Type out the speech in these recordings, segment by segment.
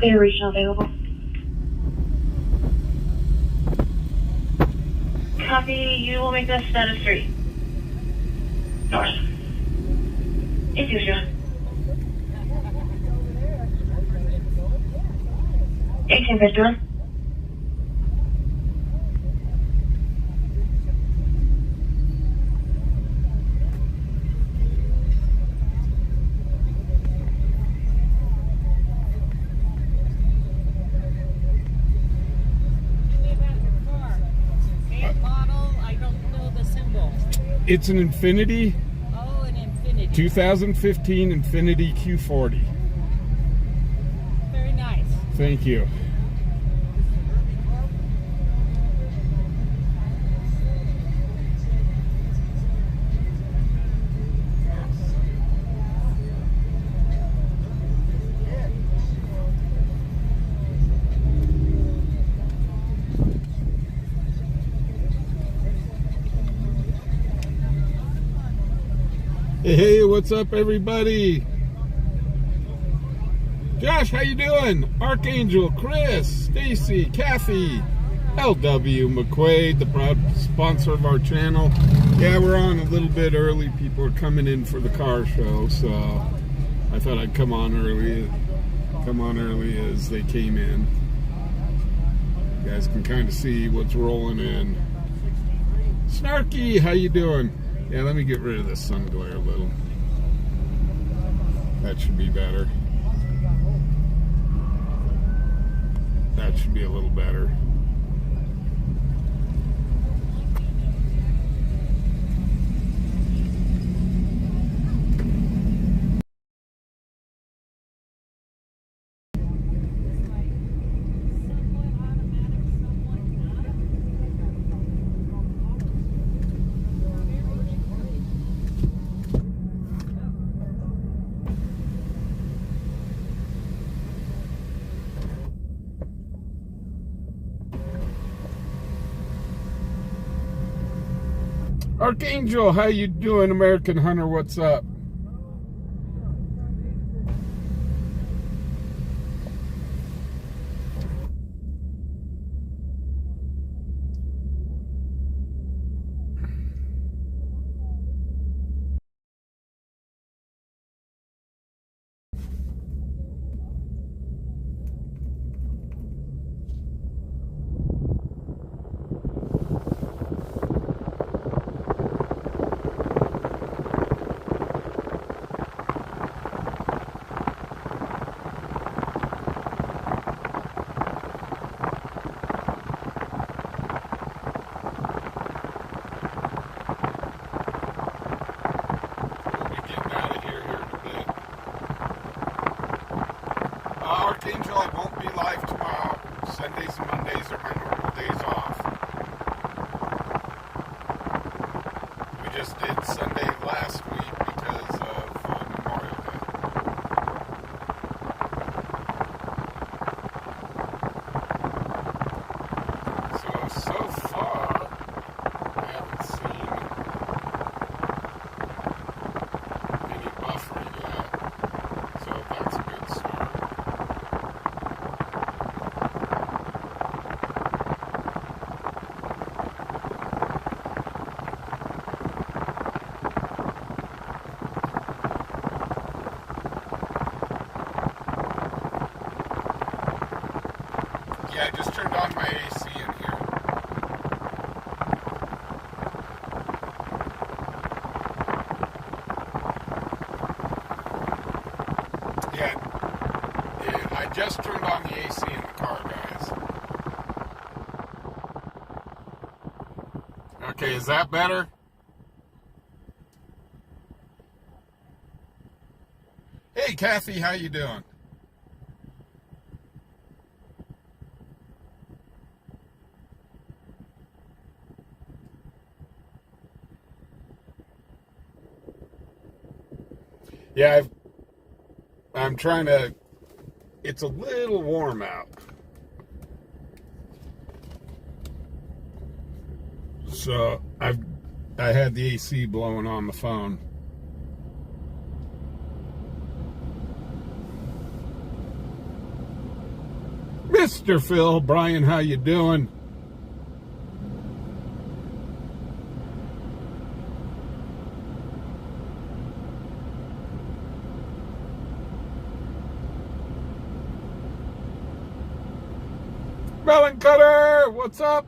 Air regional available. Copy, you will make that status 3. North. 820. 1851. It's an Infiniti. Oh, an Infiniti. 2015 Infiniti Q40. Very nice. Thank you. Hey, what's up, everybody? Josh, how you doing? Archangel, Chris, Stacy, Kathy, LW McQuaid, the proud sponsor of our channel. Yeah, we're on a little bit early. People are coming in for the car show, so I thought I'd come on early as they came in. You guys can kind of see what's rolling in. Snarky, how you doing? Yeah, let me get rid of this sun glare a little. That should be better. That should be a little better. Archangel, how you doing? American Hunter, what's up? Archangel, I won't be live tomorrow. Sundays and Mondays are my normal days off. We just did Sunday last week because of Memorial Day. So far, I haven't seen any buffering yet. So that's a good start. Yeah, I just turned on my AC in here. Yeah, I just turned on the AC in the car, guys. Okay, is that better? Hey, Kathy, how you doing? Yeah, I'm trying to, it's a little warm out. So I had the AC blowing on the phone. Mr. Phil, Brian, how you doing? Melon Cutter, what's up?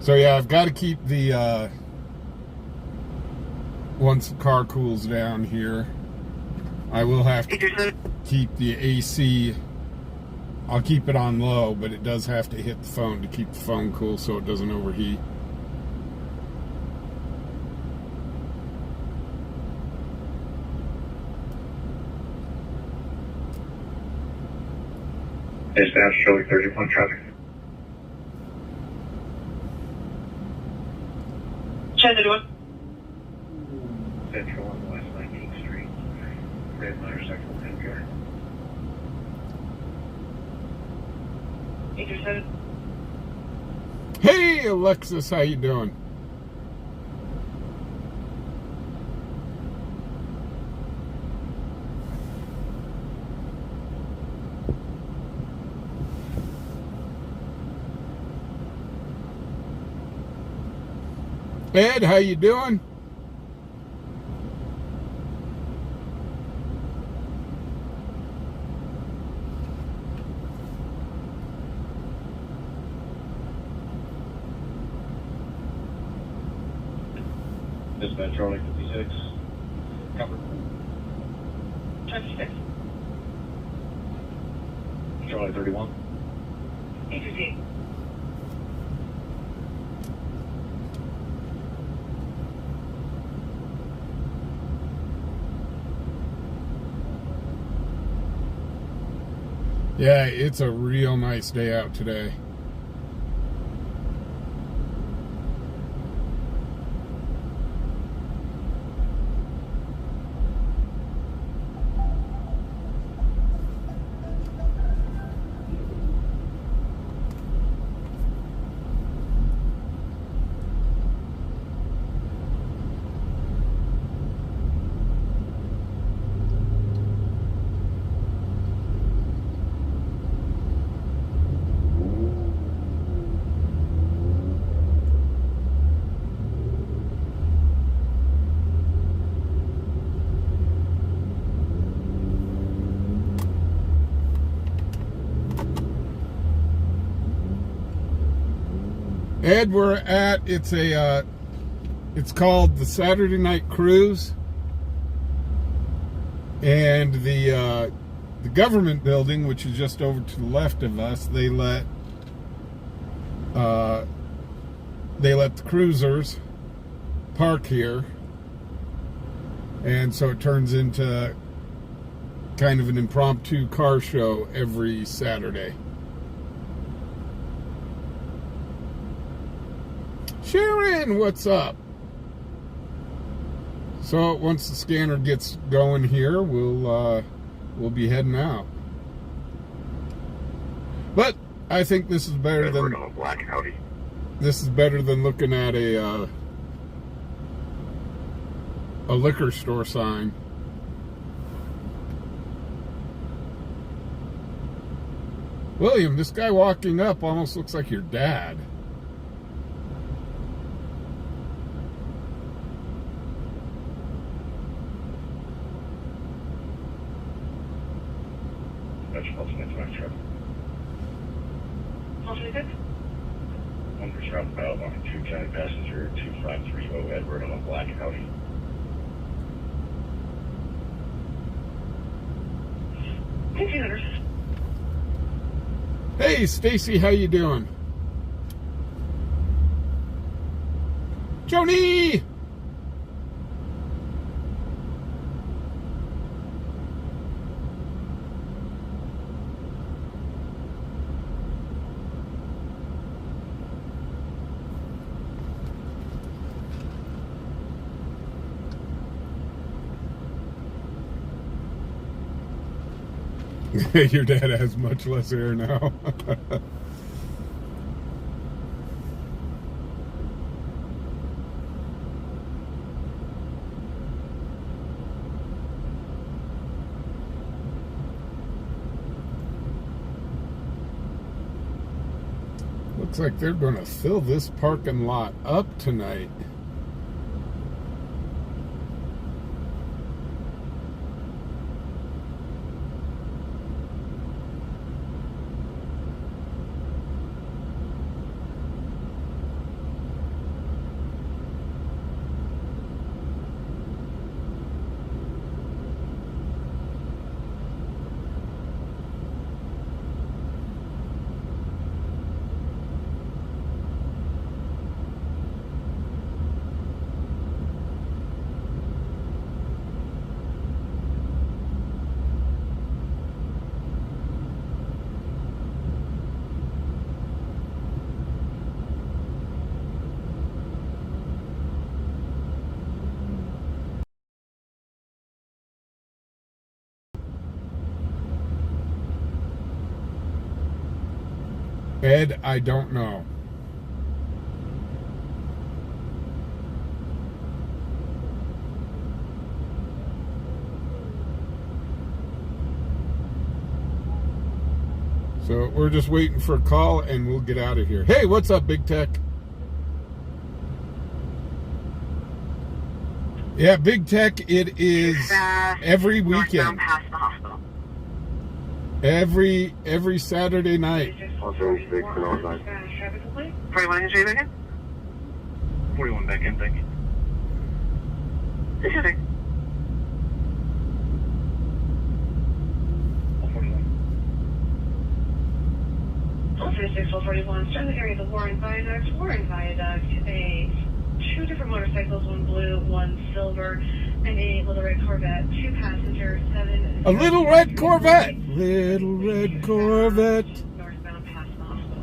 So yeah, I've got to keep the, once the car cools down here, I will have to keep the AC, I'll keep it on low, but it does have to hit the phone to keep the phone cool so it doesn't overheat. Dispatch, showing 31 traffic. Show 31. Central on West 19th Street. Red motorcycle NPR. 837. Hey Alexis, how you doing? Ed, how you doing? Dispatch, Charlie 56. Cover. 26. Charlie 31. 858. Yeah, it's a real nice day out today. Ed, we're at, it's called the Saturday Night Cruise, and the government building, which is just over to the left of us, they let the cruisers park here, and so it turns into kind of an impromptu car show every Saturday. Sharon, what's up? So once the scanner gets going here, we'll be heading out. But I think this is better than Black Audi. This is better than looking at a liquor store sign. William, this guy walking up almost looks like your dad. One for southbound on 2 County Passenger 2530 Edward on a Black Audi. Hey Stacy, how you doing? Joni! Your dad has much less hair now. Looks like they're going to fill this parking lot up tonight. Ed, I don't know. So we're just waiting for a call and we'll get out of here. Hey, what's up, Big Tech? Yeah, Big Tech, it is every weekend. Past the hospital. Every Saturday night. 41 injury back in? 41 back in, thank you. This is it. 36, 41, start in the area of the Warren Viaduct. Warren Viaduct, two different motorcycles, one blue, one silver, and a little red Corvette, 2 passengers, 7... A little red Corvette! Little red Corvette. Northbound past the hospital.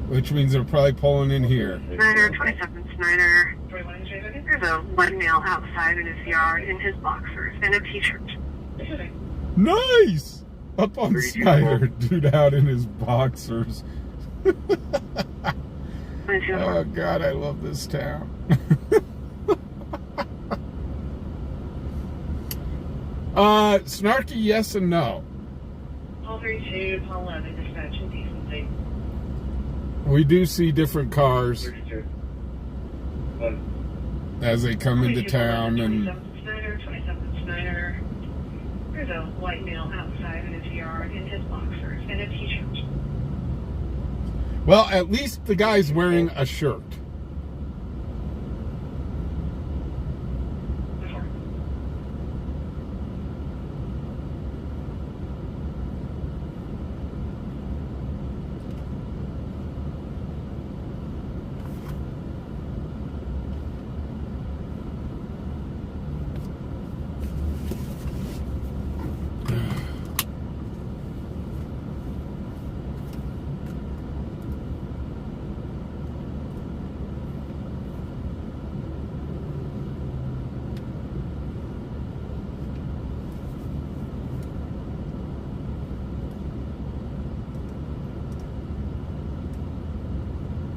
Which means they're probably pulling in here. Snyder, 27 Snyder. 41 injury back in? There's a one male outside in his yard in his boxers and a t-shirt. This is it. Nice! Up on Snyder, dude out in his boxers. Oh God, I love this town. Snarky, yes and no. Paul 32, Paul 11, dispatch and decency. We do see different cars 32. as they come into 22, town, and 27 Snyder. There's a white male outside in his yard in his boxers and a t-shirt. well, at least the guy's wearing a shirt.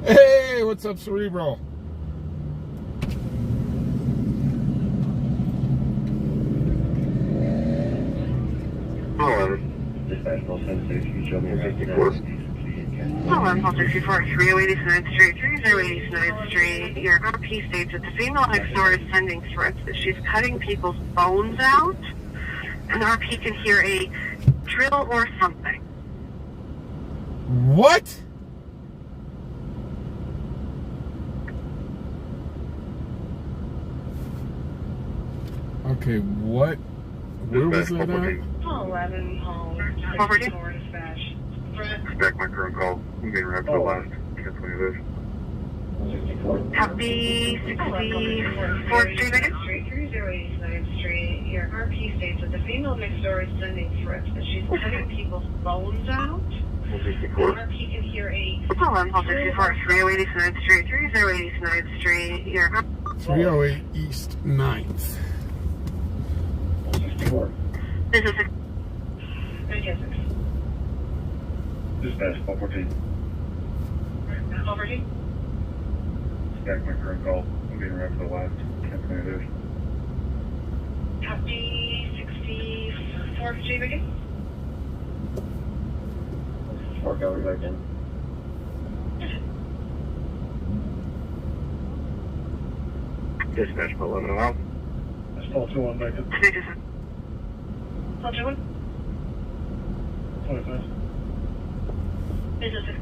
Hey, what's up, Cerebral? Dispatch, Paul 76, you show me a 54. Hello, Paul 64, 308 East 9th Street, 308 East 9th Street. Your RP states that the female next door is sending threats that she's cutting people's bones out, and the RP can hear a drill or something. What? Okay, what? Where was that at? Paul 11, Paul 64, dispatch. Back my current call. I'm getting wrapped to the last. Can't tell you this. Copy 64th Street again? 308 East 9th Street. Your RP states that the female next door is sending threats that she's cutting people's bones out. The RP can hear a... Hello, Paul 64, 308 East 9th Street, 308 East 9th Street. Your 308 East 9th. This is Dispatch, Paul 14. Paul 14? Back my current call. I'm getting wrapped to the last. Can't tell you this. Copy 64th Street again? Park Gallery back in. Dispatch, 11 out. That's call 2-1 back in. Call 2-1. 25. Business, sir.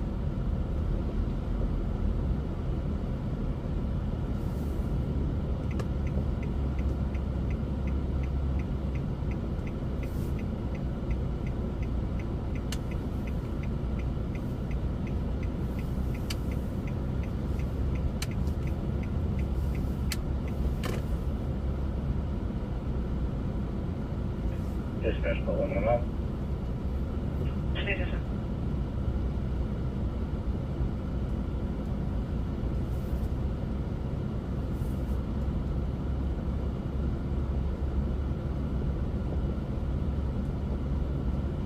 Dispatch, 11 out. Business, sir.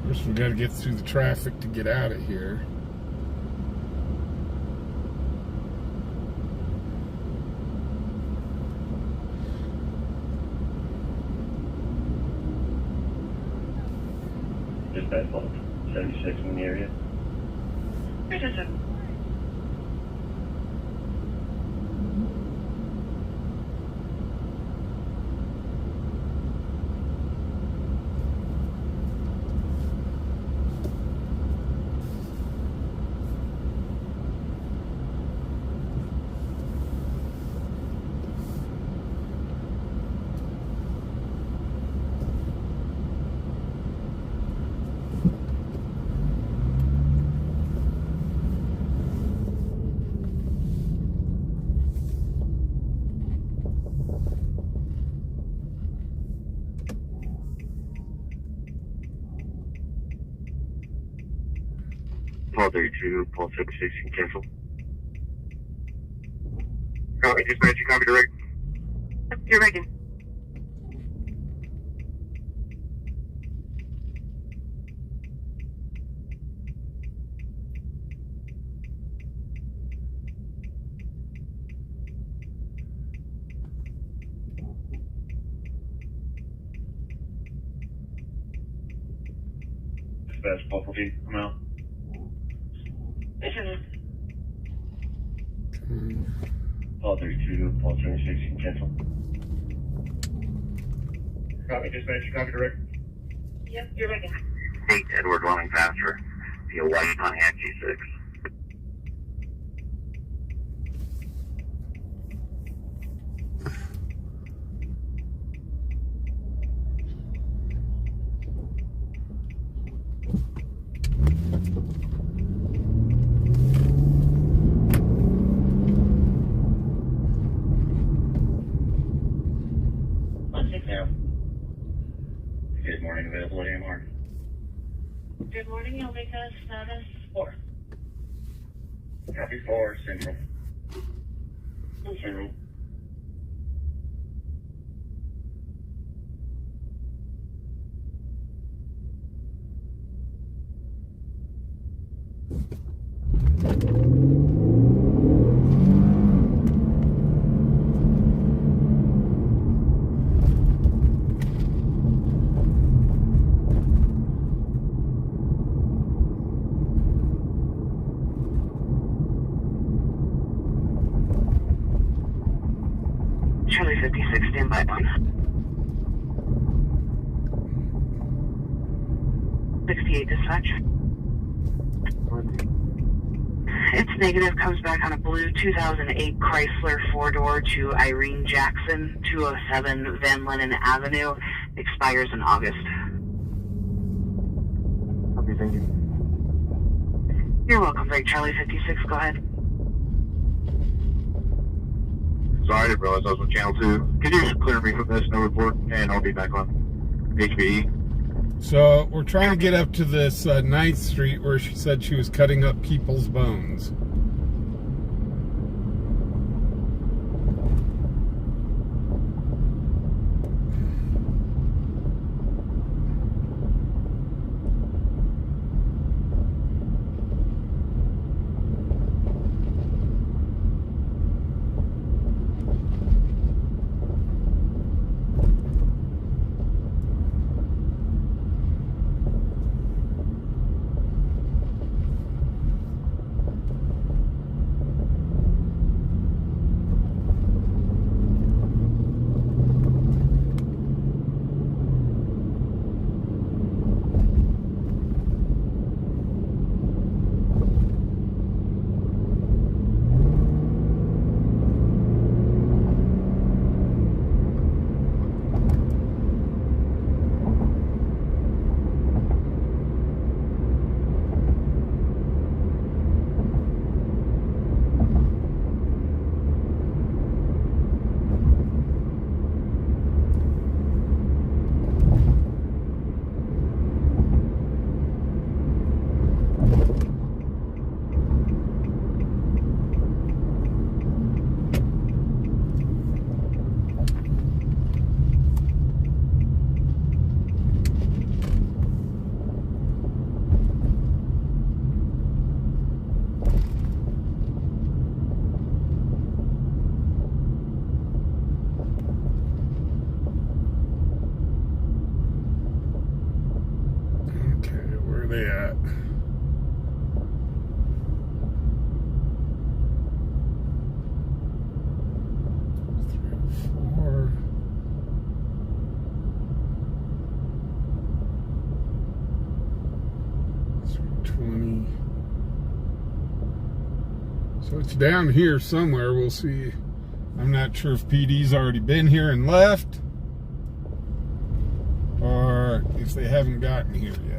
First, we got to get through the traffic to get out of here. Dispatch, 76 in the area. Business, sir. Paul 32, Paul 76, can cancel. Copy, dispatch, you copy direct. You're ready. Dispatch, Paul 14, I'm out. Business, Paul 32, Paul 76, can cancel. Copy, dispatch, you copy direct. Yep, you're ready. 8 Edward running faster via White Pontiac G6. Good morning, availability MR. Good morning, you'll make us status 4. Copy 4, Central. Central. Charlie 56, stand by on. 68 dispatch. It's negative, comes back on a blue 2008 Chrysler 4-door to Irene Jackson, 207 Van Lennon Avenue, expires in August. Okay, thank you. You're welcome, Break Charlie 56, go ahead. Sorry, I didn't realize I was on channel 2. Could you just clear me from this, no report, and I'll be back on HBE. So we're trying to get up to this 9th Street where she said she was cutting up people's bones. So it's down here somewhere. We'll see. I'm not sure if PD's already been here and left, or if they haven't gotten here yet.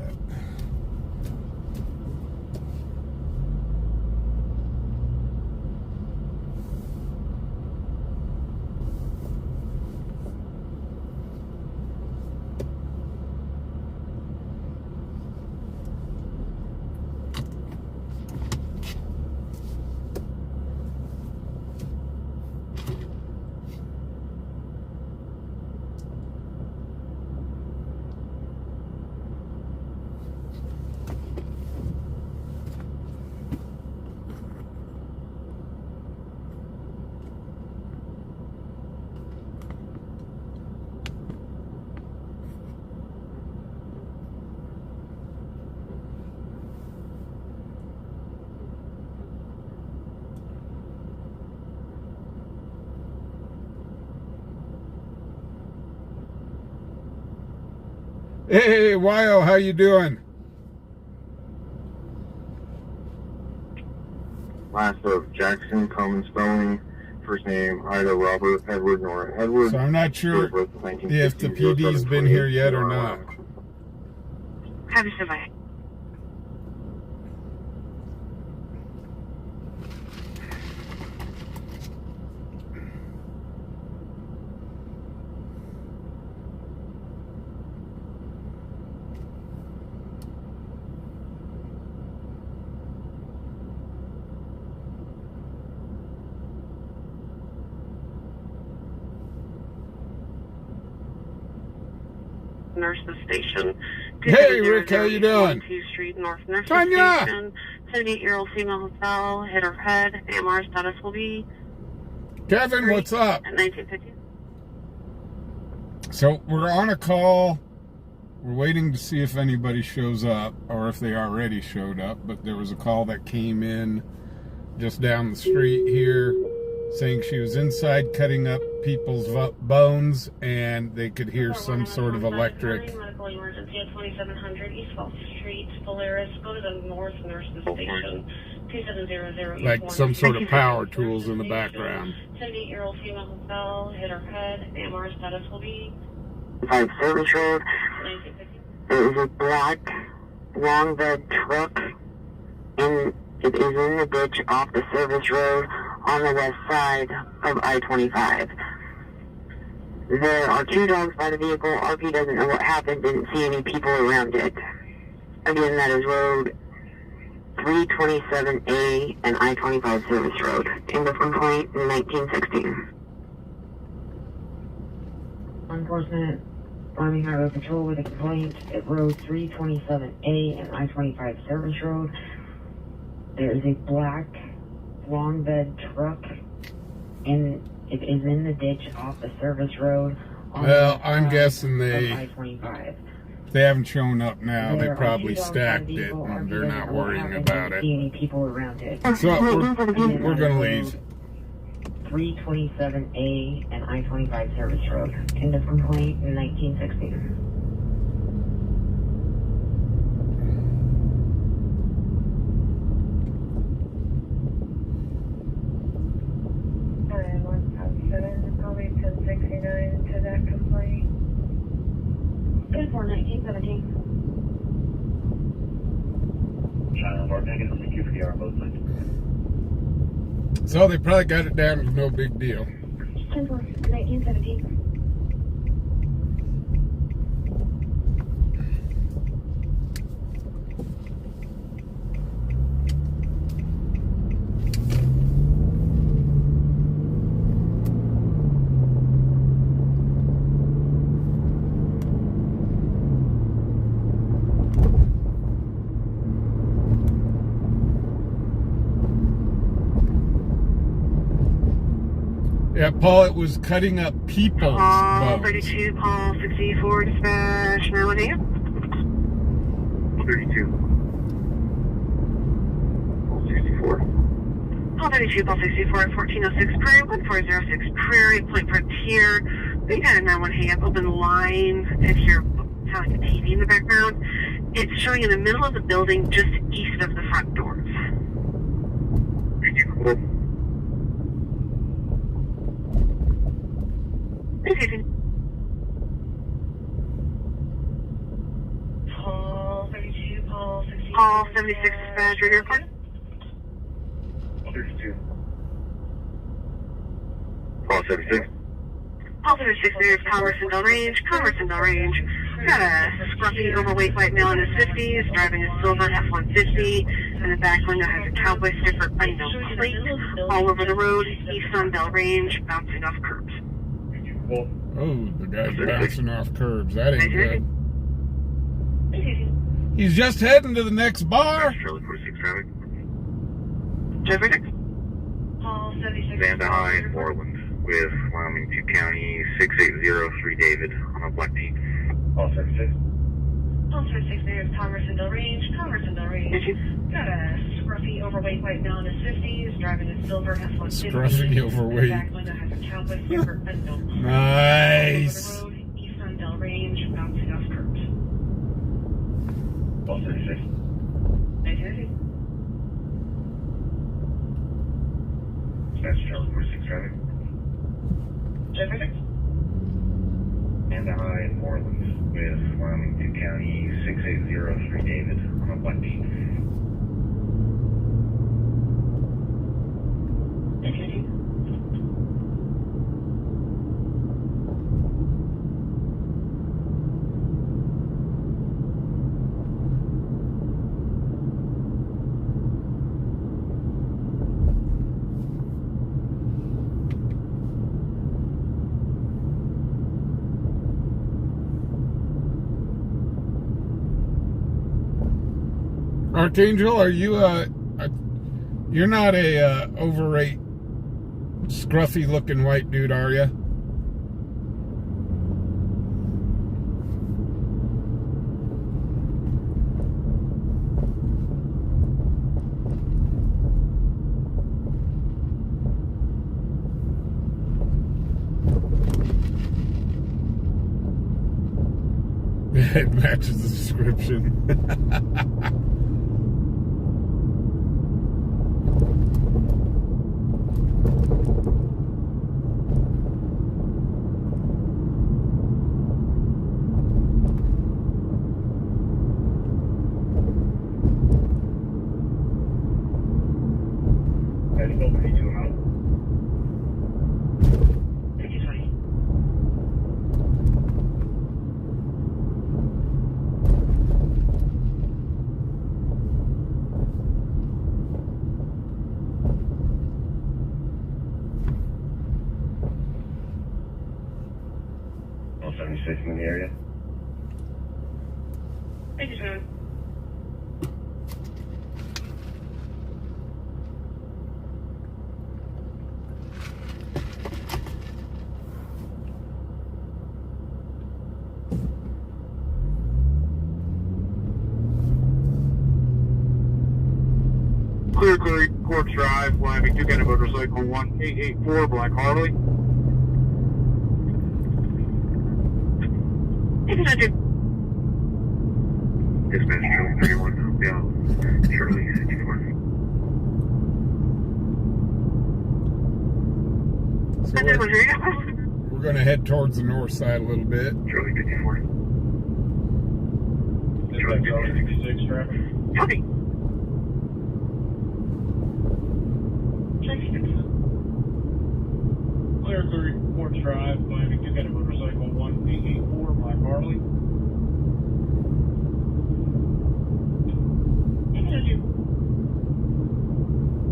Hey, Wyo, how you doing? Last of Jackson, common spelling, first name either Robert, Edward, nor Edward. So I'm not sure if the PD's been here yet or not. Have you survived? Nurses Station. Hey, Rick, how you doing? 2 Street North Nurses Tanya! Station. 78-year-old female fell, hit her head. AMR status will be... Kevin, what's up? At 1950. So we're on a call. We're waiting to see if anybody shows up, or if they already showed up, but there was a call that came in just down the street here saying she was inside cutting up people's bones, and they could hear some sort of electric. Medical emergency at 2700 East 12th Street, Polaris. Go to the North Nurses Station. 2700. Like some sort of power tools in the background. 78-year-old female fell, hit her head. AMR status will be 5 Service Road. 1950. There is a black long bed truck, and it is in the ditch off the service road on the west side of I-25. There are 2 dogs by the vehicle. RP doesn't know what happened, didn't see any people around it. Again, that is road 327A and I-25 service road. End of complaint in 1960. Law enforcement, Army Highway Patrol with a complaint at road 327A and I-25 service road. There is a black long bed truck, and it is in the ditch off the service road. Well, I'm guessing they I-25. haven't shown up now. They probably stacked it, and they're not worrying about it. Any people around it. So we're gonna leave. 327A and I-25 service road. End of complaint in 1960. Probably 1069 to that complaint. Good for 1917. China Mark, negative, thank you for the hour, both sides. So they probably got it down to no big deal. 10 for 1917. Yeah, Paul, it was cutting up people's Paul bones. 32, Paul 64, dispatch, Maryland AM. 32. 64. Paul 32, Paul 64 at 1406 Prairie, 1406 Prairie, Point Frontier. They got a 911 hang up, open line. If you're kind of like a TV in the background, it's showing in the middle of the building just east of the front doors. 32. 76 dispatch, radio report. 32. Call 76. Call 76, there's Conversandale Range. Conversandale Range. Got a scruffy, overweight white male in his 50s, driving a silver F-150, and the back window has a cowboy sticker unknown plate. All over the road, east on Bell Range, bouncing off curbs. Oh, the guy's bouncing off curbs. That ain't good. He's just heading to the next bar. Charlie 46 traffic. Traffic. Call 76. Vanda High, Orland, with Wyoming 2 County, 6803 David, on a black Jeep. Call 76. Call 76, there's Conversandale Range. Conversandale Range. Got a scruffy, overweight white male in his 50s, driving a silver F-150. Scruffy, overweight. The back window has a cowboy sticker unknown. Nice. All over the road, east on Bell Range, bouncing off curbs. Call 76. 1990. That's Charlie 46 traffic. Traffic. Vanda High, Orland, with Wyoming 2 County, 6803 David, on a black Jeep. Archangel, are you you're not a overweight, scruffy looking white dude, are you? It matches the description. All 76 in the area. Thank you, sir. Clear Court Drive, Wyoming 2 County Motorcycle 1884, Black Harley. Dispatch Charlie 31, yeah, Charlie 54. So we're going to head towards the north side a little bit. Charlie 54. Charlie 56 traffic. Copy. Clear Court Drive, Wyoming 2 County Motorcycle 1884, Black Harley.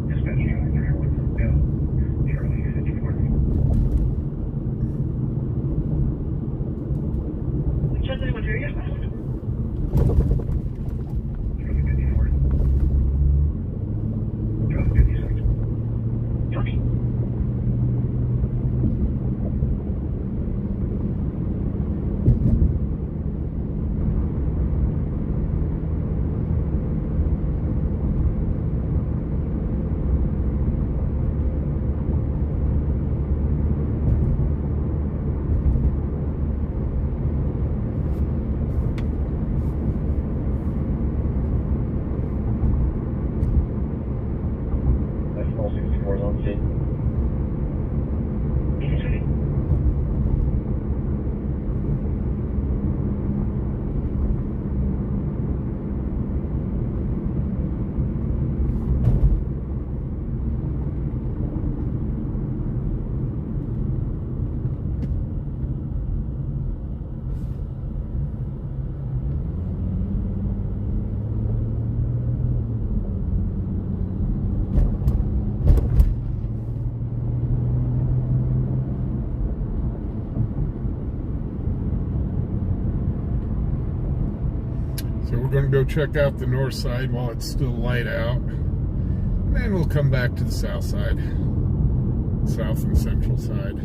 Dispatch Charlie 31, yeah, Charlie 54. Charlie 1 here, yes, Charlie 54. Charlie 56. Copy. That's all 64 is on scene. go check out the north side while it's still light out. And then we'll come back to the south side. South and central side.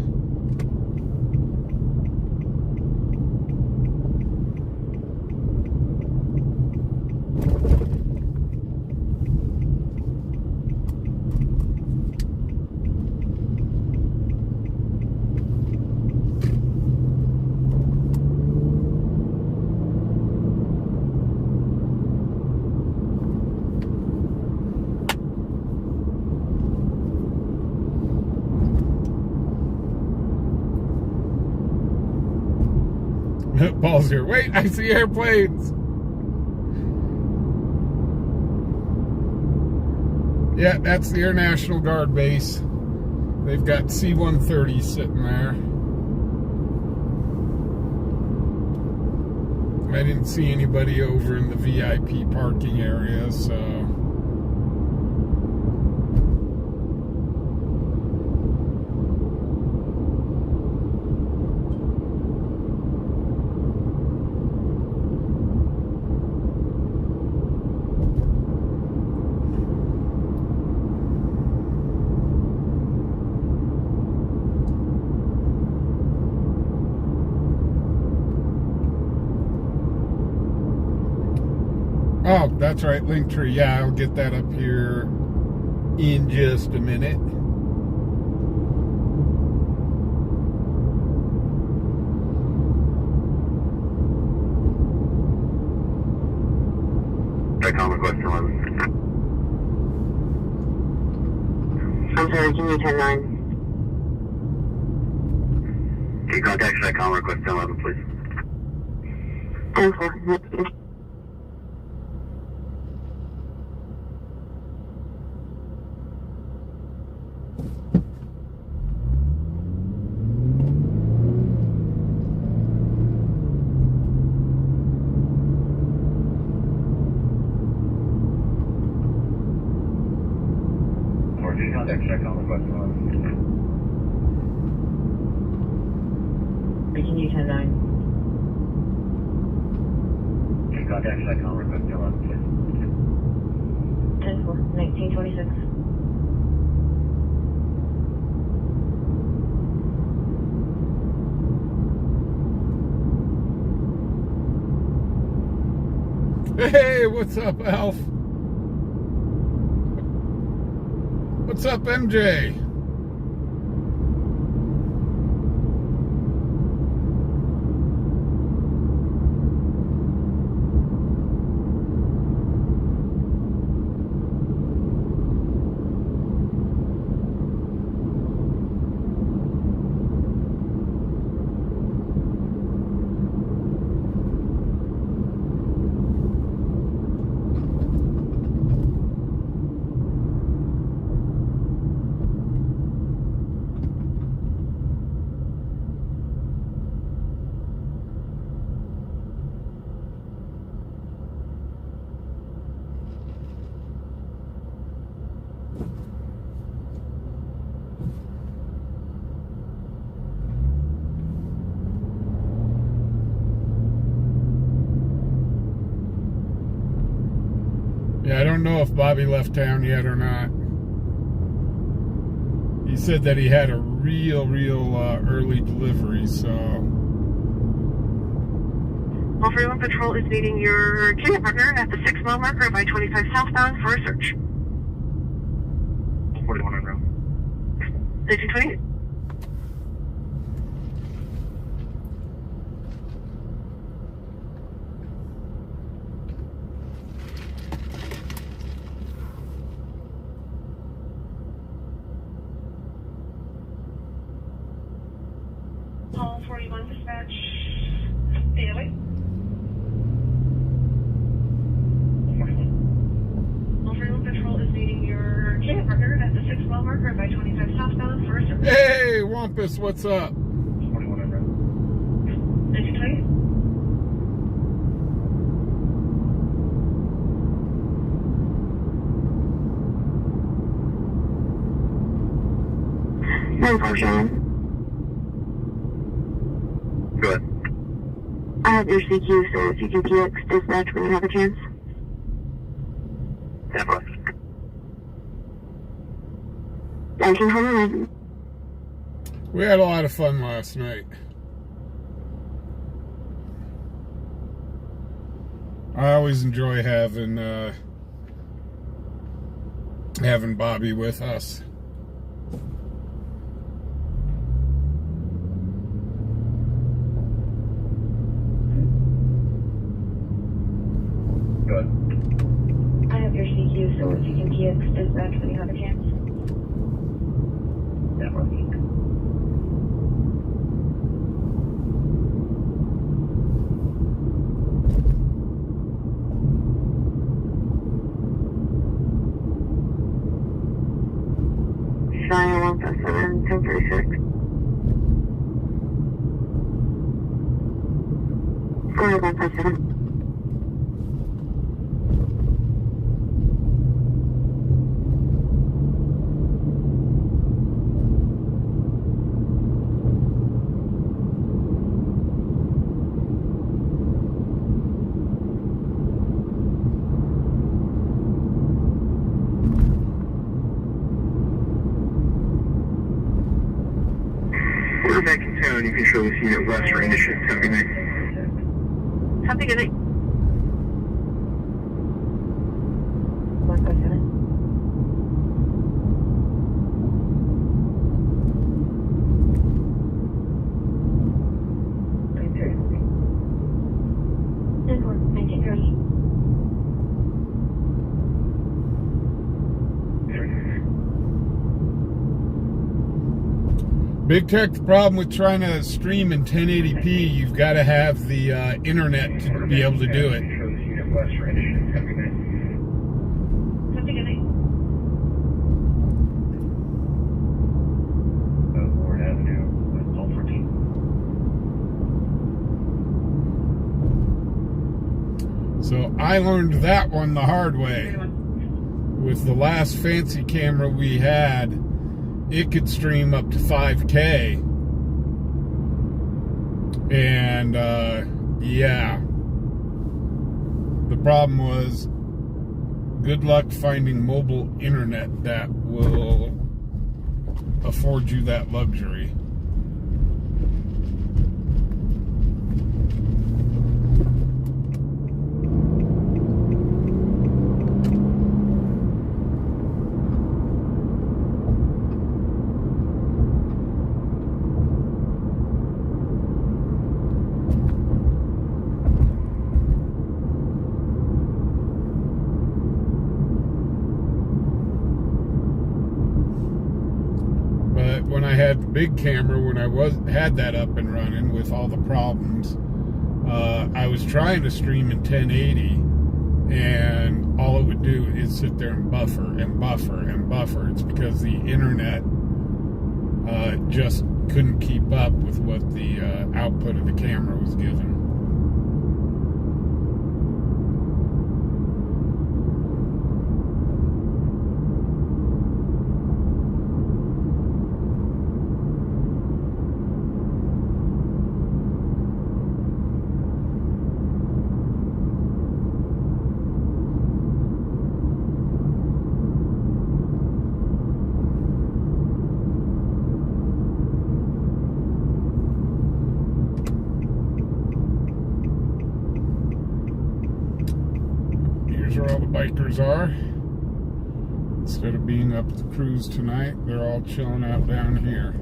Paul's here. Wait, I see airplanes. Yeah, that's the Air National Guard base. They've got C-130 sitting there. I didn't see anybody over in the VIP parking area, so... Oh, that's right, Linktree. Yeah, I'll get that up here in just a minute. Decom request 11. I'm sorry, give me 10-9. Can you contact Decom request 11, please? 10-4. Contact Decom request 11. Can you 10-9? Can you contact Decom request 11, please? 10-4, 1926. Hey, what's up, Alf? What's up, MJ? Yeah, I don't know if Bobby left town yet or not. He said that he had a real early delivery, so... Well, Freeland Patrol is meeting your Kenya partner at the 6-mile marker of I-25 southbound for a search. 41 on route. 1928. Hall 41 dispatch. Daily. 41. Hall 41 Patrol is meeting your Kenya partner at the 6-mile marker of I-25 southbound for a search. Hey, Wampus, what's up? 41 on route. 1928. Sean. Go ahead. I have your CQ, so if you can PX dispatch when you have a chance. Definitely. 1900. We had a lot of fun last night. I always enjoy having Bobby with us. Good. I have your CQ, so if you can key extend that when you have a chance. Definitely. Cheyenne 157, 1036. Go ahead, 157. We're back in town. You can show this unit west for initiative. Have a good night. Have a good night. 157. Big Tech, the problem with trying to stream in 1080p, you've got to have the internet to be able to do it. Show this unit west for initiative. Have a good night. Have a good night. Ward Avenue, West 14. So I learned that one the hard way. With the last fancy camera we had, it could stream up to 5K. And, yeah. The problem was, good luck finding mobile internet that will afford you that luxury. When I had the big camera, when I had that up and running with all the problems, I was trying to stream in 1080, and all it would do is sit there and buffer and buffer and buffer. It's because the internet just couldn't keep up with what the output of the camera was giving. Where all the bikers are. Instead of being up at the cruise tonight, they're all chilling out down here.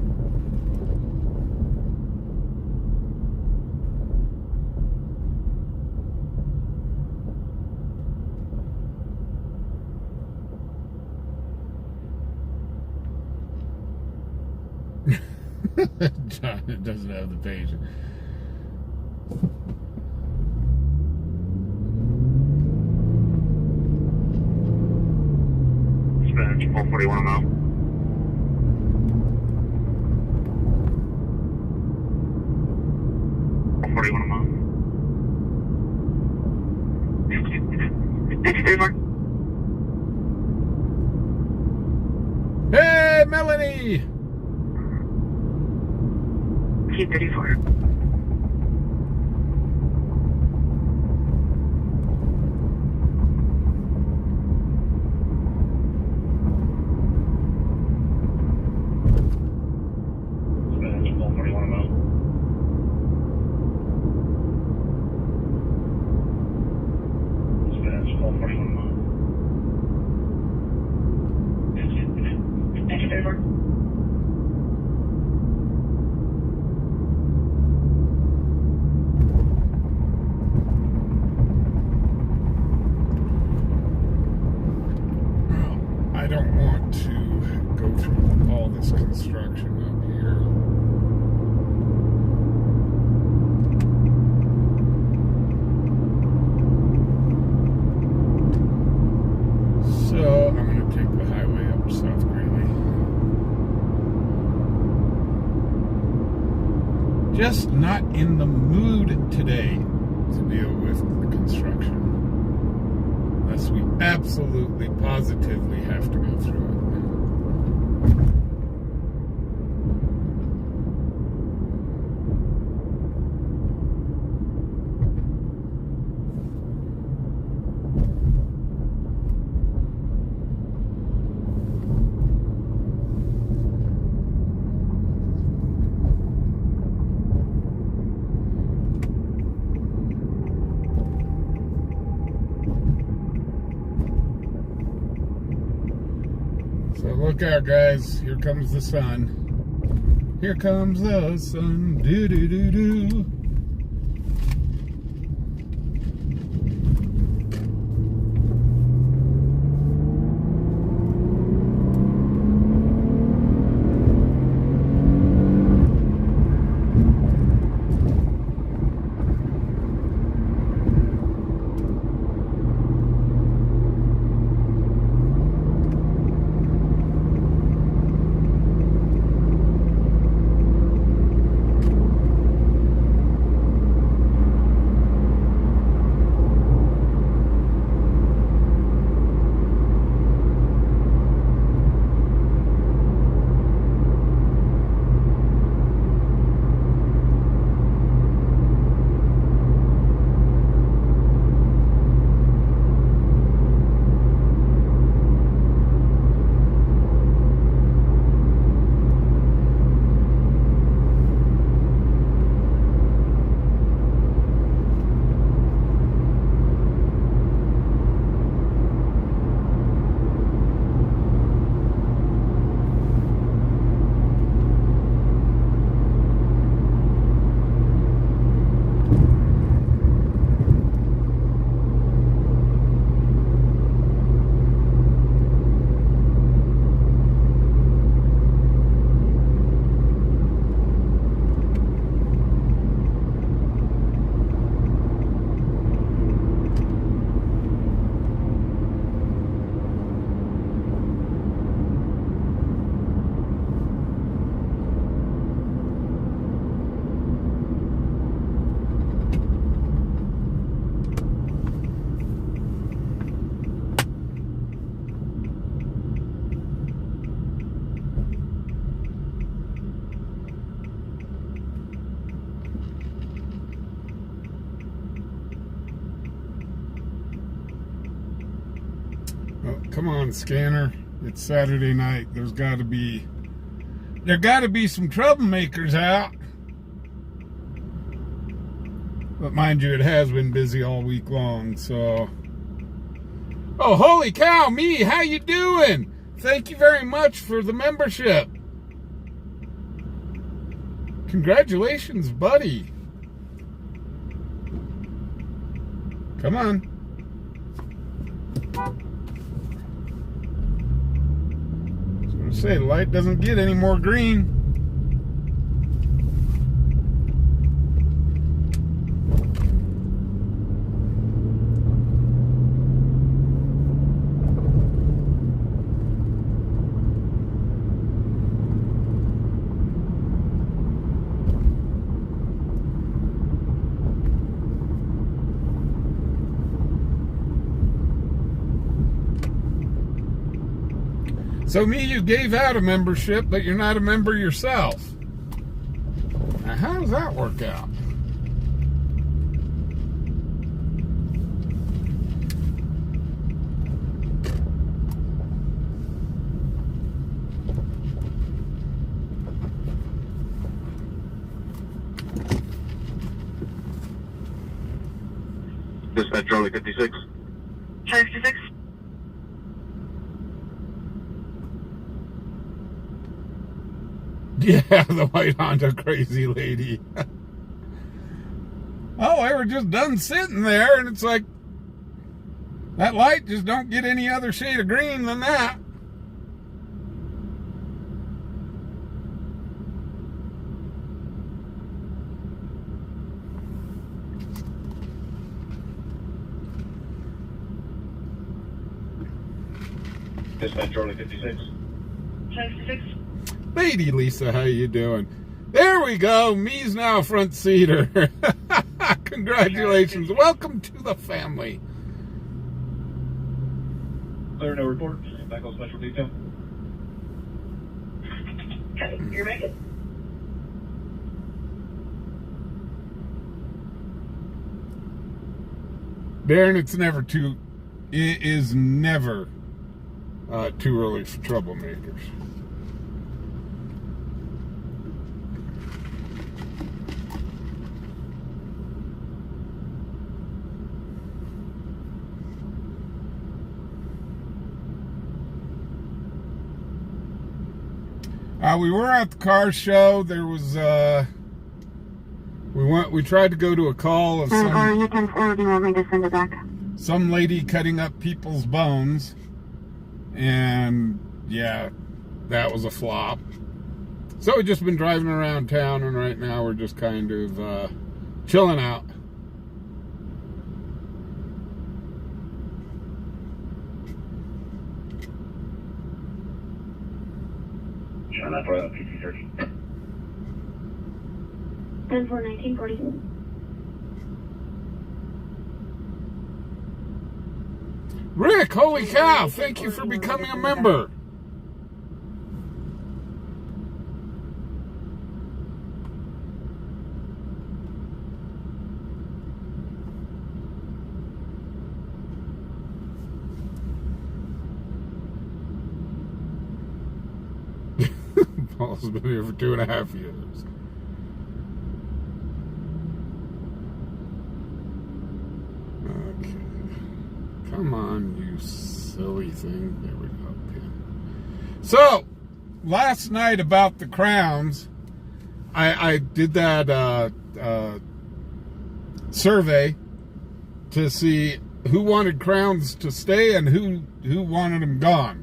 John doesn't have the patience. Spanish 441 mile. Hey, Melanie! T34. 24. I don't want to go through all this construction up here. So I'm going to take the highway up South Greeley. Just not in the mood today to deal with the construction. Unless we absolutely, positively have to go through it. So look out, guys. Here comes the sun. Here comes the sun. Do do do do. Oh, come on, scanner. It's Saturday night. There gotta be some troublemakers out. But mind you, it has been busy all week long, so. Oh, holy cow, me, how you doing? Thank you very much for the membership. Congratulations, buddy. Come on. Say the light doesn't get any more green. So me, you gave out a membership, but you're not a member yourself. Now, how does that work out? Dispatch Charlie 56. Charlie 56. Yeah, the white Honda crazy lady. Oh, they were just done sitting there, and it's like, that light just don't get any other shade of green than that. Dispatch Charlie 56. 56. Lady Lisa, how you doing? There we go. Me's now a front seater. Congratulations. Welcome to the family. Clear, no report. Back on special detail. Okay, you're making. Darren, it is never too early for troublemakers. We were at the car show. There was we tried to go to a call of some lady cutting up people's bones, and yeah, that was a flop. So we've just been driving around town, and right now we're just kind of chilling out. Showing that for PC search. 10-4-19-40. Rick, holy cow, thank you for becoming a member. Paul's been here for 2.5 years. Okay. Come on, you silly thing. There we go. Pin. So, last night about the crowns, I did that survey to see who wanted crowns to stay and who wanted them gone.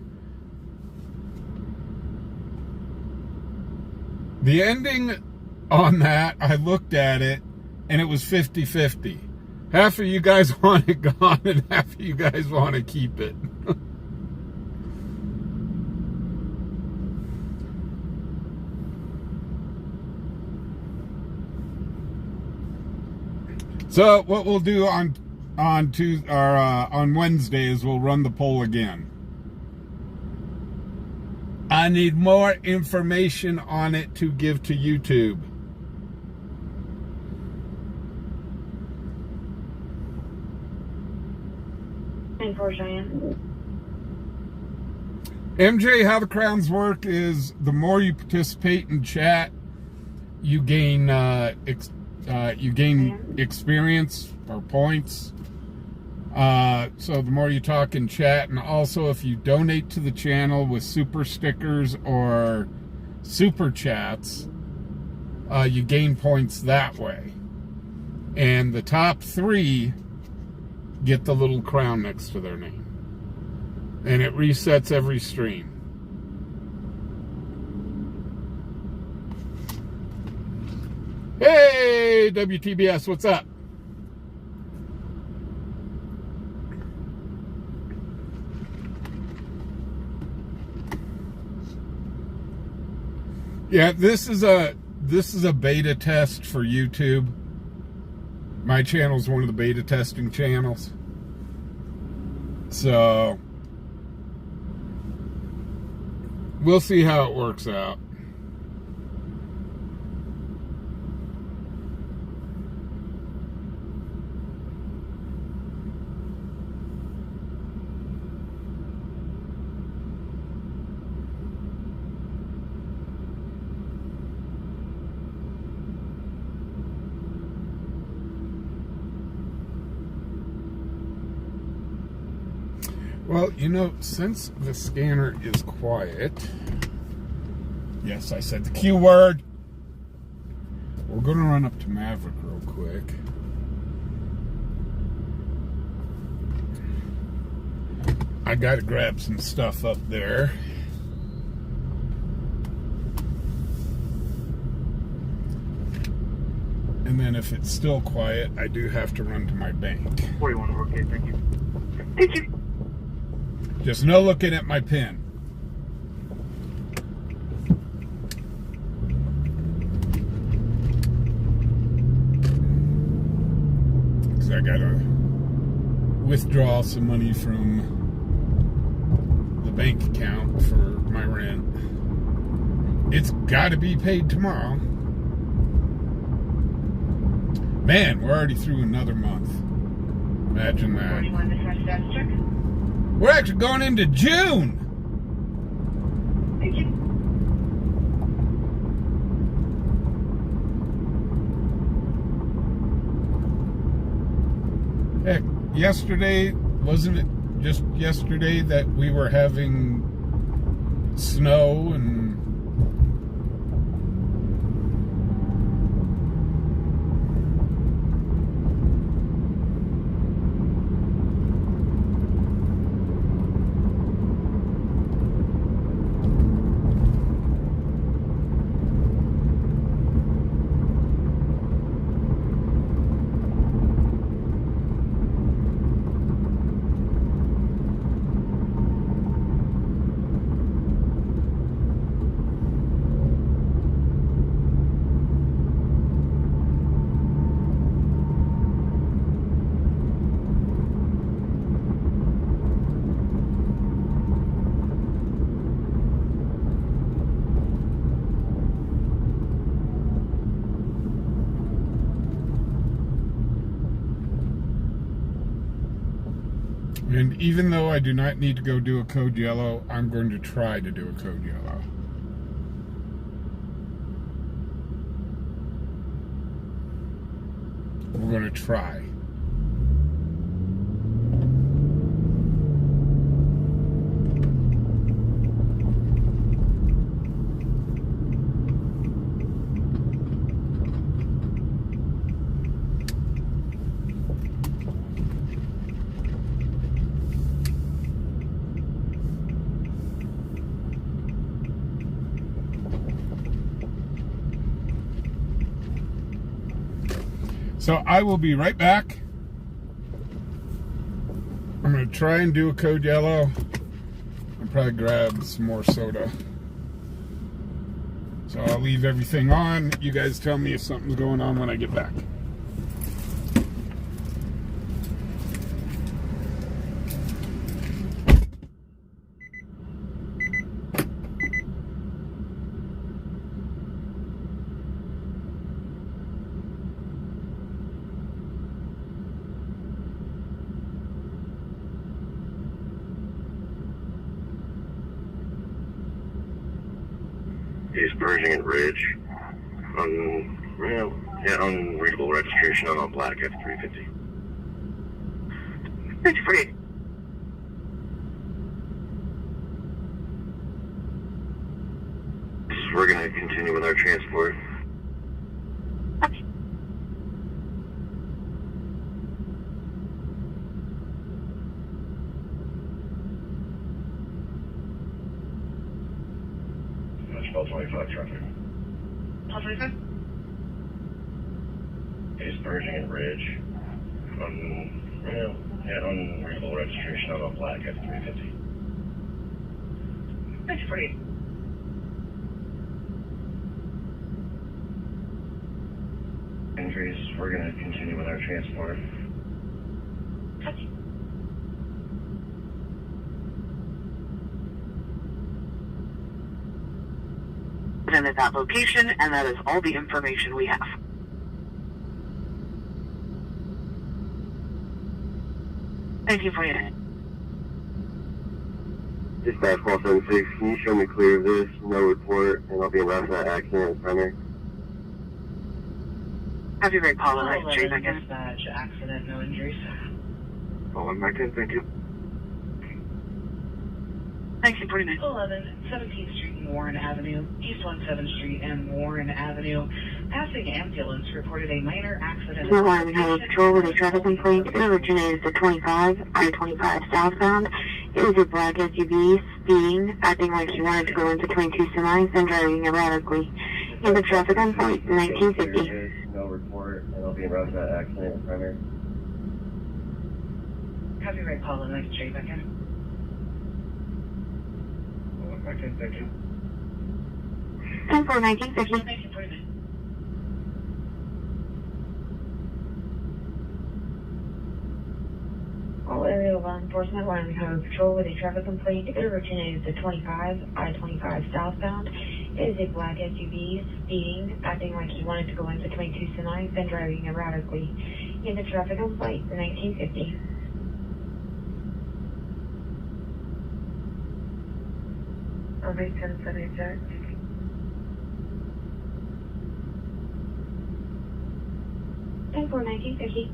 The ending on that, I looked at it, and it was 50-50. Half of you guys want it gone, and half of you guys want to keep it. So what we'll do on Wednesday is we'll run the poll again. I need more information on it to give to YouTube. MJ, how the crowns work is the more you participate in chat, you gain experience or points. So the more you talk in chat, and also if you donate to the channel with super stickers or super chats, you gain points that way. And the top 3 get the little crown next to their name. And it resets every stream. Hey, WTBS, what's up? Yeah, this is a beta test for YouTube. My channel is one of the beta testing channels. So we'll see how it works out. Well, you know, since the scanner is quiet, Yes, I said the Q word. We're going to run up to Maverick real quick. I got to grab some stuff up there. And then if it's still quiet, I do have to run to my bank. 41, okay, thank you. Thank you. Just no looking at my pin. Because I got to withdraw some money from the bank account for my rent. It's got to be paid tomorrow. Man, we're already through another month. Imagine that. 41 to fresh status check. We're actually going into June. Thank you. Heck, yesterday, wasn't it just yesterday that we were having snow and And even though I do not need to go do a code yellow, I'm going to try to do a code yellow. We're going to try. So I will be right back. I'm going to try and do a code yellow and probably grab some more soda. So I'll leave everything on. You guys tell me if something's going on when I get back. Is Pershing and Ridge. Unreadable registration on black F350. Thank you for it. We're going to continue with our transport. That's 25 traffic. All 25? Is Pershing and Ridge. Unreadable registration on black F350. Thank you for it. Entries, we're going to continue with our transport. And at that location, and that is all the information we have. Thank you for your time. Dispatch 476, can you show me clear of this? No report, and I'll be around for that accident in primary. Have you very apologized, Jay Megan? Dispatch, accident, no injuries. Oh, I'm back in, thank you. 1949. 11 17th Street and Warren Avenue, East 17th Street and Warren Avenue. Passing ambulance reported a minor accident. Warren Highway Patrol with a traffic complaint. It originated at 25, I-25 southbound. It was a black SUV speeding, acting like she wanted to go into 22 semis and driving erratically. In the traffic complaint, 1950. No report, and I'll be around that accident in primary. Copyright call and I can straight back in. Back in, thank you. 10-4, 1950. 1949. All area law enforcement, Wyoming Highway Patrol with a traffic complaint. It originated at 25, I-25 southbound. It is a black SUV speeding, acting like he wanted to go into 22 semis and driving erratically. In the traffic complaint, 1950. Alright, 1076. 10-4, 1950.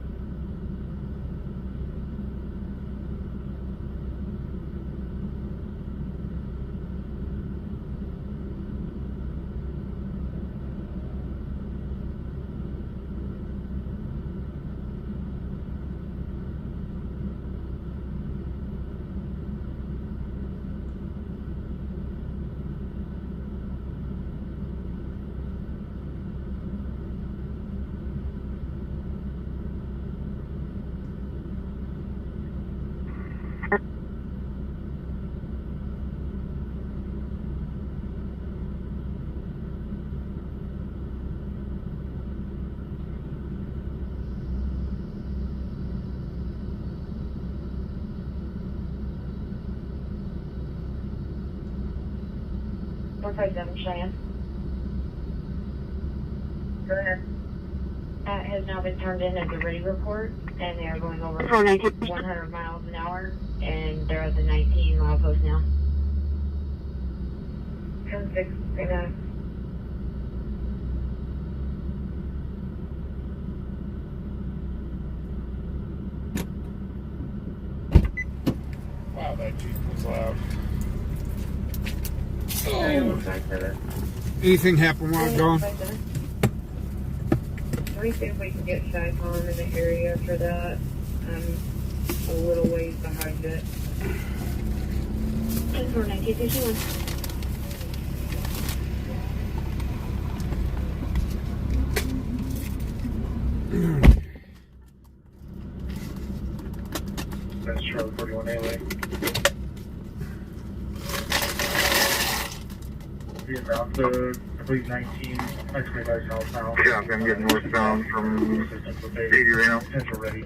Cheyenne. Go ahead. That has now been turned in as a ready report, and they are going over 100 miles an hour, and they're at the 19 mile post now. 10-6, right now. Wow, that Jeep was loud. Oh. Anything happen while I'm gone? Let me see if we can get Shy Pond in the area for that. I'm a little ways behind it. 10-4, 1951. That's Charlie 41A. Being around to, I believe, 19, actually by southbound. Yeah, I'm getting northbound from Figueroa. Potential ready.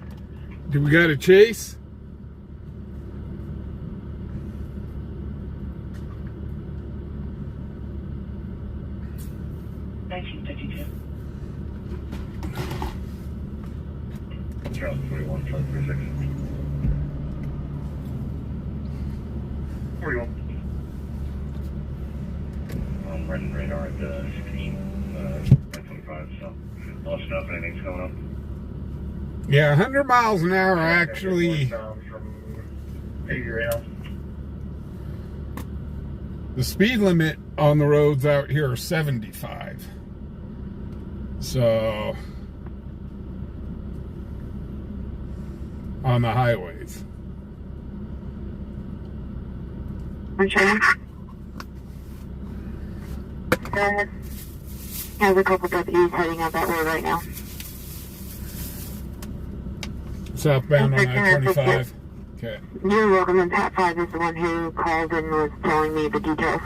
Do we got a chase? Charlie 41, Charlie 36. 41. I'm running radar at 16, 25, so lost enough. Anything's coming up? Yeah, 100 miles an hour actually. From Figueroa. The speed limit on the roads out here are 75. So, on the highways. Cheyenne. Go ahead. Has a couple deputies heading out that way right now. Southbound on I-25. Okay. You're welcome, and Pat 5 is the one who called and was telling me the details.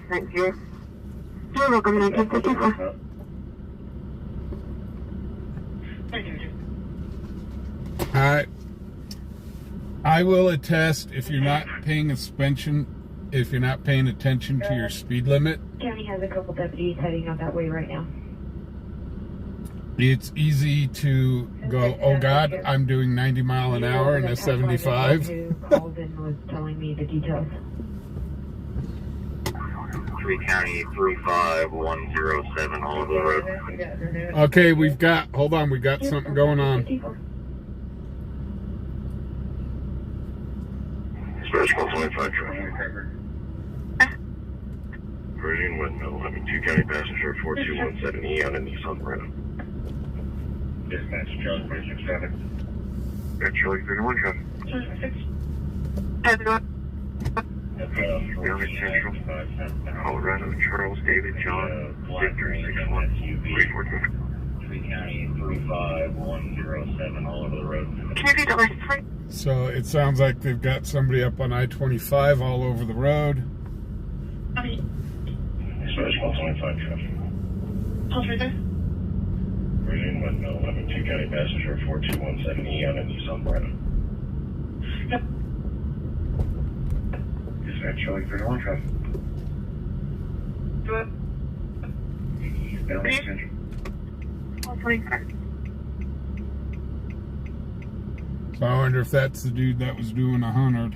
Thank you. You're welcome, 1954. Alright. I will attest if you're not paying attention to your speed limit. County has a couple deputies heading out that way right now. It's easy to go, oh God, I'm doing 90 mile an hour and a 75. Who called and was telling me the details. 3 County 35107 all over the road. Okay, hold on, we got something going on. Special 25 traffic. Virgin Windmill, 2 County passenger 4217E on a Nissan Verona. Dispatch, Charlie 46 traffic. Charlie 31 traffic. Young Central, Colorado, Charles, David, John, Victor 61, 3 County 35107 all over the road. So it sounds like they've got somebody up on I-25 all over the road. Special 25 traffic. Virgin Windmill, 2 County passenger 4217E on a Nissan Verona. Dispatch, Charlie 31 traffic. Eastbound Central. So I wonder if that's the dude that was doing 100.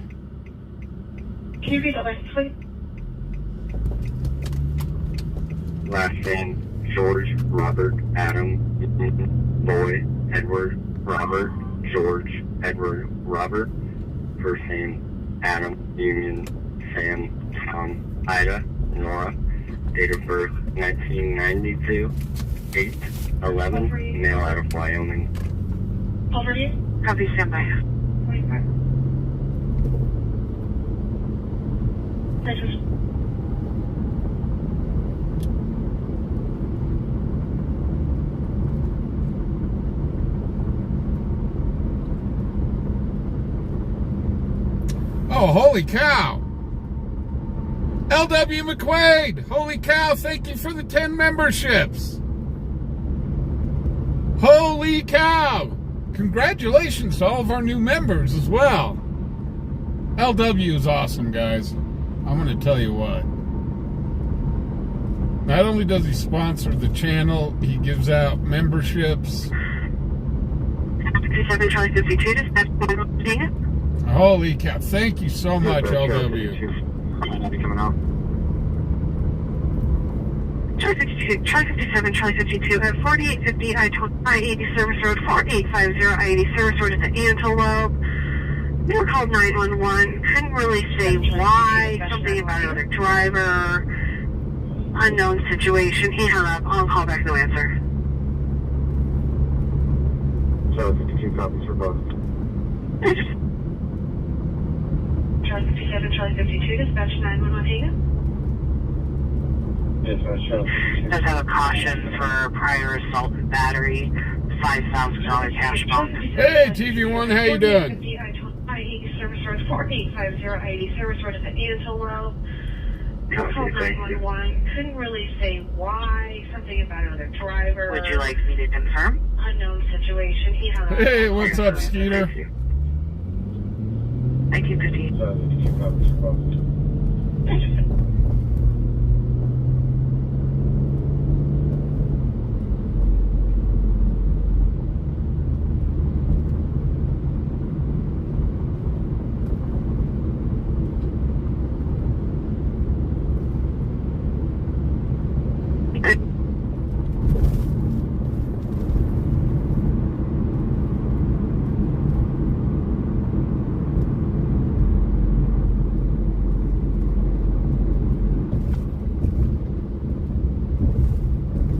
Can you read the license plate? Last name, George, Robert, Adam, Boy, Edward, Robert, George, Edward, Robert. First name, Adam, Union, Sam, Tom, Ida, Nora. Date of birth, 1992, 8/11, male out of Wyoming. Over you? Copy, stand by. License. Oh, holy cow! LW McQuaid! Holy cow, thank you for the 10 memberships! Holy cow! Congratulations to all of our new members as well. LW is awesome, guys. I'm going to tell you what. Not only does he sponsor the channel, he gives out memberships. 57 Charlie 52, dispatch. Holy cow. Thank you so much, LW. Coming out. Charlie 52, Charlie 57, Charlie 52 at 4850 I-80 Service Road, 4850 I-80 Service Road at the Antelope. They were called 911. Couldn't really say why. Something about another driver. Unknown situation. He hung up. On call back, no answer. So 52 copies for both. Charlie 57, Charlie 52, dispatch 911 Hagen. Dispatch, Charlie 52. Does have a caution for prior assault and battery. $5,000 cash bond. Hey, TV1, how you doing? I-80 Service Road, 4850 I-80 Service Road at the Antelope. They were called 911. Couldn't really say why. Something about another driver. Would you like me to confirm? Unknown situation. He hung up. Hey, what's up, Skeeter? Thank you, 15. 52 copies for both.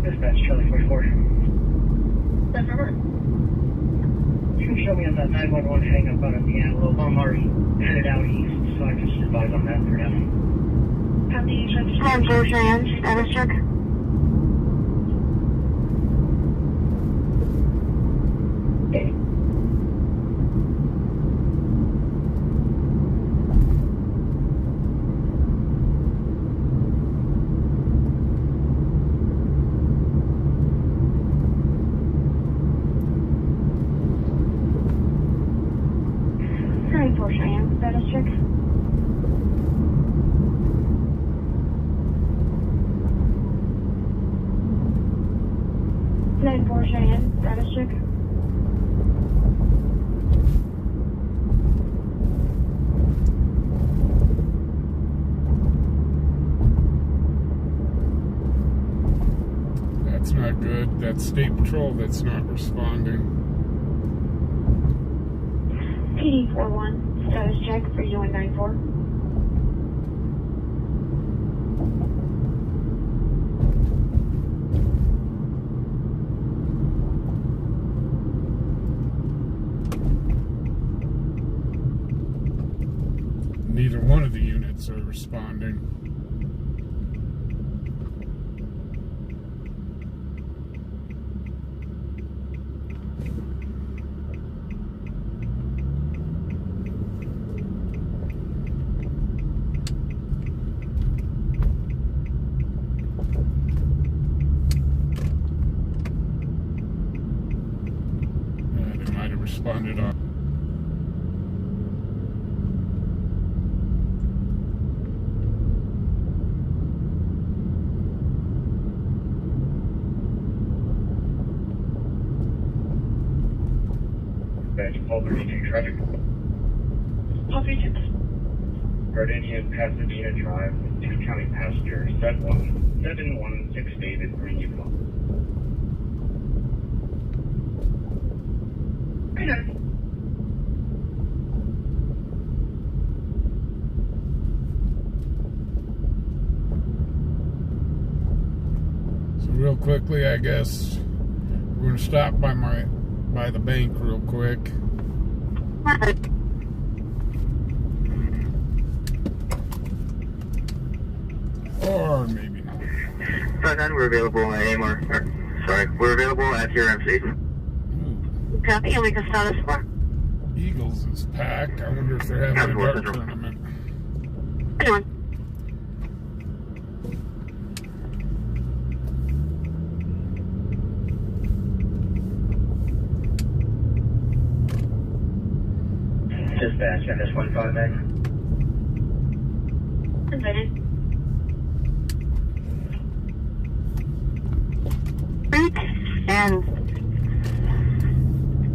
Dispatch, Charlie 44. That's Robert. You can show me on that 911 hang up out at the Antelope. I'm already headed out east, so I just advise on that for now. Copy, Charlie 10 Errands, status check. Status check. Cheyenne, status check. that's State Patrol that's not responding. PD 41, status check, 3194. Neither one of the units are responding. They might have responded on. Paul 32 traffic. Paul 32. Gardenia Pasadena Drive with 2 county passengers, 716 David Green Utah. So real quickly, I guess we're gonna stop by the bank real quick. Or maybe not. Front end, we're available at AMR. We're available at Errands station. Copy, and we can start us for. Eagles is packed. I wonder if they're having a dart tournament. Anyone? Dispatch, NS-15 Invited. And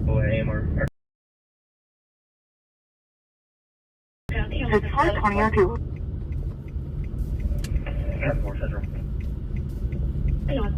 AMR. it's 420 More Central. Anyone?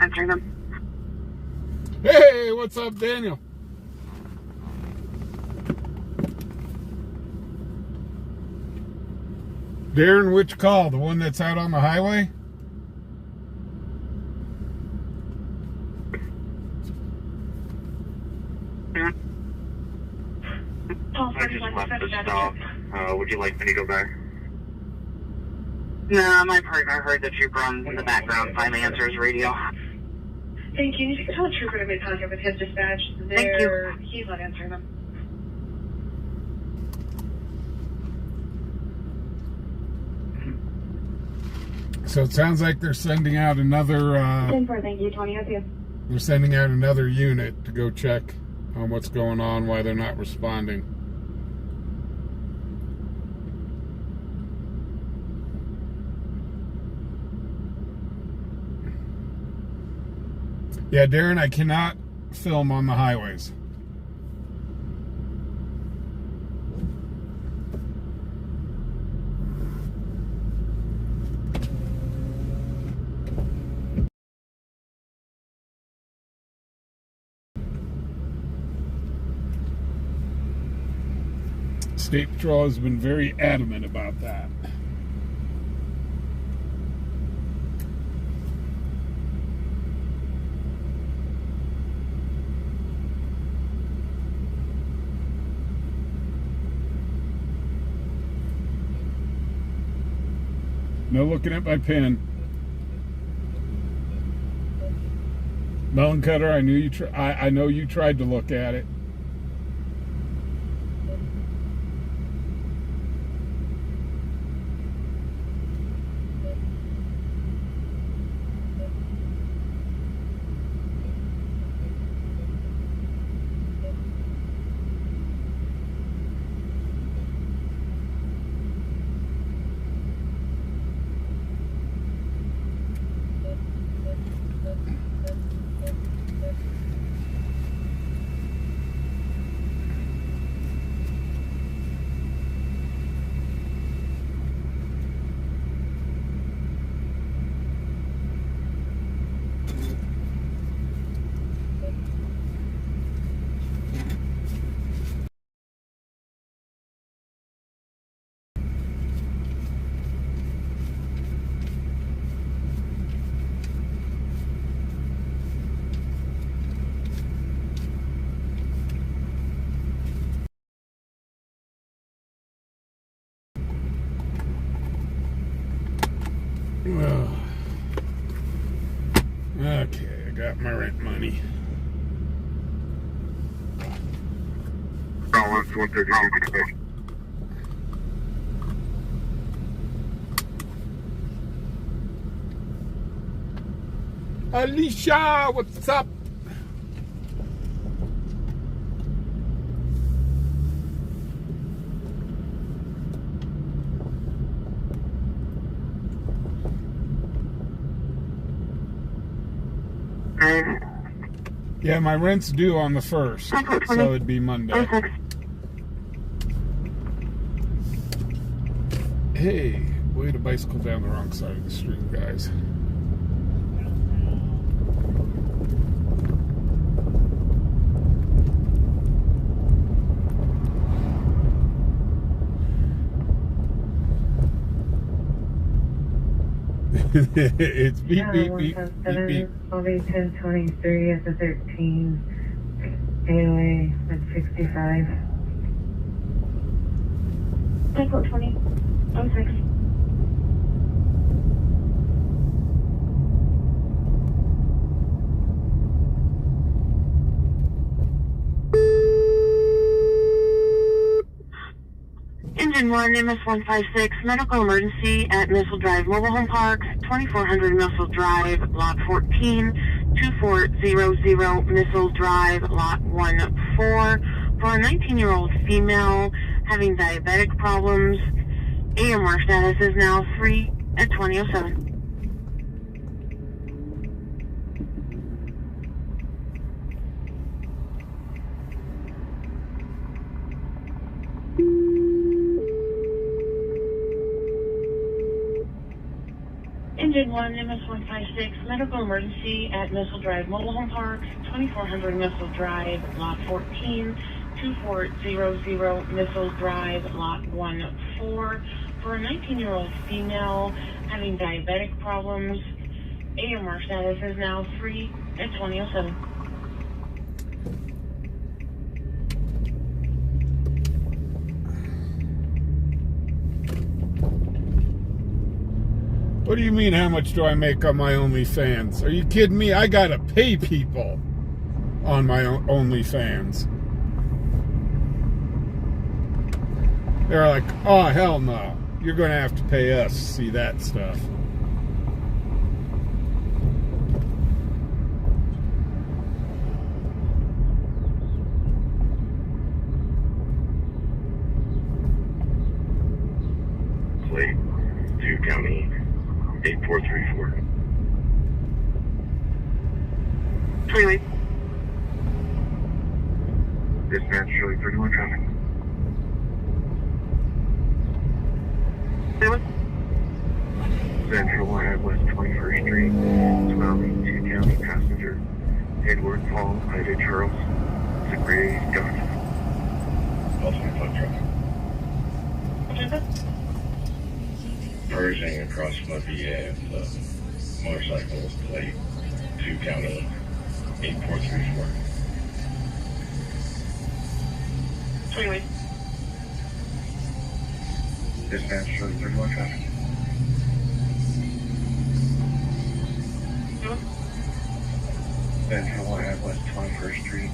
answering them. Hey, what's up, Daniel? Darren, which call? The one that's out on the highway? Paul I just 41, left the status stop. check. Would you like me to go back? No, my partner heard the trooper on in the background finally answer his radio. Thank you. You can tell the trooper to make contact with his dispatch. Thank you. He's not answering them. So it sounds like they're sending out another. 10-4, thank you. 20 of you. They're sending out another unit to go check on what's going on, why they're not responding. Yeah, Darren, I cannot film on the highways. State Patrol has been very adamant about that. No looking at my pen. Melon Cutter, I knew you. I know you tried to look at it. Okay, I got my rent money. Oh, it's 132. Alicia, what's up? Yeah, my rent's due on the 1st, so it'd be Monday. Hey, way to bicycle down the wrong side of the street, guys. It's beep, beep, beep, beep, beep. I'll be 1023 at the 13. AOA at 65. Cycle 20. 06. Engine 1, MS-156, medical emergency at Missile Drive Mobile Home Park, 2400 Missile Drive, Lot 14, 2400 Missile Drive, Lot 14, for a 19-year-old female having diabetic problems. AMR status is now 3 at 2007. Engine 1, MS-156, medical emergency at Missile Drive Mobile Home Park, 2400 Missile Drive, Lot 14, 2400 Missile Drive, Lot 14, for a 19-year-old female having diabetic problems. AMR status is now 3 at 2007. What do you mean, how much do I make on my OnlyFans? Are you kidding me? I gotta pay people on my OnlyFans. They're like, oh, hell no. You're gonna have to pay us to see that stuff. Plate 2 County 8434. Freeway. Dispatch Shirley 31 traffic. Central at West 21st Street, Swelling, 2 County passenger. Edward Paul, Ida Charles, Zachary Duck. Ultimate plug truck. Pershing across Fluffy Ave, motorcycle plate 2 County 8434. Freeway. Dispatch Shirley 31 traffic. Central at West 21st Street,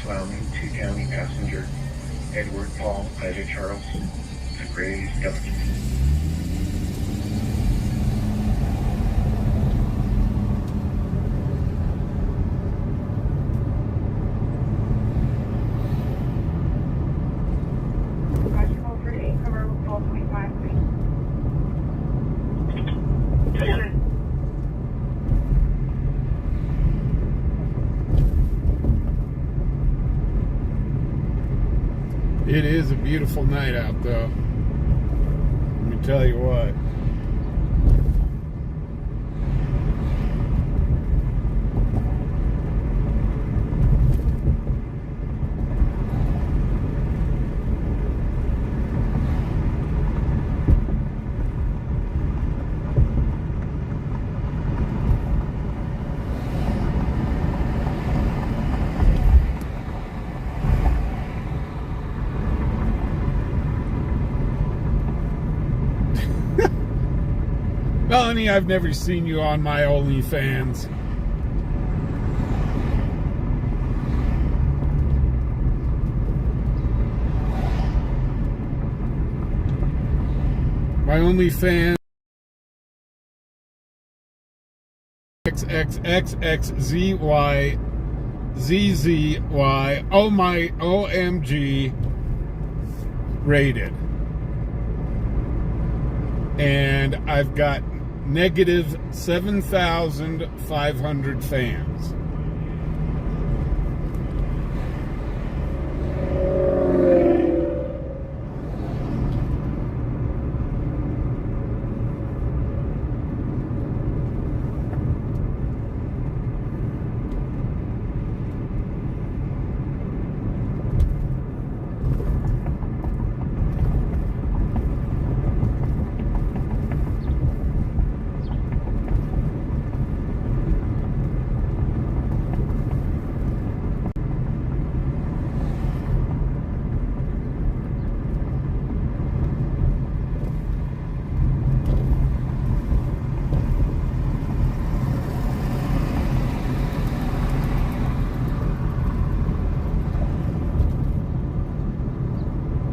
Swelling, 2 County passenger. Edward Paul, Ida Charles, Zachary Duck. It is a beautiful night out, though. Let me tell you what. Melanie, I've never seen you on my OnlyFans. My OnlyFans XXXXZY oh my OMG rated. And I've got negative 7,500 fans.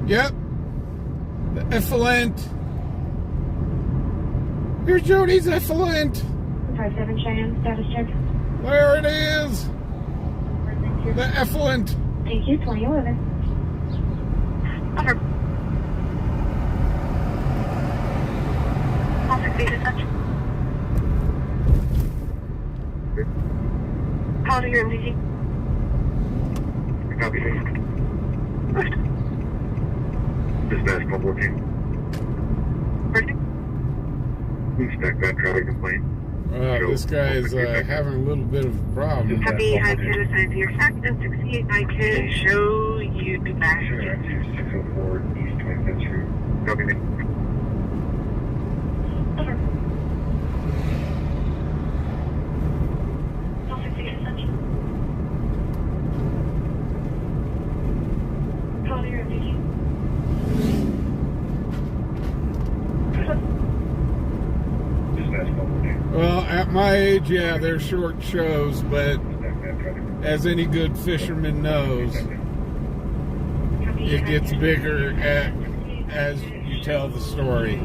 Yep. The effluent. Here's Jody's effluent. 57 Cheyenne, status check. There it is. The effluent. Thank you, 2011. Over. All 60 to touch. How old are you, MDT? Copy. Dispatch call 14. Perfect. Inspect that traffic complaint. This guy is having a little bit of a problem. Copy, I can assign to your second 68. I can show you back. Sure, 604 East 25th Street. Copy me. Over. All 60 to touch. How old are you, MDT? Dispatch call 14. Well, at my age, yeah, they're short shows, but as any good fisherman knows, it gets bigger as you tell the story.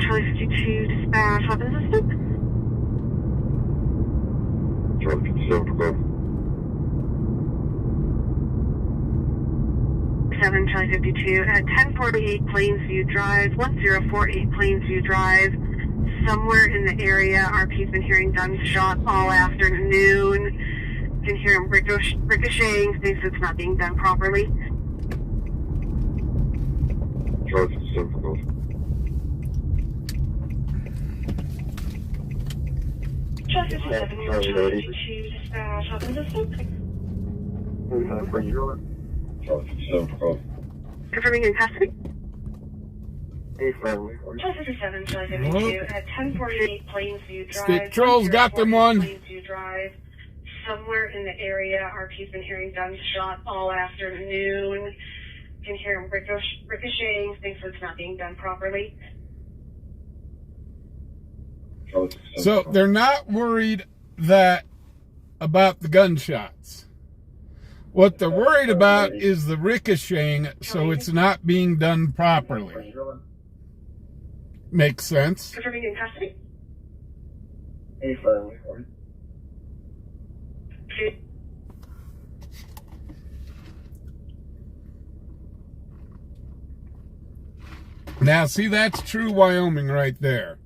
Charlie 52, dispatch, weapons assistant. Charlie 57 for 7 Charlie 52 at 1048 Plainsview Drive, 1048 Plainsview Drive. Somewhere in the area, RP's been hearing gunshots all afternoon. Can hear him ricocheting, thinks it's not being done properly. Charlie 57 for Golf. Charlie 57, Charlie 52, dispatch, weapons assistant. Charlie 57 for Golf. Confirming in custody. Charlie 57, Charlie 52 at 1048 Plainsview Drive. Stick Trolls got them one. Plainsview Drive. Somewhere in the area, RP's been hearing gunshots all afternoon. Can hear him ricocheting, thinks it's not being done properly. So they're not worried about the gunshots. What they're worried about is the ricocheting, so it's not being done properly. Makes sense. Confirming in custody. Now, see, that's true Wyoming right there.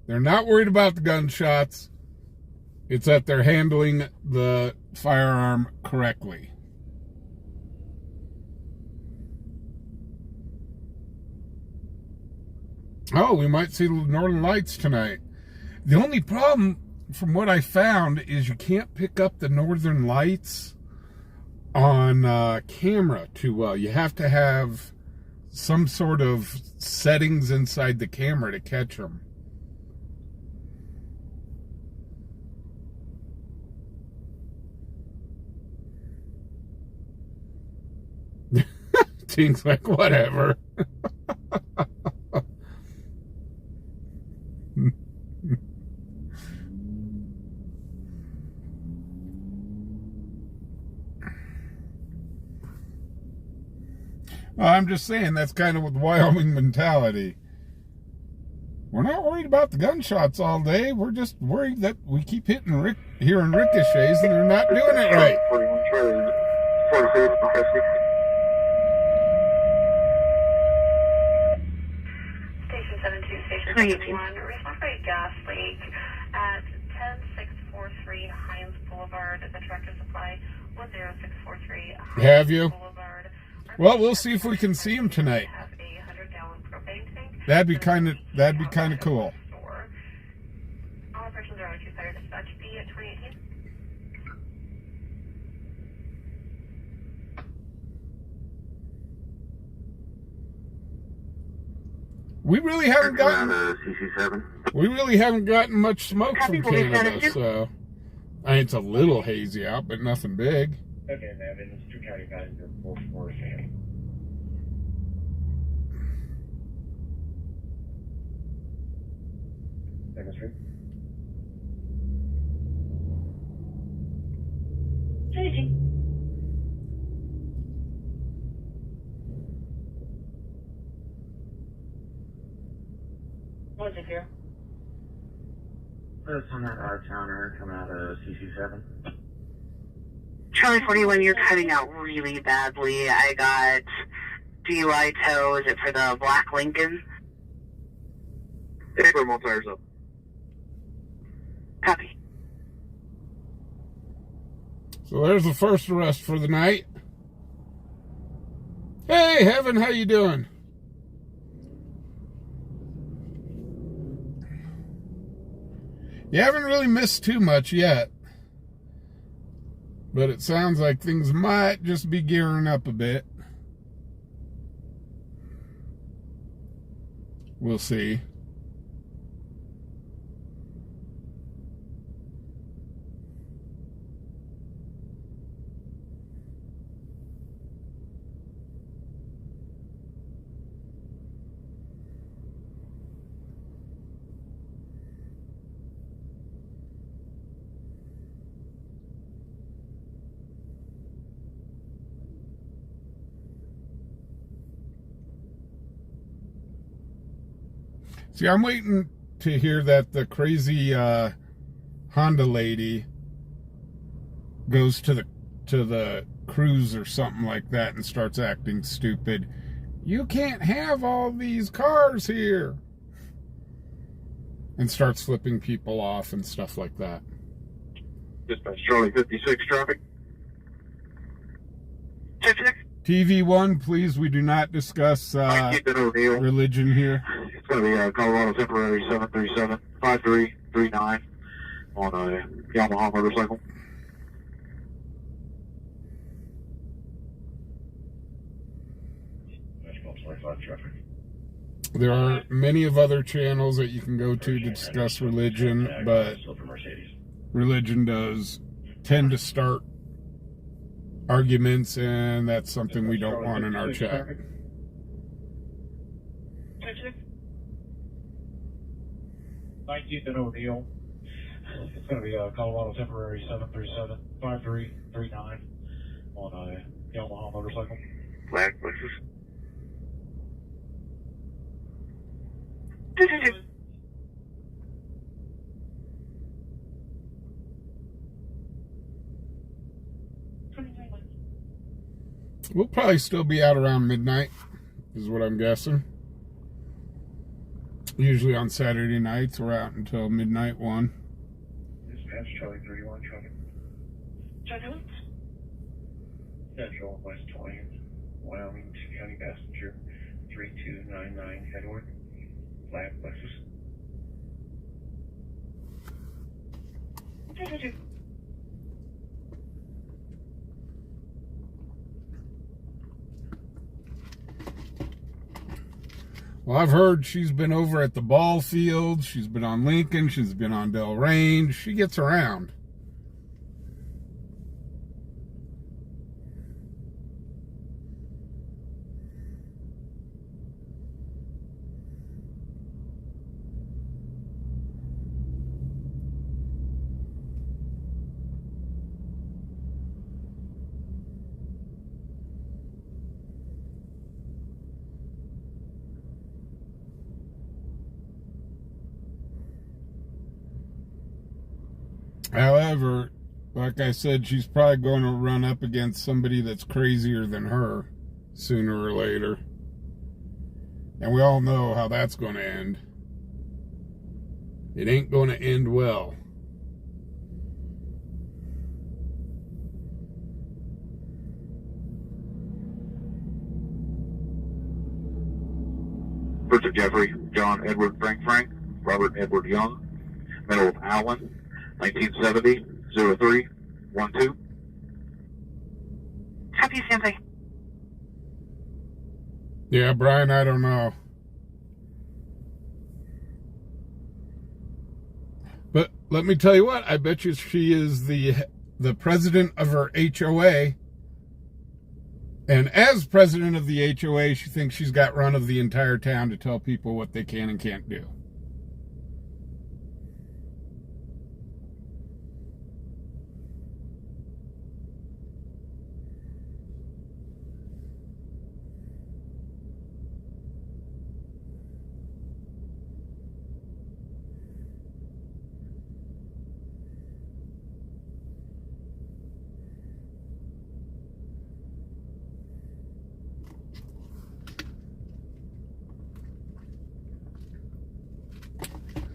They're not worried about the gunshots. It's that they're handling the firearm correctly. Oh, we might see the Northern Lights tonight. The only problem, from what I found, is you can't pick up the Northern Lights on camera too well. You have to have some sort of settings inside the camera to catch them. Seems like whatever. I'm just saying that's kind of with Wyoming mentality. We're not worried about the gunshots all day. We're just worried that we keep hearing ricochets and they're not doing it right. 41 Charlie 46 for custody. Station 72, Station 71. Response by gas leak at 10643 Hines Boulevard. The Tractor Supply 10643 Hines Have you? Boulevard. Well, we'll see if we can see him tonight. Have a 100-gallon propane tank. That'd be kind of cool. All operations are on to fire dispatch B at 2018. We really haven't gotten CC7. much smoke from Canada, so it's a little hazy out, but nothing big. Okay, man, it's 2 county passenger 44 fan. Demonstrate. What's it here? That's on that R-Towner coming out of CC7. Charlie 41, you're cutting out really badly. I got DUI tow. Is it for the Black Lincoln? Hey, put all tires up. Copy. So there's the first arrest for the night. Hey, Heaven, how you doing? You haven't really missed too much yet. But it sounds like things might just be gearing up a bit. We'll see. See, I'm waiting to hear that the crazy Honda lady goes to the cruise or something like that and starts acting stupid. You can't have all these cars here. And starts flipping people off and stuff like that. Dispatch Charlie 56 traffic. 56. TV1, please, we do not discuss religion here. It's going to be Colorado temporary 737 5339 on a Yamaha motorcycle. There are many of other channels that you can go to discuss religion, but religion does tend to start arguments, and that's something we don't want in our chat. It's going to be Colorado temporary 737 5339 on a Yamaha motorcycle. Flag places. We'll probably still be out around midnight, is what I'm guessing. Usually on Saturday nights, we're out until midnight 1. Dispatch Charlie 31 traffic. Charlie? Central West 20th, Wyoming, County passenger 3299 headward. Flag places. Well, I've heard she's been over at the ball field. She's been on Lincoln. She's been on Del Range. She gets around. However, like I said, she's probably going to run up against somebody that's crazier than her sooner or later. And we all know how that's going to end. It ain't going to end well. First of Jeffrey, John Edward Frank, Robert Edward Young, middle of Allen, 1970, 0312. Copy, Sensei. Yeah, Brian, I don't know. But let me tell you what, I bet you she is the president of her HOA. And as president of the HOA, she thinks she's got run of the entire town to tell people what they can and can't do.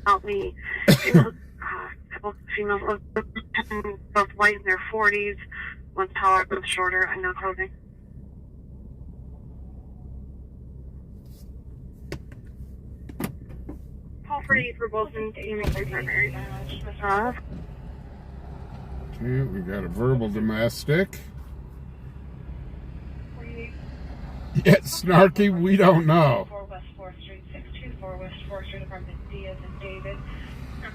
Help me. Couple females, both white in their 40s, one's taller, both shorter, and no clothing. Call for you for both in primary. Okay, we got a verbal domestic. Yeah, snarky, we don't know. 4 West 4th Street, 624 West 4th Street, apartment Diaz and David.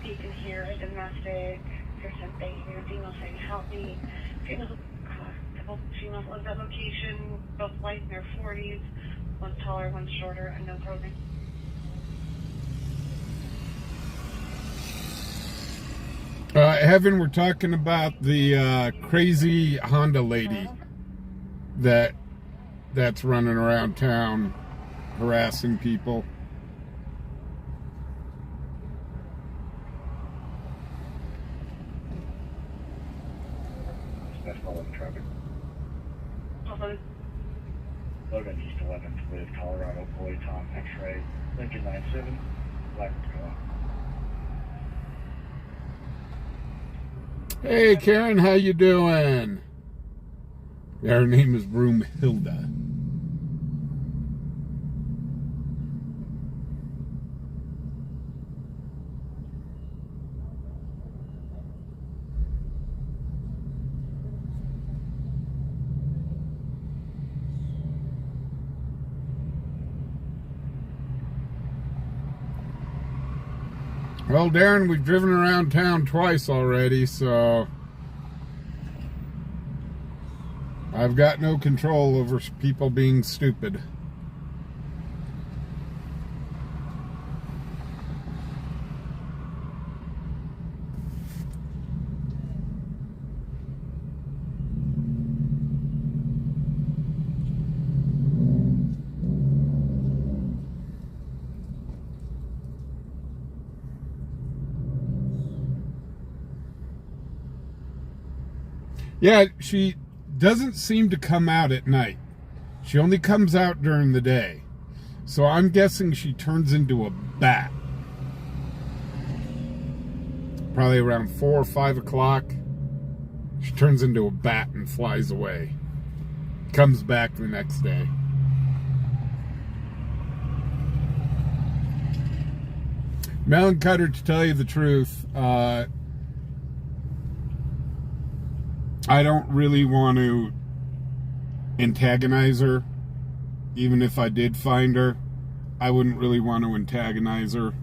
You can hear a domestic person begging female saying, help me. Couple females live at that location, both white in their 40s, one's taller, one's shorter, and no clothing. Heaven, we're talking about the crazy Honda lady that's running around town harassing people. following traffic. Awesome. Logan East 11th with Colorado Boy Tom X-Ray, Lincoln 97, Black Tacoma. Hey, Karen, how you doing? Yeah, her name is Broomhilda. Well, Darren, we've driven around town twice already, so I've got no control over people being stupid. Yeah, she doesn't seem to come out at night. She only comes out during the day. So I'm guessing she turns into a bat. Probably around 4 or 5 o'clock. She turns into a bat and flies away. Comes back the next day. Melon Cutter, to tell you the truth, I don't really want to antagonize her. Even if I did find her, I wouldn't really want to antagonize her.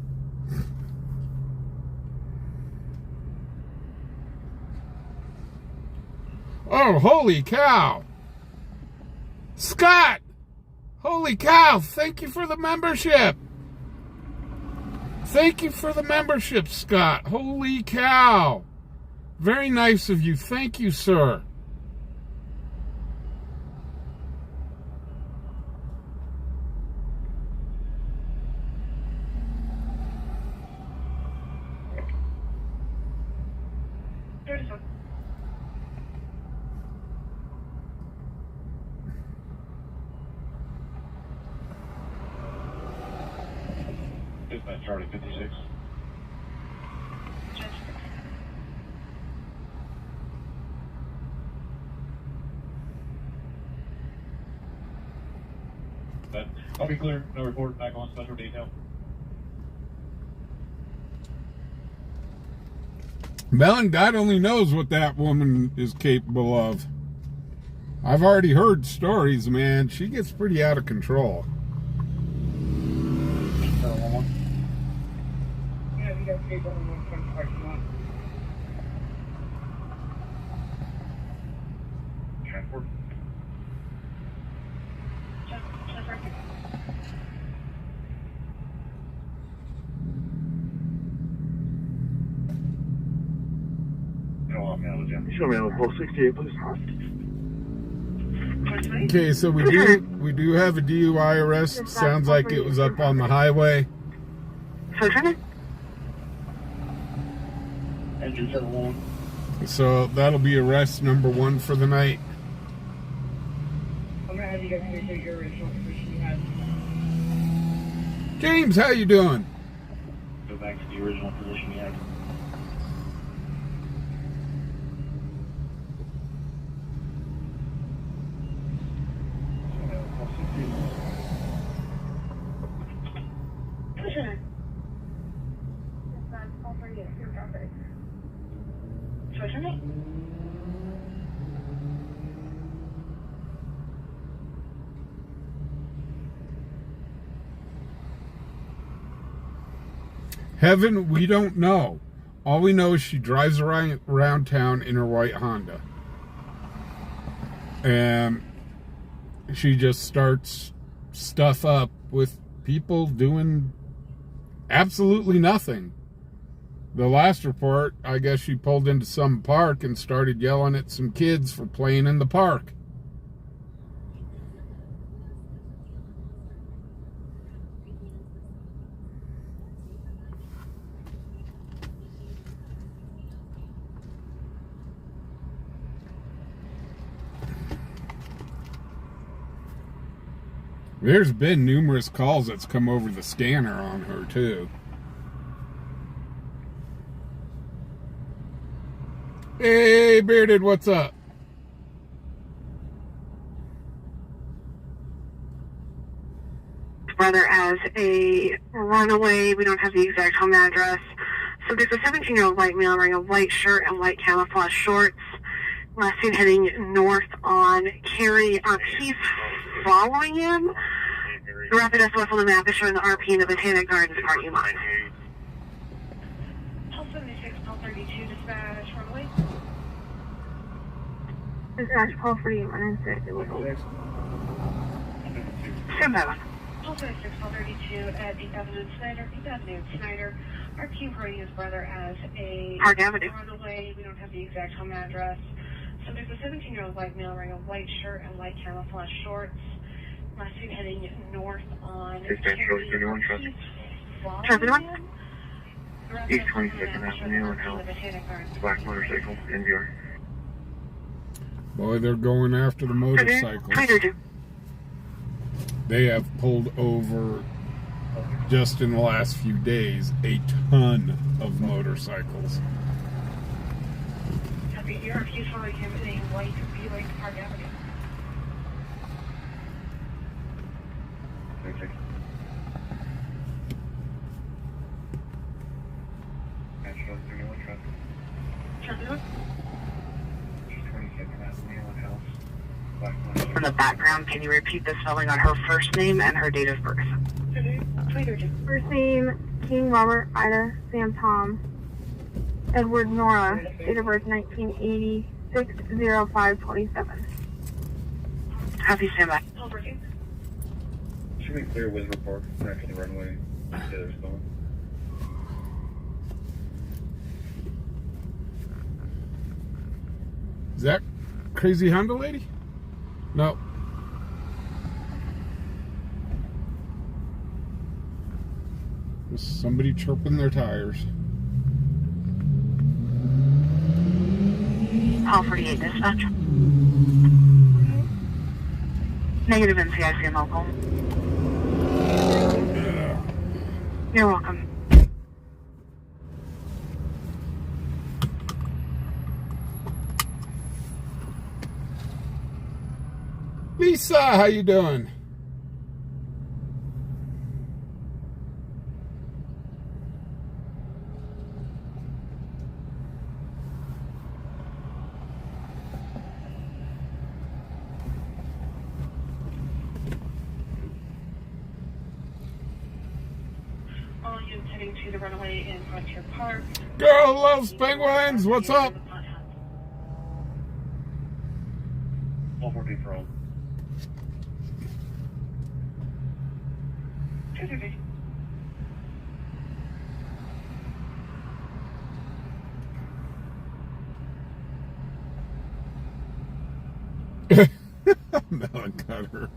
Oh, holy cow! Scott! Holy cow, thank you for the membership! Thank you for the membership, Scott. Holy cow! Very nice of you. Thank you, sir. Dispatch Charlie 56. I'll be clear. No report. Back on special detail. Melon, God only knows what that woman is capable of. I've already heard stories, man. She gets pretty out of control. Yeah, we got people in the front parking lot. Transport. Show me on pole 68, please. Okay, so we do have a DUI arrest. Sounds like it was up on the highway. Engine 71. So that'll be arrest number 1 for the night. I'm gonna have you guys take your original position you had. James, how you doing? Go back to the original position you had. Heaven, we don't know. All we know is she drives around town in her white Honda. And she just starts stuff up with people doing absolutely nothing. The last report, I guess she pulled into some park and started yelling at some kids for playing in the park. There's been numerous calls that's come over the scanner on her, too. Hey, Bearded, what's up? Brother as a runaway. We don't have the exact home address. Subject was a 17-year-old white male wearing a white shirt and white camouflage shorts. Last seen heading north on Cary. He's following him. The rapid SOS on the map is showing the RP in the Botanic Gardens parking lot. Pulse 76, Pulse 32, dispatch, runaway. Dispatch, Paul 4196. Stand by. Pulse 76, Pulse 32 at 8,000 and Snyder. 8,000 and Snyder. Our team reporting his brother as a Park Avenue. runaway. We don't have the exact home address. So there's a 17-year-old white male wearing a white shirt and white camouflage shorts. Last seen heading north on Dispatch, traffic. Traffic 1? East 22nd Avenue and House. Black motorcycle, NVR. Boy, they're going after the motorcycles. They have pulled over, just in the last few days, a ton of motorcycles. Copy. ERP's following him in a white Buick Park Avenue. Okay. National 31 traffic. Traffic 1? East 22nd Avenue and House. Black motorcycle. From the background, can you repeat the spelling on her first name and her date of birth? First name, King Robert Ida Sam Tom. Edward Nora, date of birth 1980, 6/05/27. Happy standby. Pulse 14. Should we clear Wismer Park back to the runway? The other's going. Is that crazy Honda lady? No. Just somebody chirping their tires. Call 48 dispatch. Negative NCIC and local. You're welcome. Lisa, how you doing? All units heading to the runaway in Frontier Park. Girl loves penguins. What's up? All 14 for all. Melon cutter.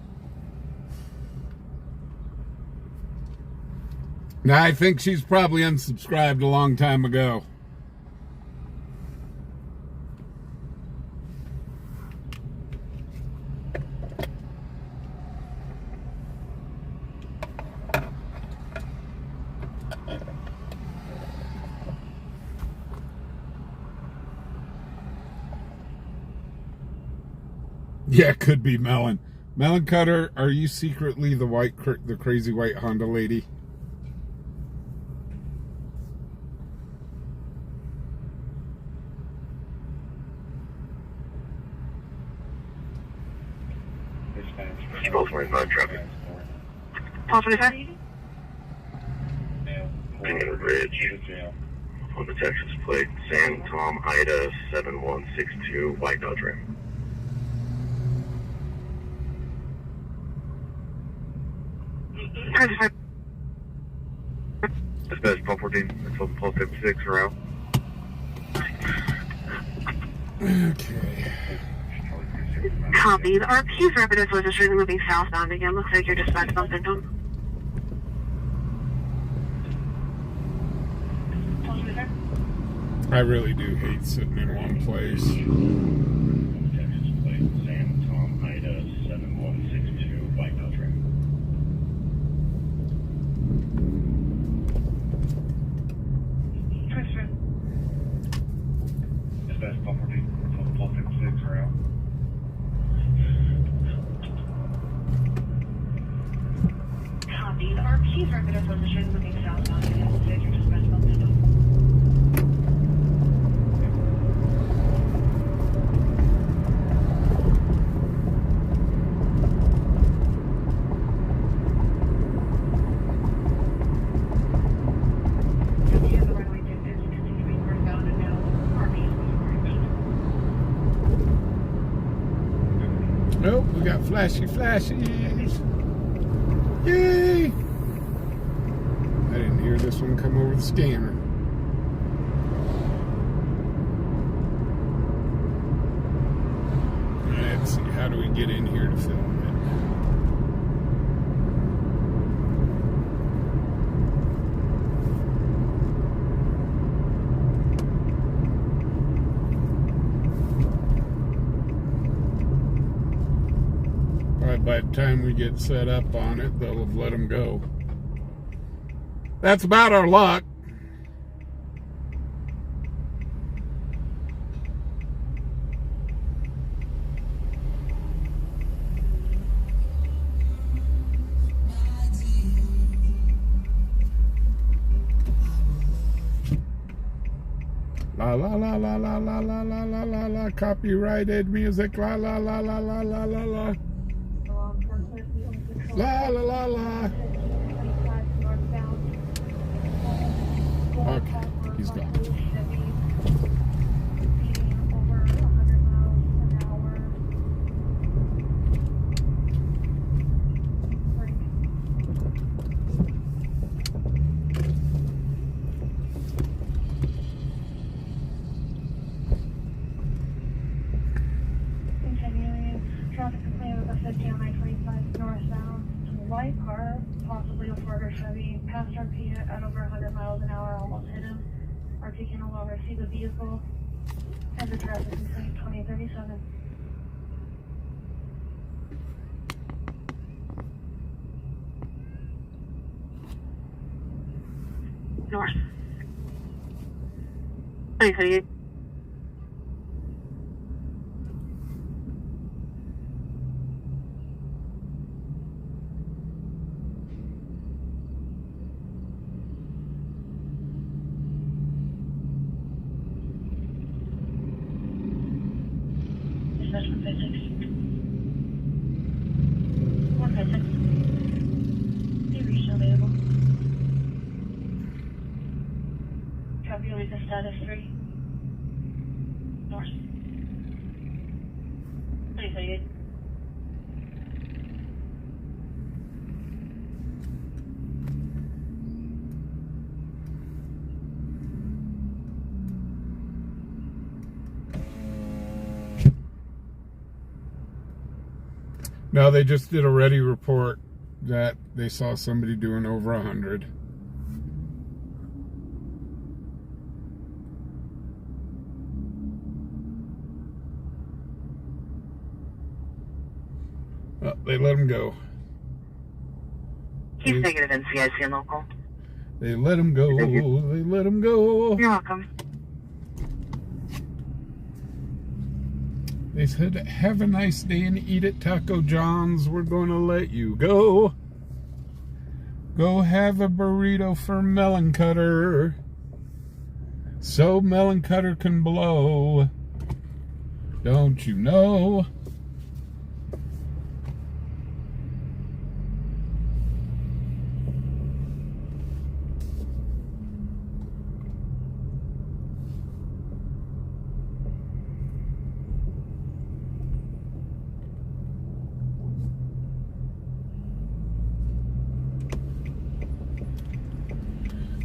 Now, I think she's probably unsubscribed a long time ago. Yeah, it could be Melon. Melon Cutter, are you secretly the crazy white Honda lady? Dispatch. 1225 traffic. Call 25. Pinion Ridge. On the Texas plate, Sam Tom Ida 7162 White Dodge Ram. Dispatch, Pulse 14, it's on Pulse 56, we're out. Okay. Copy. The RP's rapid SOS is showing moving southbound again. Looks like your dispatch bumped into him. I really do hate sitting in one place. Texas plate, Sam Tom Ida 7162 White Dodge Ram. That's property. 1256 around. Copy. Our keys are in their position moving southbound. And we'll take your dispatch box window. Nope, we got flashy flashies. Yay! I didn't hear this one come over the scanner. Let's see, how do we get in here to film it? By the time we get set up on it, they'll have let them go. That's about our luck. La la la la la la la la la la la, copyrighted music, la la la la la la la la. La la la la. Okay, he's gone. Continuing, traffic complaint with a 50 on I-25 northbound. White car, possibly a Ford or Chevy, passed our P at over 100 miles an hour, almost hit him. RT can no longer see the vehicle. And the traffic complaint 2037. North. 2038. Dispatch 156. 156. You reached available. Copy, Lisa, status 3. North. 2038. No, they just did a ready report that they saw somebody doing over 100. Oh, they let him go. Keep negative NCIC and local. They let him go. They let him go. You're welcome. They said, have a nice day and eat at Taco John's. We're going to let you go. Go have a burrito for Melon Cutter. So Melon Cutter can blow. Don't you know?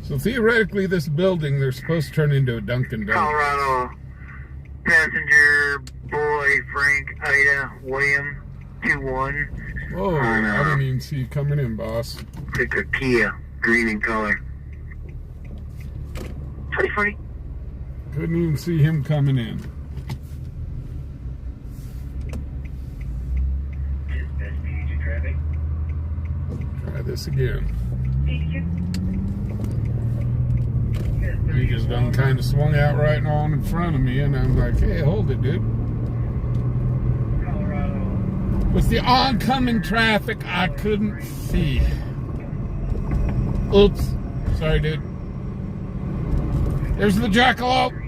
So theoretically, this building, they're supposed to turn into a Dunkin' Donuts. Colorado passenger boy Frank Ida William 21. Whoa, I didn't even see you coming in, boss. Pick a Kia, green in color. 2040. Couldn't even see him coming in. Dispatch PG traffic. Try this again. PDQ. Yes, He just done kind of swung out right on in front of me, and I'm like, hey, hold it, dude. Colorado. With the oncoming traffic, I couldn't see. Oops. Sorry, dude. There's the jackalope.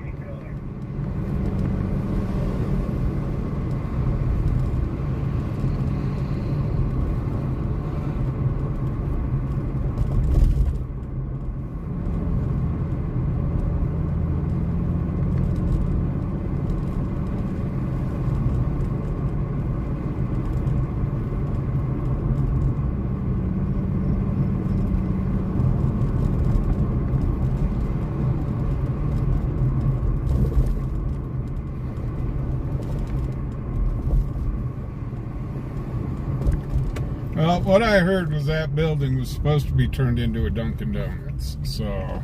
Well, what I heard was that building was supposed to be turned into a Dunkin' Donuts, so...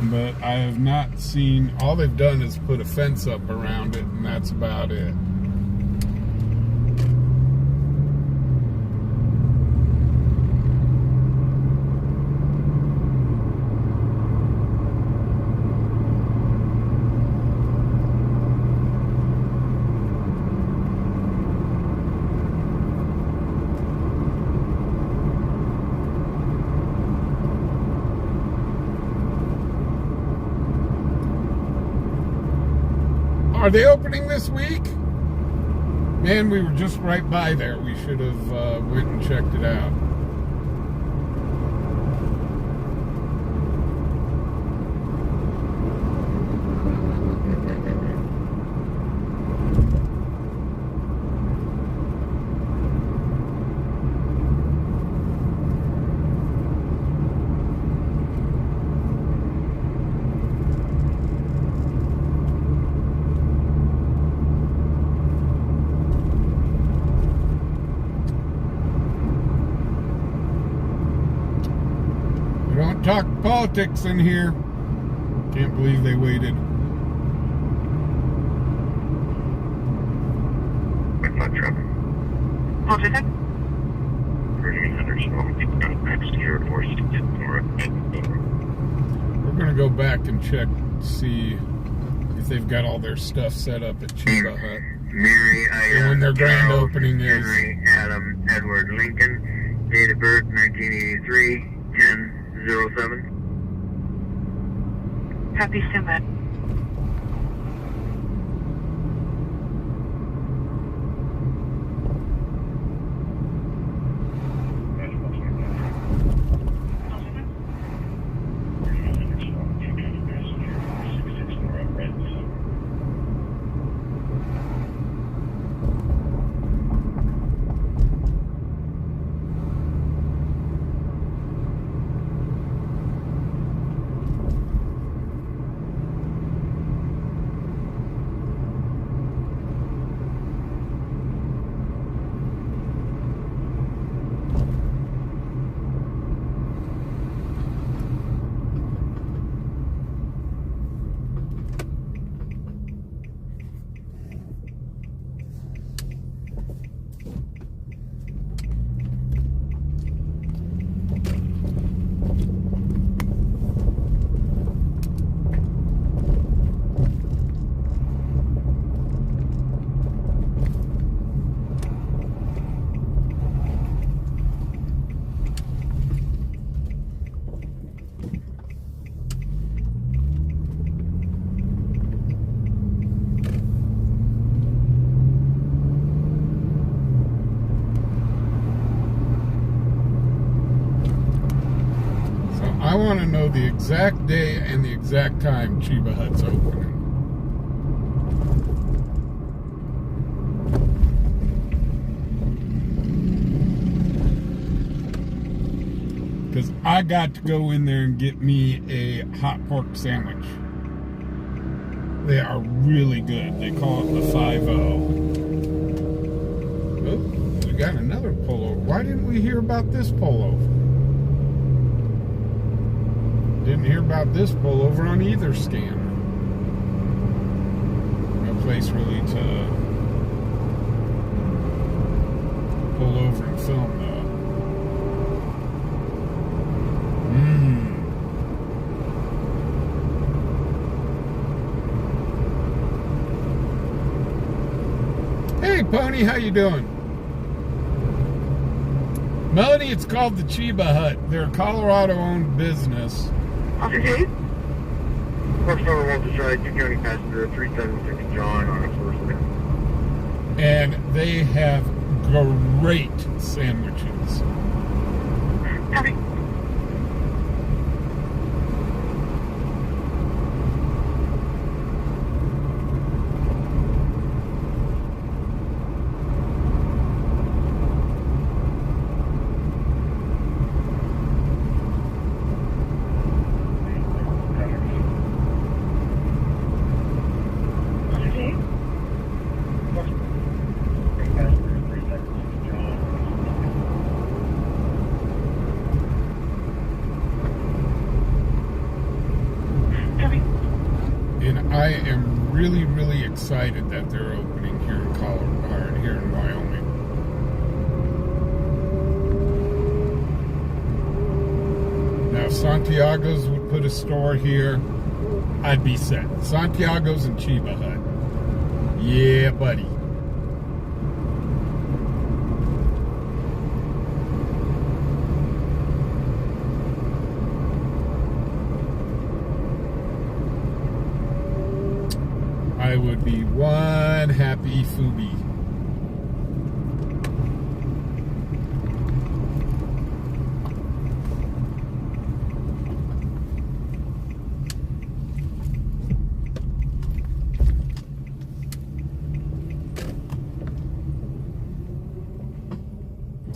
But I have not seen... All they've done is put a fence up around it, and that's about it. Are they opening this week? Man, we were just right by there. We should have went and checked it out. Talk politics in here. Can't believe they waited. Quick flat traffic. Hold your thing. 3800 next to your force. We're gonna go back and check, see if they've got all their stuff set up at Chiba Hut. Mary, And when their grand opening is. Henry Adam Edward Lincoln, date of birth 1983, 1007. Copy, stand by. I want to know the exact day and the exact time Chiba Hut's opening. Because I got to go in there and get me a hot pork sandwich. They are really good. They call it the 5-0. Oh, we got another pullover. Why didn't we hear about this pullover? Didn't hear about this pullover on either scan. No place really to pull over and film though. Pony, how you doing? Melanie, it's called the Chiba Hut. They're a Colorado-owned business. Officer 2? First number 1 to try 2 county passenger 376 John on a first lane. And they have great sandwiches. Copy. I am really, really excited that they're opening here in Colorado, or here in Wyoming. Now, if Santiago's would put a store here, I'd be set. Santiago's and Chiba Hut. Yeah, buddy. I would be one happy Fubi.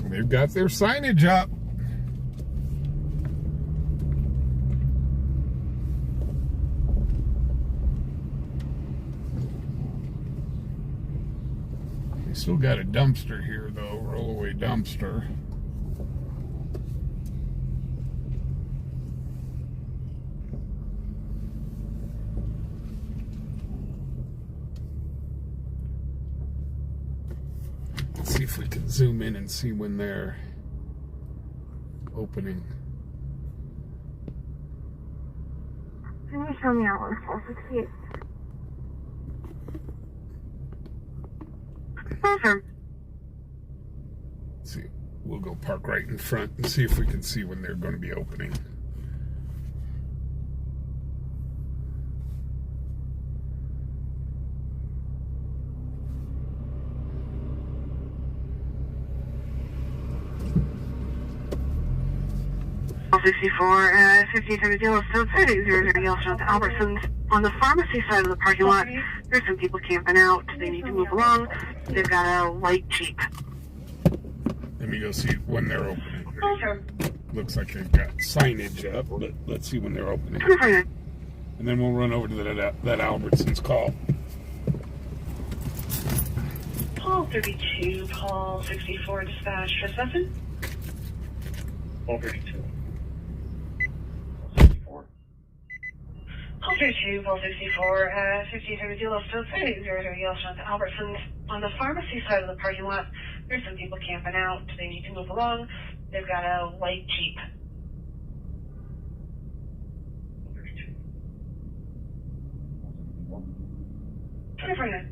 They've got their signage up. Still got a dumpster here, though, rollaway dumpster. Let's see if we can zoom in and see when they're opening. Can you show me out 468? Sure. Let's see, we'll go park right in front and see if we can see when they're going to be opening. All 64, 5870 Deal, so 30 Yellowstone to Albertsons. On the pharmacy side of the parking lot, there's some people camping out. They need to move along. They've got a white Jeep. Let me go see when they're opening. Sure. Looks like they've got signage up, but let's see when they're opening. And then we'll run over to that Albertsons call. Call 32, call 64, dispatch, Trespassing. Call 32. Call 32, call 64, 5870 Deal, so 30 Yellowstone to Albertsons. On the pharmacy side of the parking lot, there's some people camping out. They need to move along. They've got a white Jeep. 32. 24-9.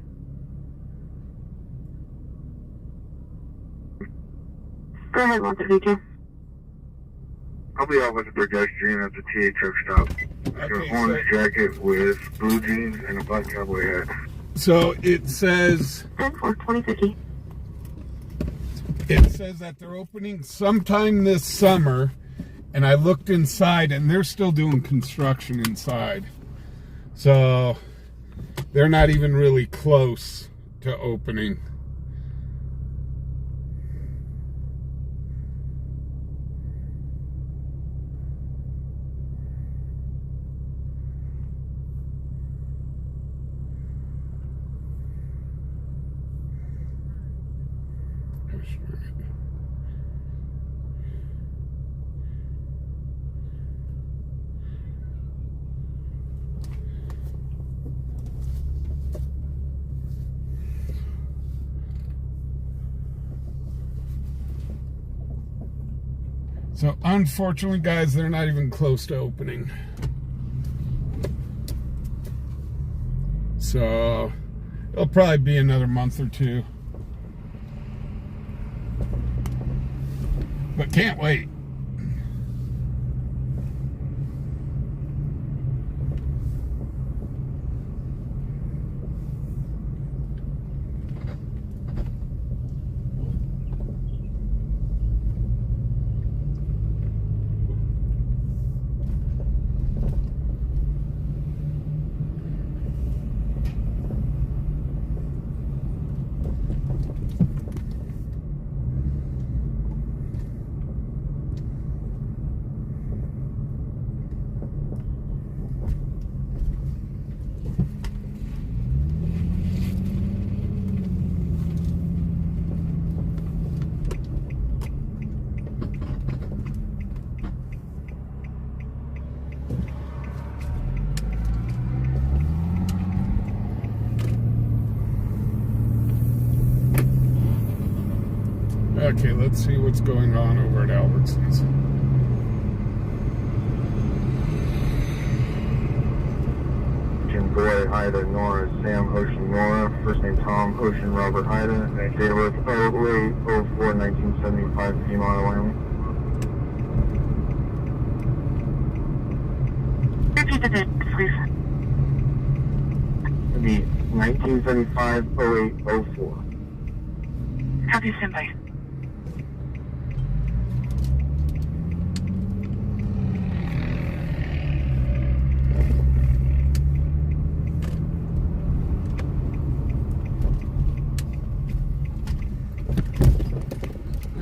Go ahead, 132. I'll be out with the pedestrian at the TA truck stop. Got an orange jacket with blue jeans and a black cowboy hat. So it says 10-4-2050. It says that they're opening sometime this summer, and I looked inside and they're still doing construction inside. So they're not even really close to opening. So unfortunately, guys, they're not even close to opening. So it'll probably be another month or two. But can't wait. Okay, let's see what's going on over at Albertsons. Jim Boy, Haida, Nora, Sam, Hoshin, Nora. First name Tom, Hoshin, Robert, Haida. Date of birth 08/04/1975, female, Wyoming. Repeat the date, please. It'd be 1975-08-04. Copy, standby.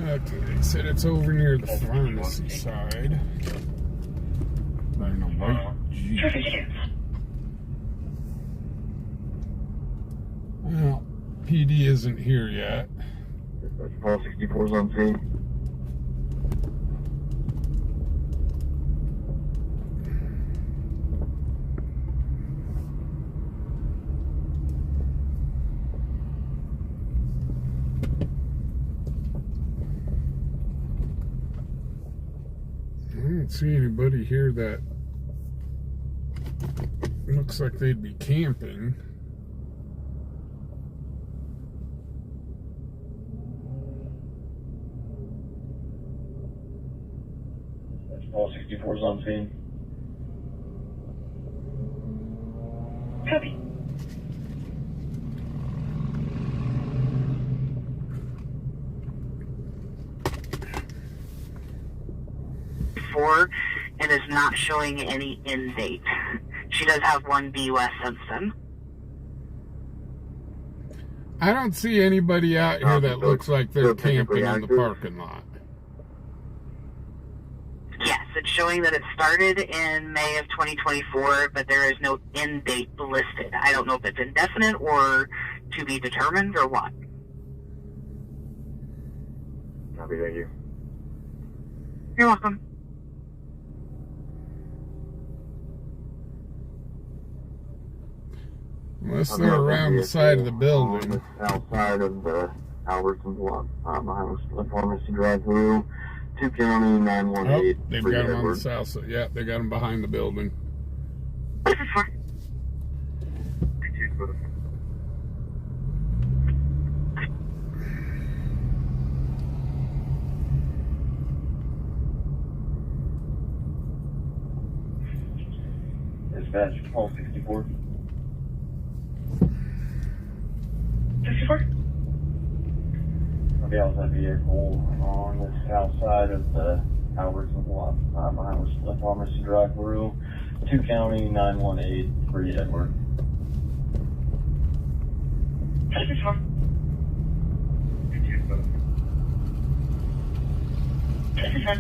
Okay, they said it's over near the pharmacy side. I don't know, white Jeep. Well, PD isn't here yet. All 64's on scene. I don't see anybody here that looks like they'd be camping. All 64's on scene. Copy. And is not showing any end date. She does have one BUS since then. I don't see anybody out here that looks like they're camping in the parking lot. Yes, it's showing that it started in May of 2024, but there is no end date listed. I don't know if it's indefinite or to be determined or what. Copy, thank you. You're welcome. Unless they're around the side of the building. Outside of the Albertsons lot, behind the pharmacy drive-through, 2 County, 918. Oh, they've got them on the south side. Yeah, they got them behind the building. This is fine. Dispatch, all 64. 64? I'll be out that vehicle on the south side of the Albertsons lot, behind the pharmacy drive-through, 2 County, 918, 3 Edward. 64. 64.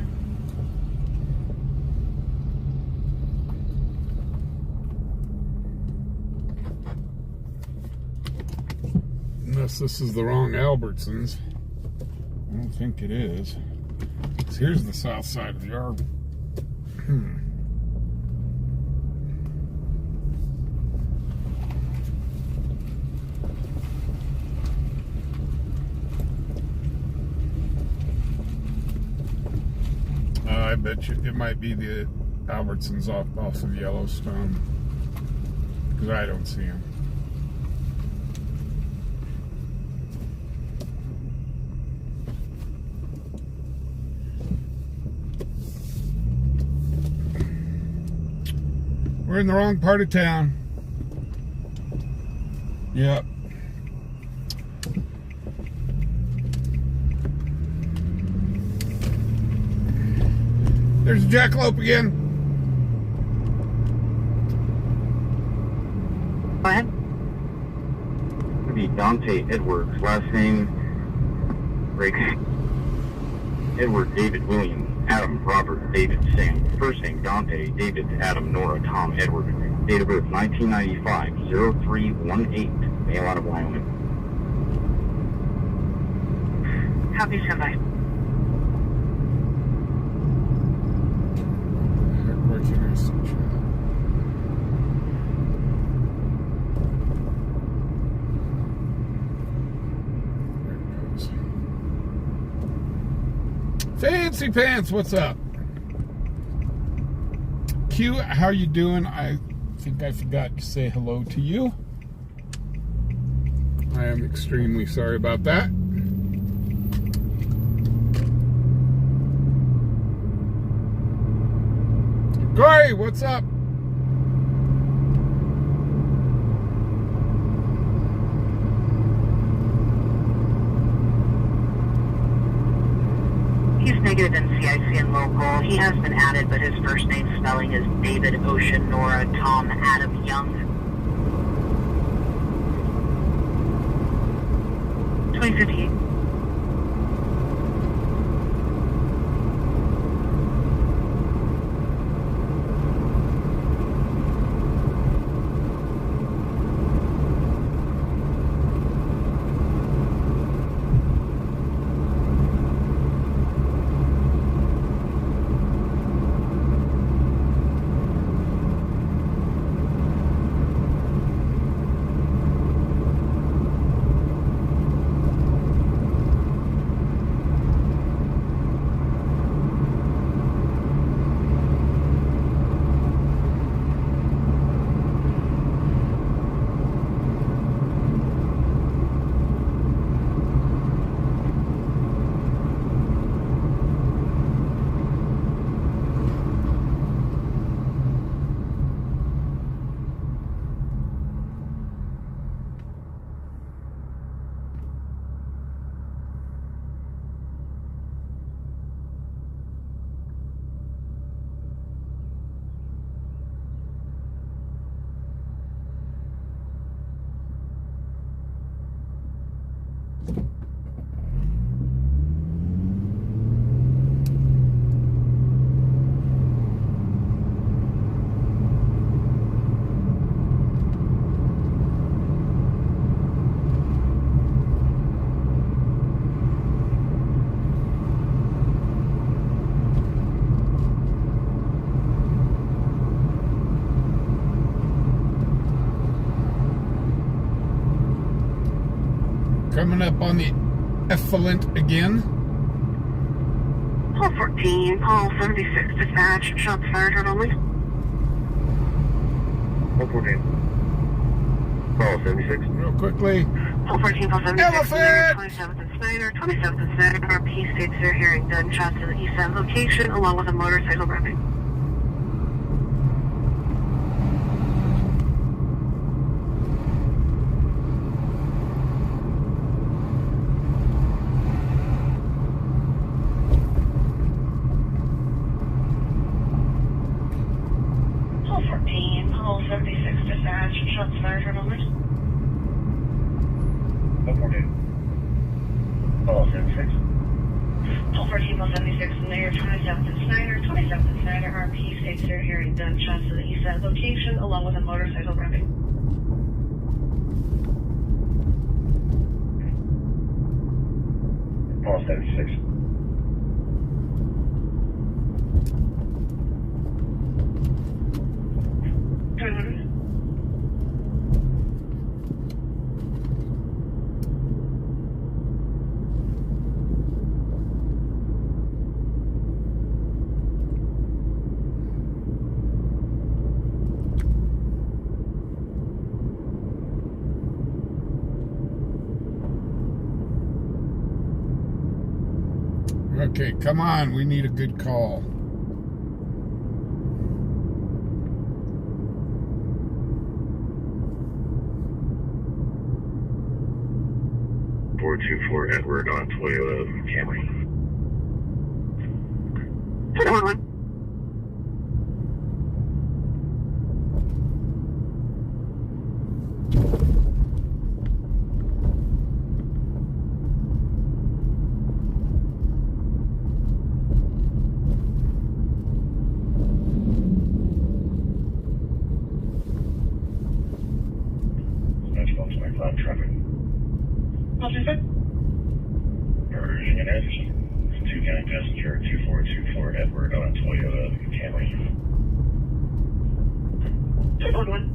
Unless this is the wrong Albertsons. I don't think it is. 'Cause here's the south side of the yard. I bet you it might be the Albertsons off of Yellowstone. Because I don't see them. We're in the wrong part of town. Yep. There's a jackalope again. Go ahead. It'll be Dante Edwards. Last name, Rick. Edward David William Adam Robert David Sam. First name Dante David Adam Nora Tom Edward. Date of birth 1995 0318. Male out of Wyoming. Copy, standby. Fancy Pants, what's up? Q, how you doing? I think I forgot to say hello to you. I am extremely sorry about that. Corey, what's up? He's negative in CIC and local. He has been added, but his first name spelling is David Ocean Nora Tom Adam Young. 2058. Coming up on the effluent again. Call 14, call 76, dispatch, shots fired, heard only. Call 14. Call 76. Real quickly. Call 14, call 76, Elephant! 27th and Snyder, 27th and Snyder, RP states they're hearing gunshots to the east side location, along with a motorcycle wreckage. Shots fired, heard only. Call 14. Call 76. Call 14, call 76, and there, 27th and Snyder, 27th and Snyder, RP states they're hearing gunshots to the east side location, along with a motorcycle wreckage. Call 76. Okay, come on. We need a good call. 2424 Edward on Toyota Camry. 211. Cloud traffic. Urging and Anderson. 2 county passenger 2424 Edward on Toyota Camry. 211.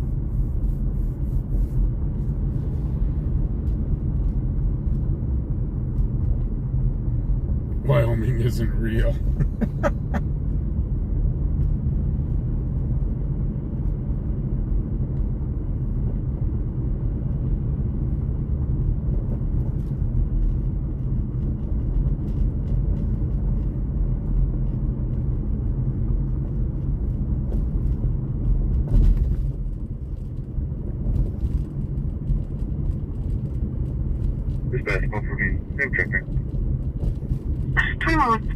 Wyoming isn't real. Dispatch, call for me. Same traffic. 211.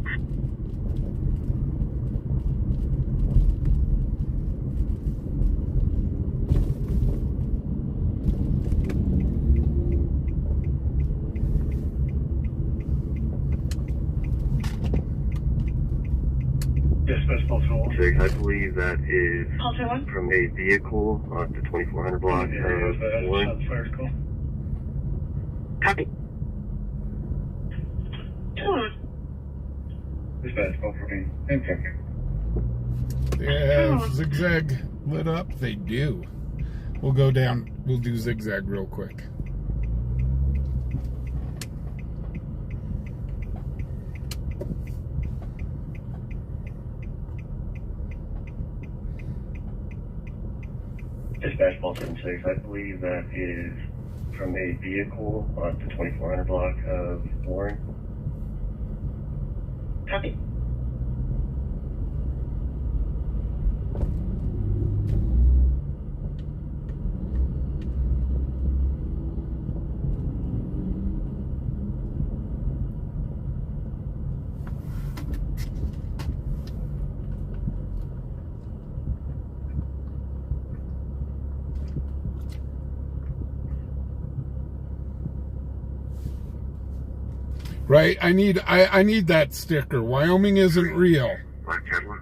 Dispatch, call to all. I believe that is Call 2-1. from a vehicle on the 2400 block of Warren. First call. Copy. 2-1. Dispatch, call for me. Same traffic. Yeah, zigzag lit up. They do. We'll go down. We'll do zigzag real quick. Dispatch, call 76. I believe that is from a vehicle on the 2400 block of Warren. Copy. Right? I need that sticker. Wyoming isn't real. Black Cadillac.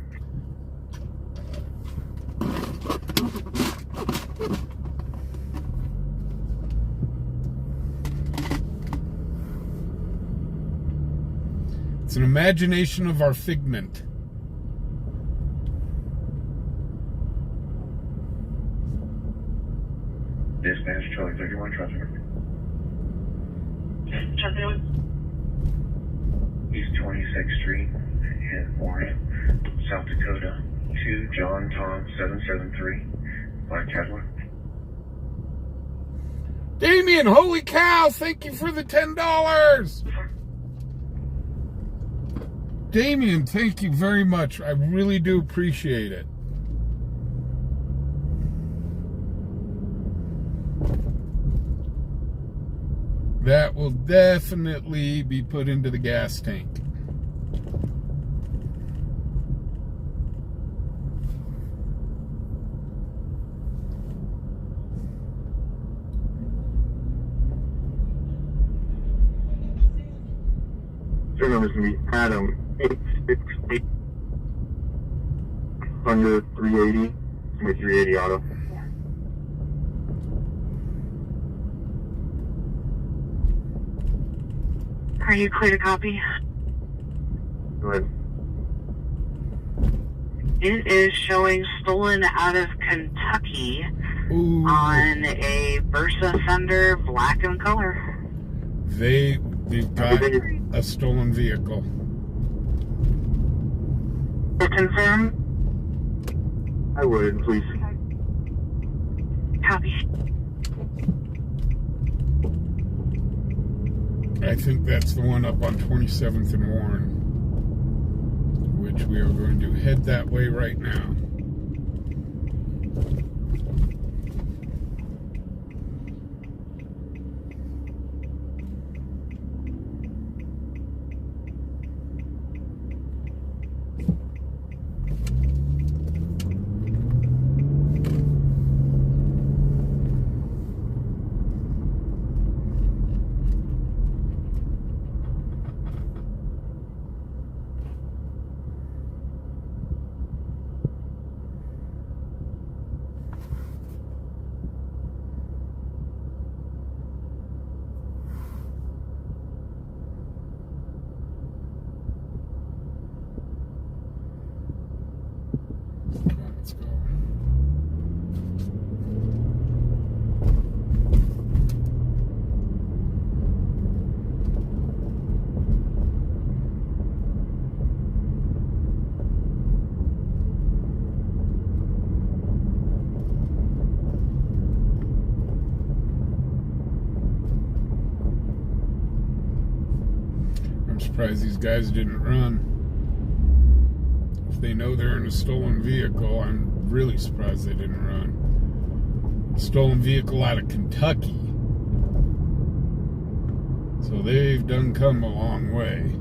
It's an imagination of our figment. Dispatch, Charlie 31 traffic. Traffic 1. East 26th Street in Warren, South Dakota. 2 John Tom 773. Black Cadillac. Damien, holy cow, thank you for the $10. Damien, thank you very much. I really do appreciate it. That will definitely be put into the gas tank. Your number's going to be Adam 868 under 380. It's going to be 380 auto. Are you clear to copy? Go ahead. It is showing stolen out of Kentucky. Ooh. On a Versa Thunder, black in color. They've got a stolen vehicle. Confirm? I would, please. Copy. I think that's the one up on 27th and Warren, which we are going to head that way right now. surprised these guys didn't run. If they know they're in a stolen vehicle, I'm really surprised they didn't run. Stolen vehicle out of Kentucky. So they've done come a long way.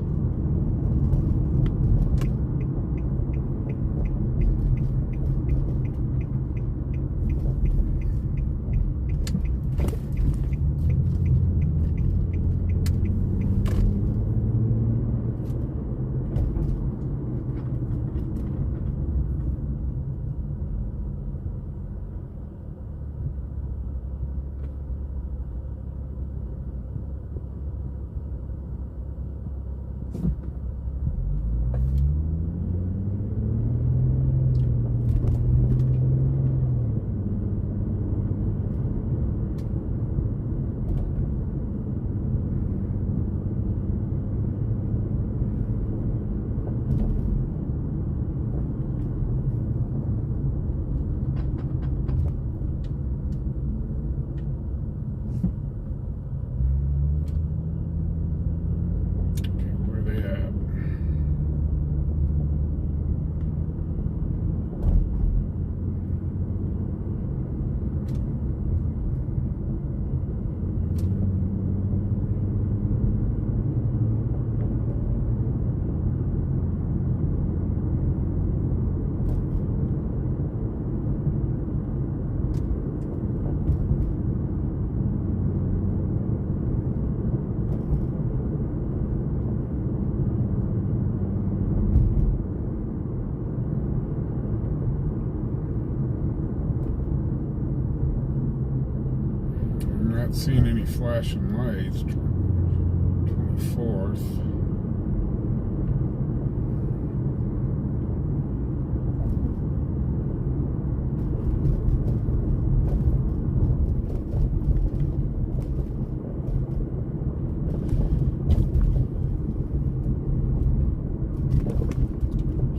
Not seeing any flashing lights. 24th.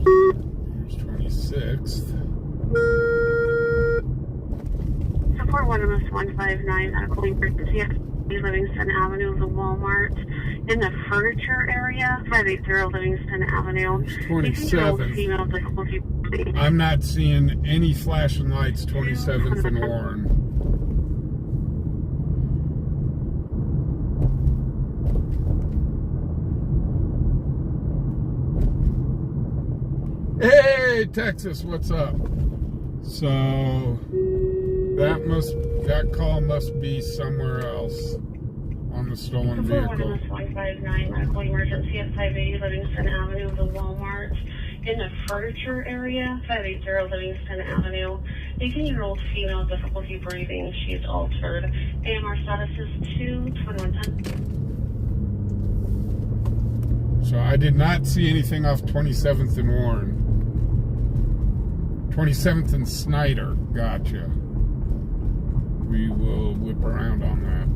Here's 26th. Support 1MS159 out of emergency at Livingston Avenue, the Walmart in the furniture area, 580 Livingston Avenue. 27th. I'm not seeing any flashing lights. 27th and Warren. Hey, Texas, what's up? So that call must be somewhere else on the stolen vehicle. 159 medical emergency at 580 Livingston Avenue, the Walmart in the furniture area, 580 Livingston Avenue. 18-year-old female, difficulty breathing. She's altered. AMR status is 22110. So I did not see anything off 27th and Warren. 27th and Snyder. Gotcha. We will whip around on that.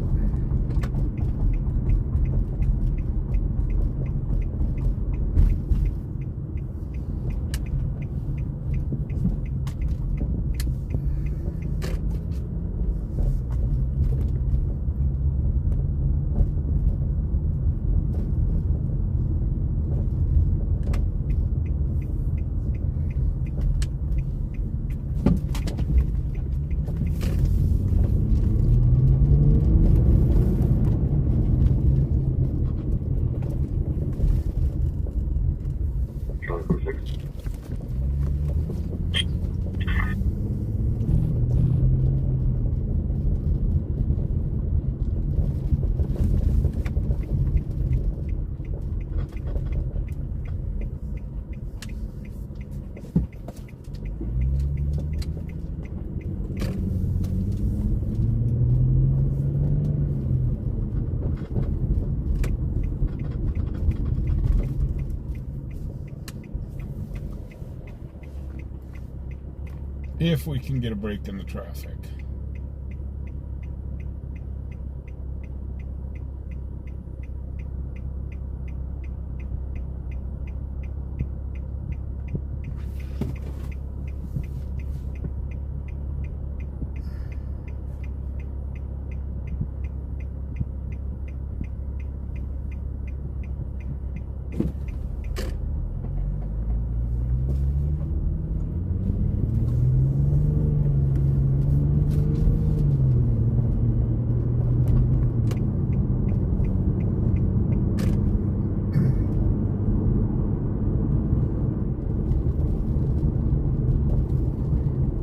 If we can get a break in the traffic.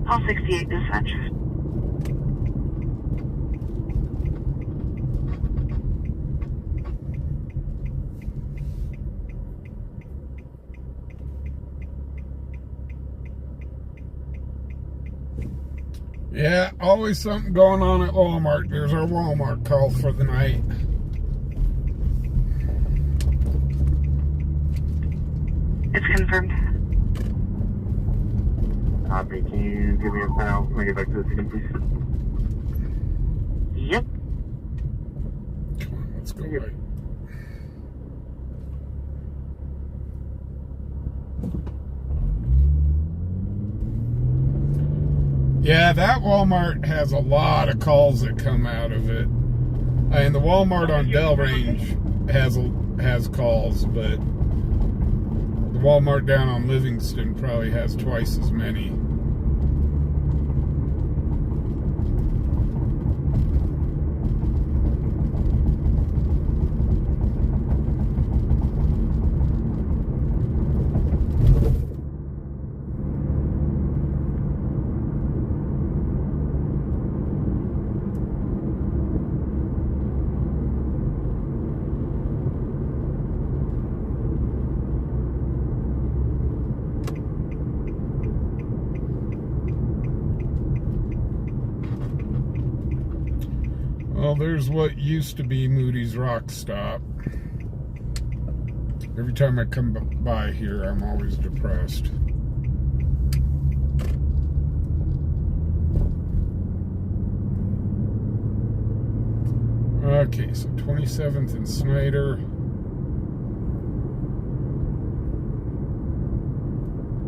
Call 68 dispatch. Yeah, always something going on at Walmart. There's our Walmart call for the night. It's confirmed. Copy. Can you give me a file when I get back to the scene, please? Yep. Come on, let's go right. Yeah, that Walmart has a lot of calls that come out of it. And the Walmart on Delrange has calls, but the Walmart down on Livingston probably has twice as many. Well, there's what used to be Moody's Rock Stop. Every time I come by here, I'm always depressed. Okay, so 27th and Snyder.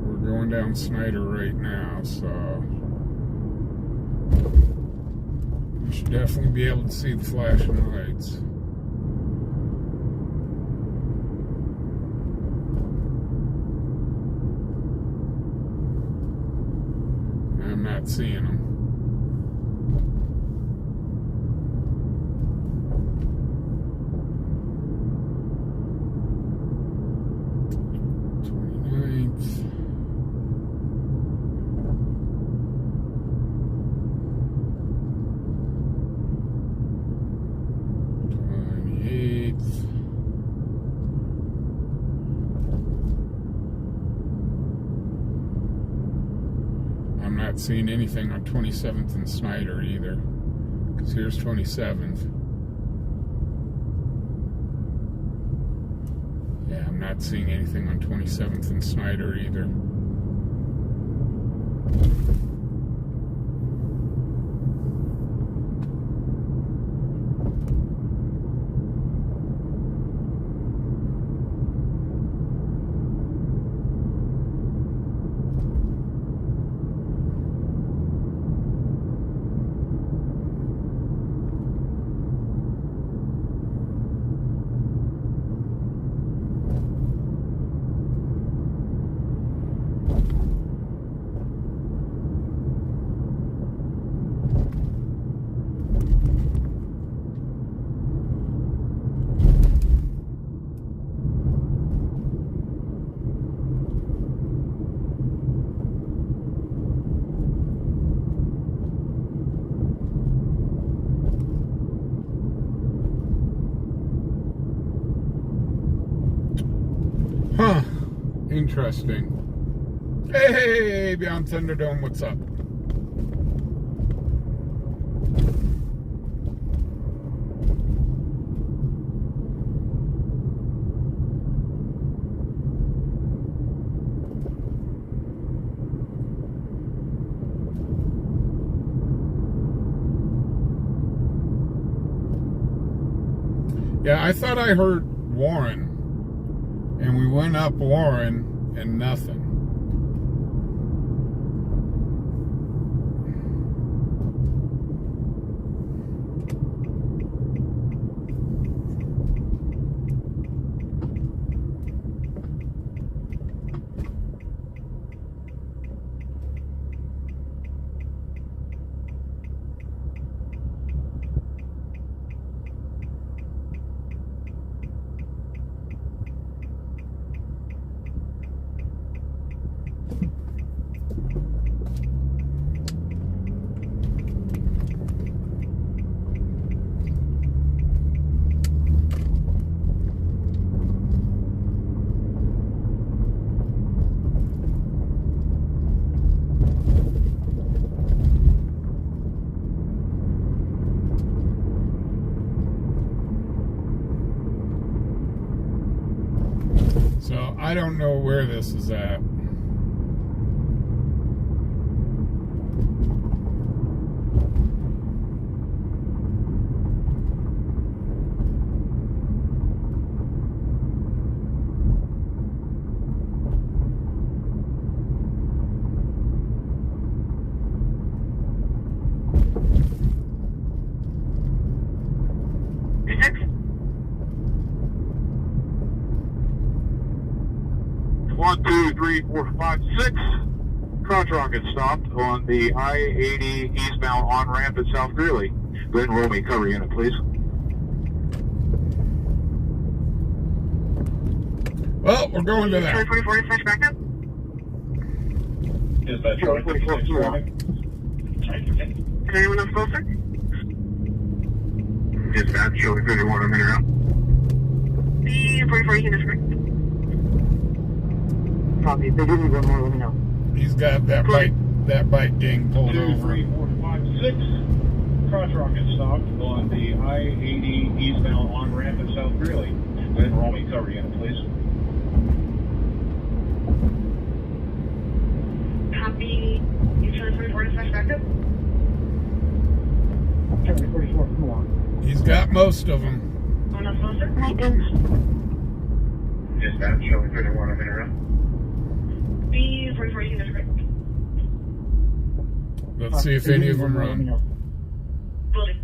We're going down Snyder right now, so you should definitely be able to see the flashing lights. I'm not seeing them. I'm not seeing anything on 27th and Snyder either, because here's 27th. Yeah, I'm not seeing anything on 27th and Snyder either. Huh. Interesting. Hey, Beyond Thunderdome, what's up? Yeah, I thought I heard Warren. And we went up Warren and nothing. I don't know where this is at. One, two, three, four, five, six. Car truck is stopped on the I-80 eastbound on-ramp at South Greeley. Go ahead and roll me cover unit, please. Well, we're going to that. Charlie 44, dispatch backup. Dispatch Charlie 44, traffic. Is anyone else closer? Dispatch, Charlie 31, I'm in and out. B44, you can disconnect. Copy. If they give me one more, let me know. He's got that bike gang pulled 2, over. 3, 4, 5, 6. Car truck is stopped on the I-80 eastbound on-ramp at South Greeley. Go ahead and roll me cover unit, please. Copy. You Charlie 44, dispatch backup. Charlie 44, come on. He's got most of them. Anyone else closer? Dispatch Charlie 31, I'm in and out. B44, you can disconnect. Let's see if any of them run. Building.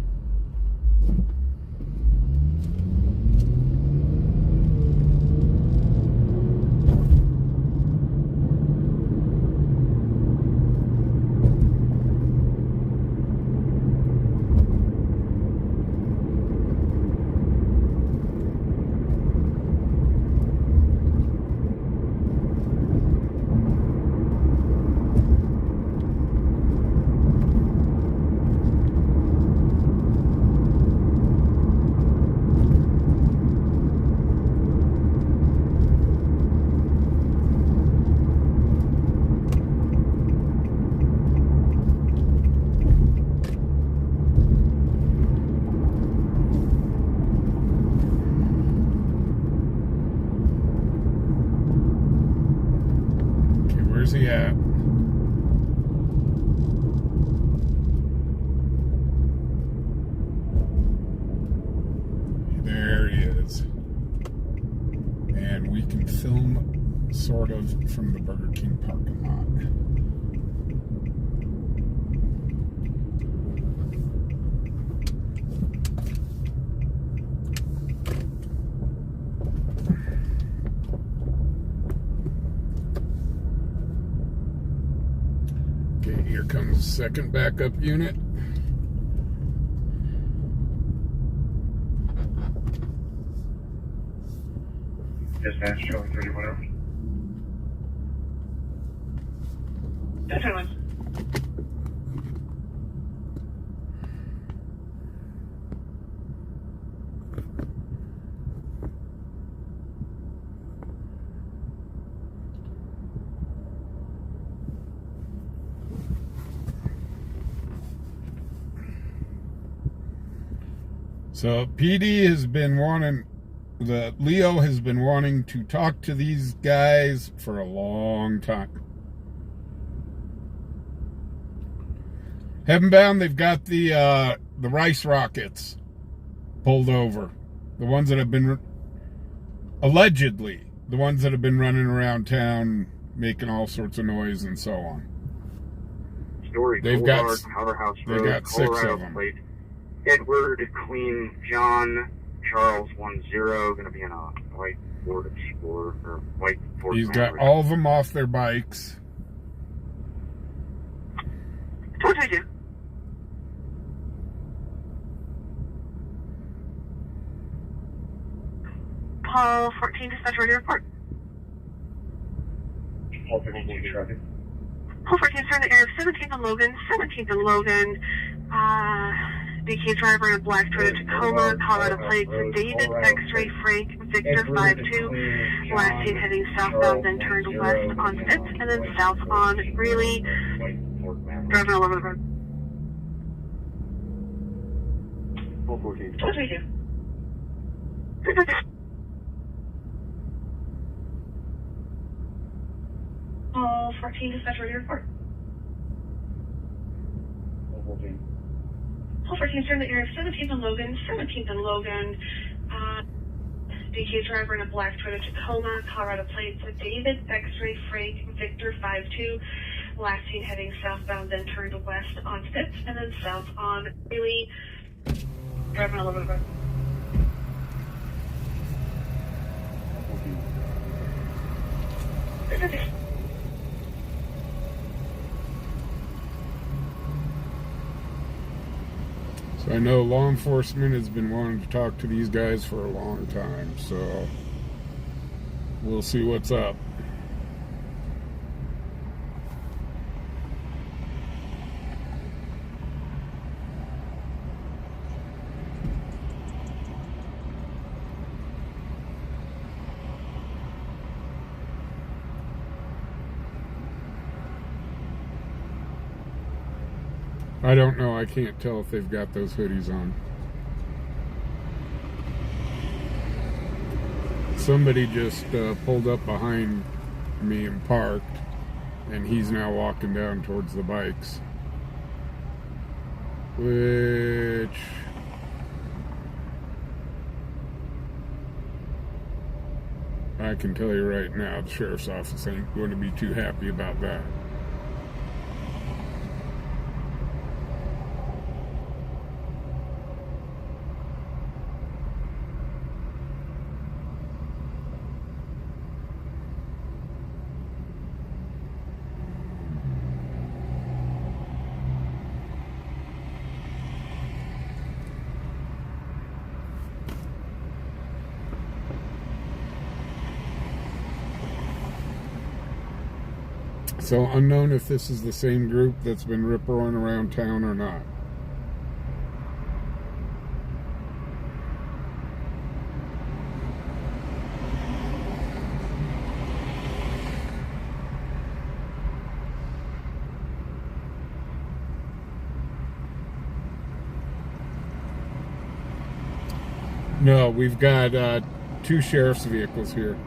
Where's he at? There he is. And we can film sort of from the Burger King parking lot. Okay, here comes the second backup unit. Dispatch Charlie 31 hours. That's right, one. So PD has been wanting, Leo has been wanting to talk to these guys for a long time. Heaven bound, they've got the rice rockets pulled over. The ones that have been, allegedly, the ones that have been running around town making all sorts of noise and so on. Story They've got, Boulevard, Powerhouse they Road, got 6 Colorado of them. Plate. Edward, Queen, John, Charles 10, going to be in a white Ford Explorer, or white Ford. He's got all of them off their bikes. What do I do? Paul 14, dispatch ready report. Paul 15 traffic. Paul 14, sir, in the area of 17th and Logan, 17th and Logan. BK driver in a black Toyota Tacoma, Colorado plate, David X-ray Frank Victor 52, last seen heading southbound, then turned west on 5th, and then south on Greeley, driving all over the road. 414. What do we do? Hall 14 dispatch ready to report. Hall 14 is in the area of 17th and Logan. DK driver in a black Toyota Tacoma, Colorado plates, David X-ray Frank Victor 52. Last seen heading southbound, then turned west on 5th, and then south on Greeley. Driving a little bit. So I know law enforcement has been wanting to talk to these guys for a long time, so we'll see what's up. I don't know. I can't tell if they've got those hoodies on. Somebody just pulled up behind me and parked, and he's now walking down towards the bikes. Which... I can tell you right now, the sheriff's office ain't going to be too happy about that. So unknown if this is the same group that's been rip-roaring around town or not. No, we've got 2 sheriff's vehicles here.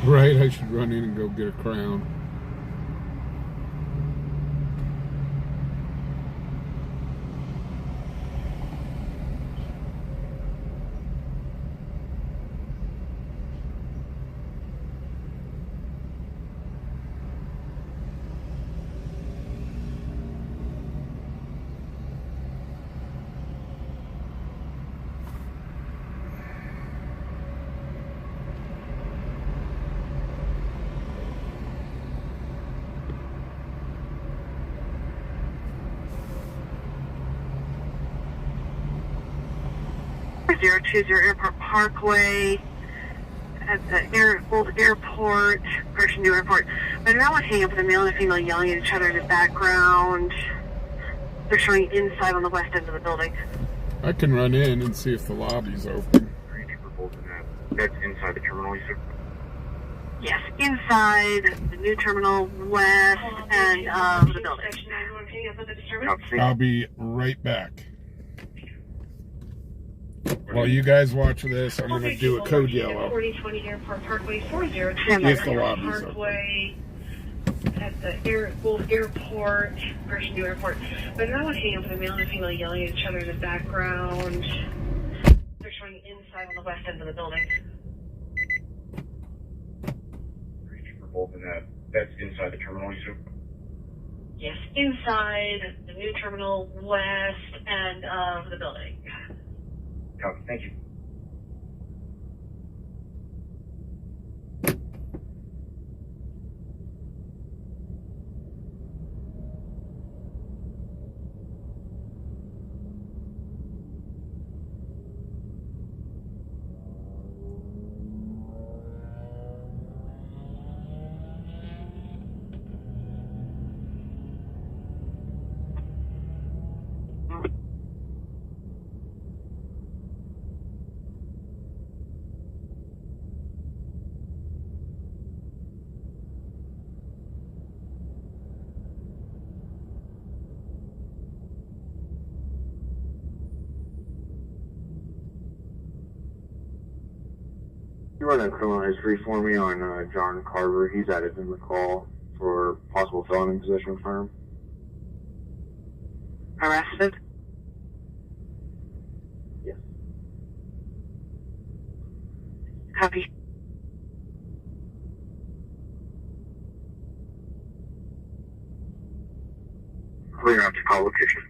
Right, I should run in and go get a crown. .020 Airport Parkway at the Old Airport, New Airport. But now we're hanging up with a male and a female yelling at each other in the background. They're showing inside on the west end of the building. I can run in and see if the lobby's open. That's inside the terminal, you said? Yes, inside the new terminal west end of the building. I'll be right back. While you guys watch this, I'm going to do a code yellow. 4020 Airport Parkway 402 If the lobby's Parkway at the Old Airport, New Airport. But now we're hanging up with a male and a female yelling at each other in the background. They're showing inside on the west end of the building. That's inside the terminal, you said? Yes, inside the new terminal west end of the building. Copy, thank you. You run a criminal history for me on John Carver. He's added in the call for possible felony possession of firearm. Arrested? Yes. Copy. Clear out to call location.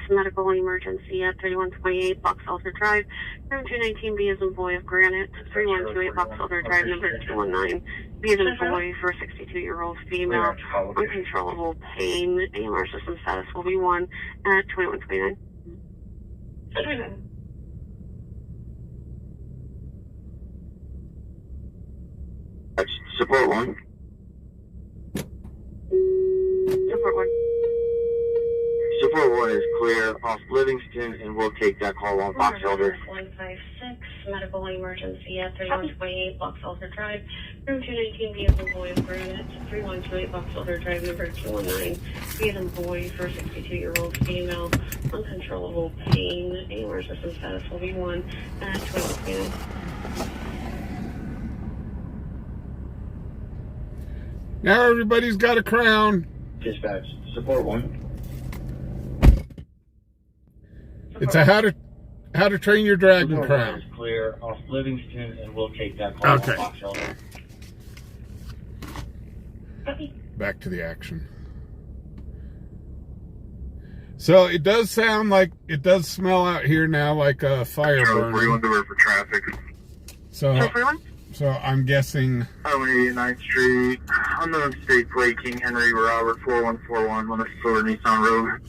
Medical emergency at 3128 Box Elder Drive, room 219, B as in boy of Granite, 3128 Box Elder Drive, number 219, B as in boy for a 62-year-old female, uncontrollable pain, AMR system status will be 1 at 2129. Support 1. Support 1. Support 1 is clear off Livingston, and we'll take that call on Box Elder. 156, medical emergency at 3128 Box Elder Drive, room 219, B as in boy of Granite, 3128 Box Elder Drive, number 219, B as in boy for a 62-year-old female, uncontrollable pain, AMR system status will be 1 at 2129. Now everybody's got a crown. Dispatch, support 1. It's a how to train your dragon crown. Is clear off Livingston, and we'll take that call Okay. on Box Elder. Back to the action. So it does sound like, it does smell out here now like a fire burning. 41 to for traffic. So I'm guessing. 189th Street, unknown state plate, King Henry Robert 4141, Minnesota Nissan Road.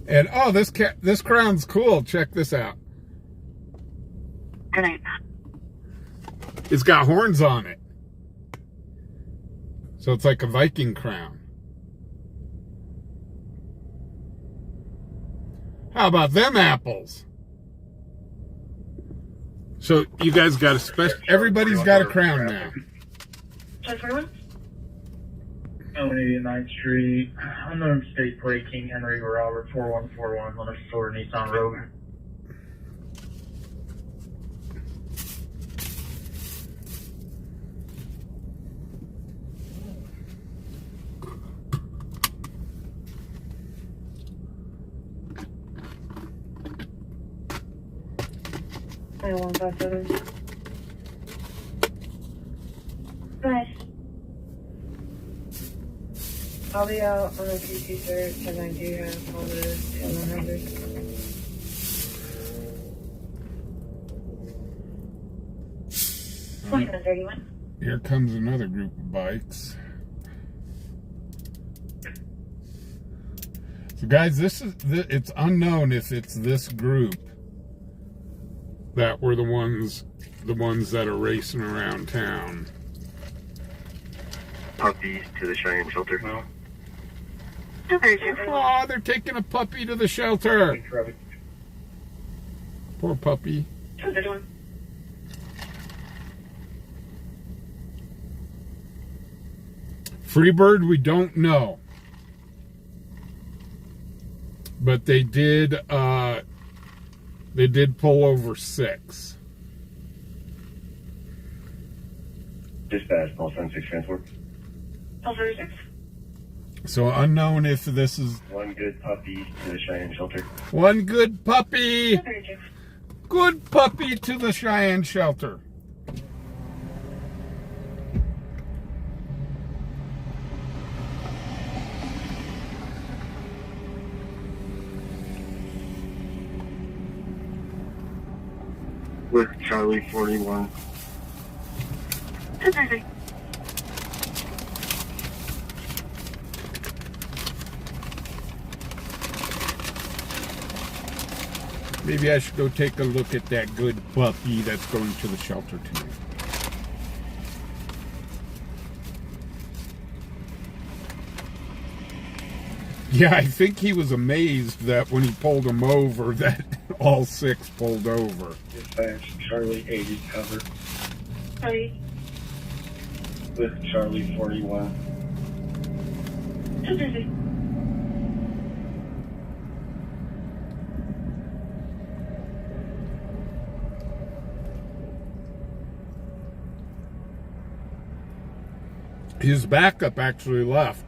And oh, this crown's cool. Check this out. Good night. It's got horns on it. So it's like a Viking crown. How about them apples? So you guys got a special, everybody's got a crown now. 189th Street, unknown state plate, King Henry Robert 4141, Minnesota Nissan Road. I want that better. Nice. I'll be out on a PC search and I do have all the 100. Here comes another group of bikes. So guys, it's unknown if it's this group that were the ones that are racing around town. Puppies to the Cheyenne shelter. No. Oh, they're taking a puppy to the shelter. Poor puppy. Freebird, we don't know. But they did pull over 6. Dispatch, call 76 transport. So unknown if this is One good puppy to the Cheyenne shelter. one good puppy. Good puppy to the Cheyenne shelter. With Charlie 41. Maybe I should go take a look at that good puppy that's going to the shelter tonight. Yeah, I think he was amazed that when he pulled him over, that all 6 pulled over. Dispatch, Charlie 80 cover. Sorry. With Charlie 41. 230. His backup actually left.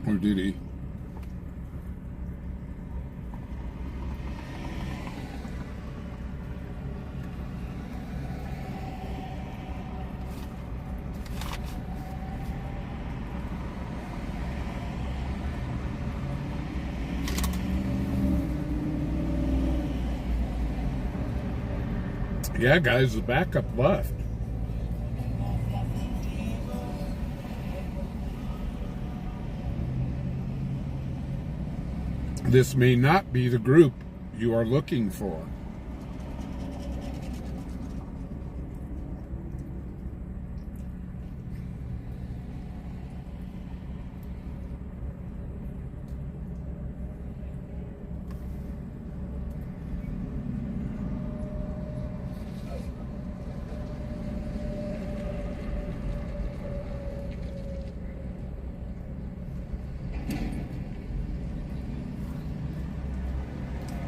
Or did he? Yeah, guys, the backup left. This may not be the group you are looking for.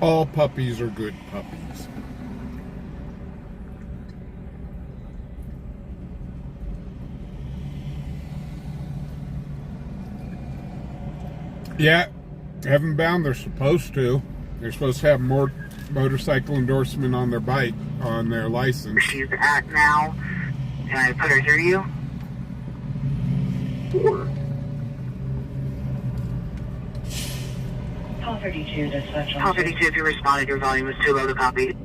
All puppies are good puppies. Yeah, haven't bound. They're supposed to. They're supposed to have more motorcycle endorsement on their bike, on their license. She's at now. Can I put her through you? Four. Call 32, dispatch. Call 52, if you responded, your volume was too low to copy.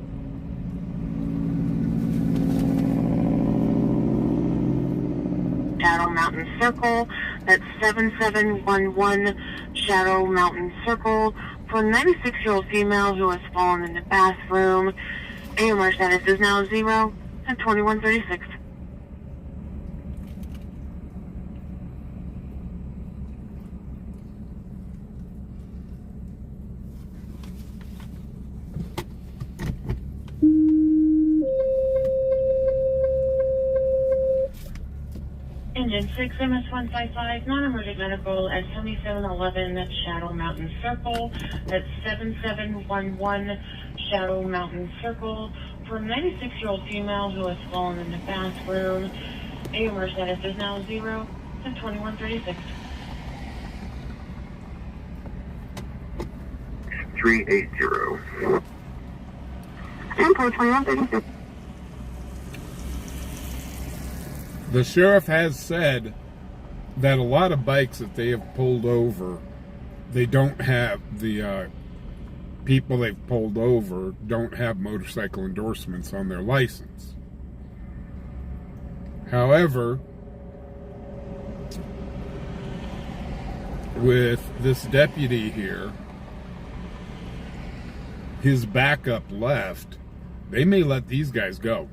Shadow Mountain Circle, that's 7711 Shadow Mountain Circle, for a 96-year-old female who has fallen in the bathroom. AMR status is now 0 and 2136. Engine 6, MS-155, non-emergent medical at 7711 Shadow Mountain Circle. That's 7711 Shadow Mountain Circle. For a 96-year-old female who has fallen in the bathroom. AMR status is now 0 and 2136. 380. 2136. The sheriff has said that a lot of bikes that they have pulled over, they don't have the people they've pulled over don't have motorcycle endorsements on their license. However, with this deputy here, his backup left, they may let these guys go.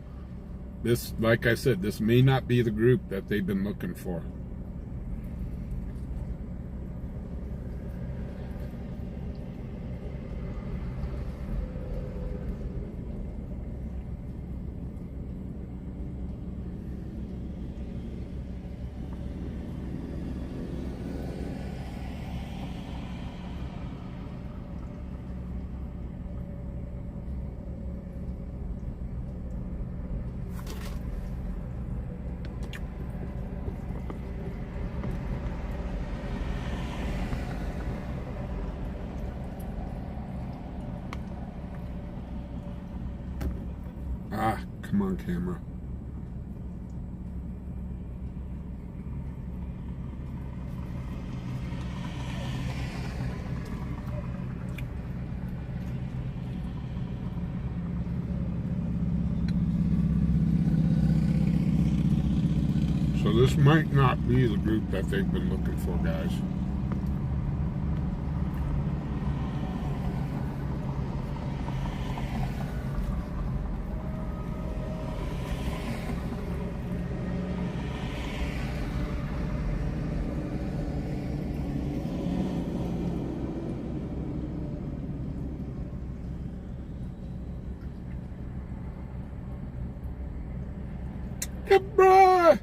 This, like I said, this may not be the group that they've been looking for. Ah, come on, camera. So this might not be the group that they've been looking for, guys. Deborah!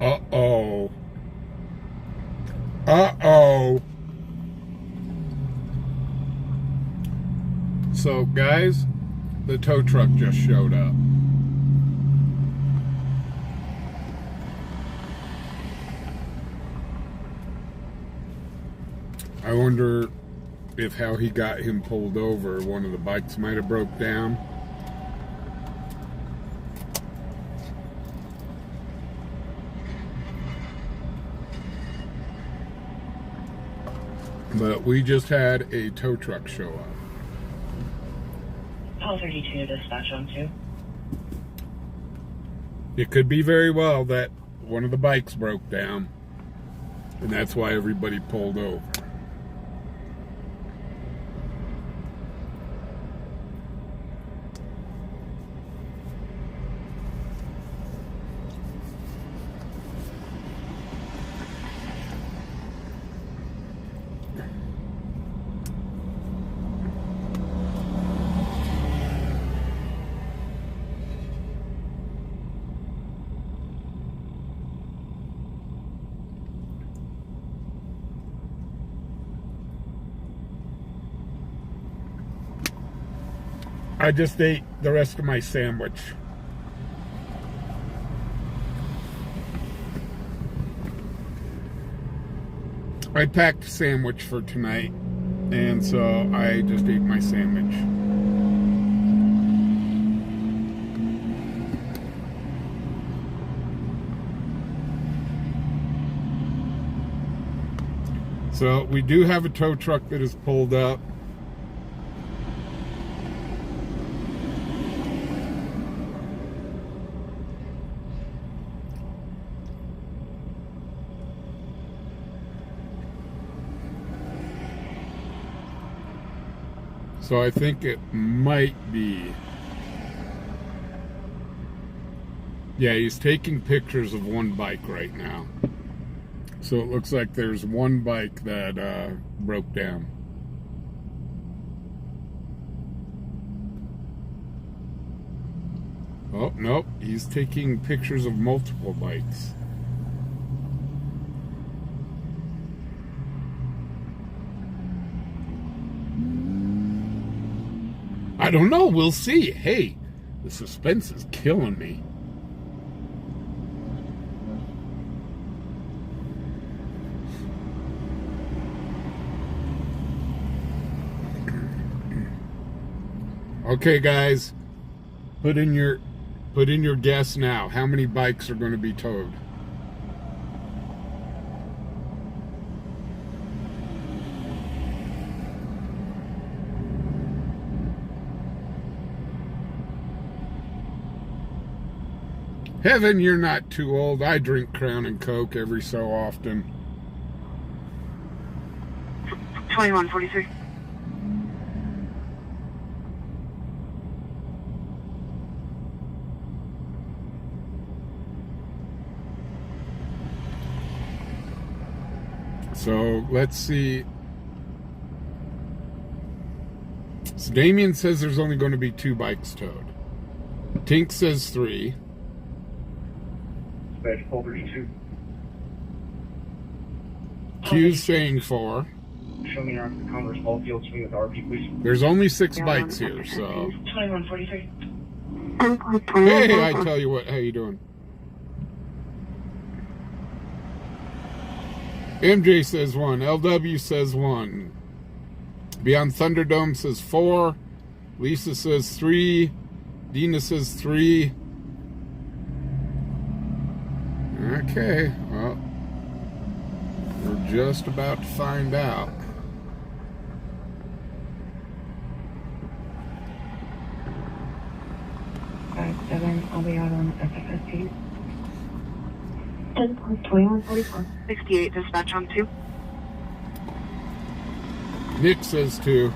Uh-oh. Uh-oh. So, guys, the tow truck just showed up. I wonder if how he got him pulled over, one of the bikes might have broke down. But we just had a tow truck show up. Call 32 dispatch on 2. It could be very well that one of the bikes broke down, and that's why everybody pulled over. I just ate the rest of my sandwich. I packed a sandwich for tonight, and so I just ate my sandwich. So we do have a tow truck that is pulled up. So I think it might be, yeah, he's taking pictures of one bike right now. So it looks like there's one bike that broke down. Oh, nope, he's taking pictures of multiple bikes. I don't know, we'll see. Hey, the suspense is killing me. Okay, guys, put in your guess now. How many bikes are going to be towed? Heaven, you're not too old. I drink Crown and Coke every so often. 2143. So let's see. So Damien says there's only going to be 2 bikes towed. Tink says 3. Dispatch 1232. Q's saying 4. Show me around the Converse ball field swing with RP, please. There's only 6 bikes here, so. 2143. Hey, I tell you what, how you doing? MJ says 1. LW says 1. Beyond Thunderdome says 4. Lisa says 3. Dina says 3. Okay, well, we're just about to find out. I'll be out on SFST. 10.2144. 68, dispatch on 2. Nick says 2.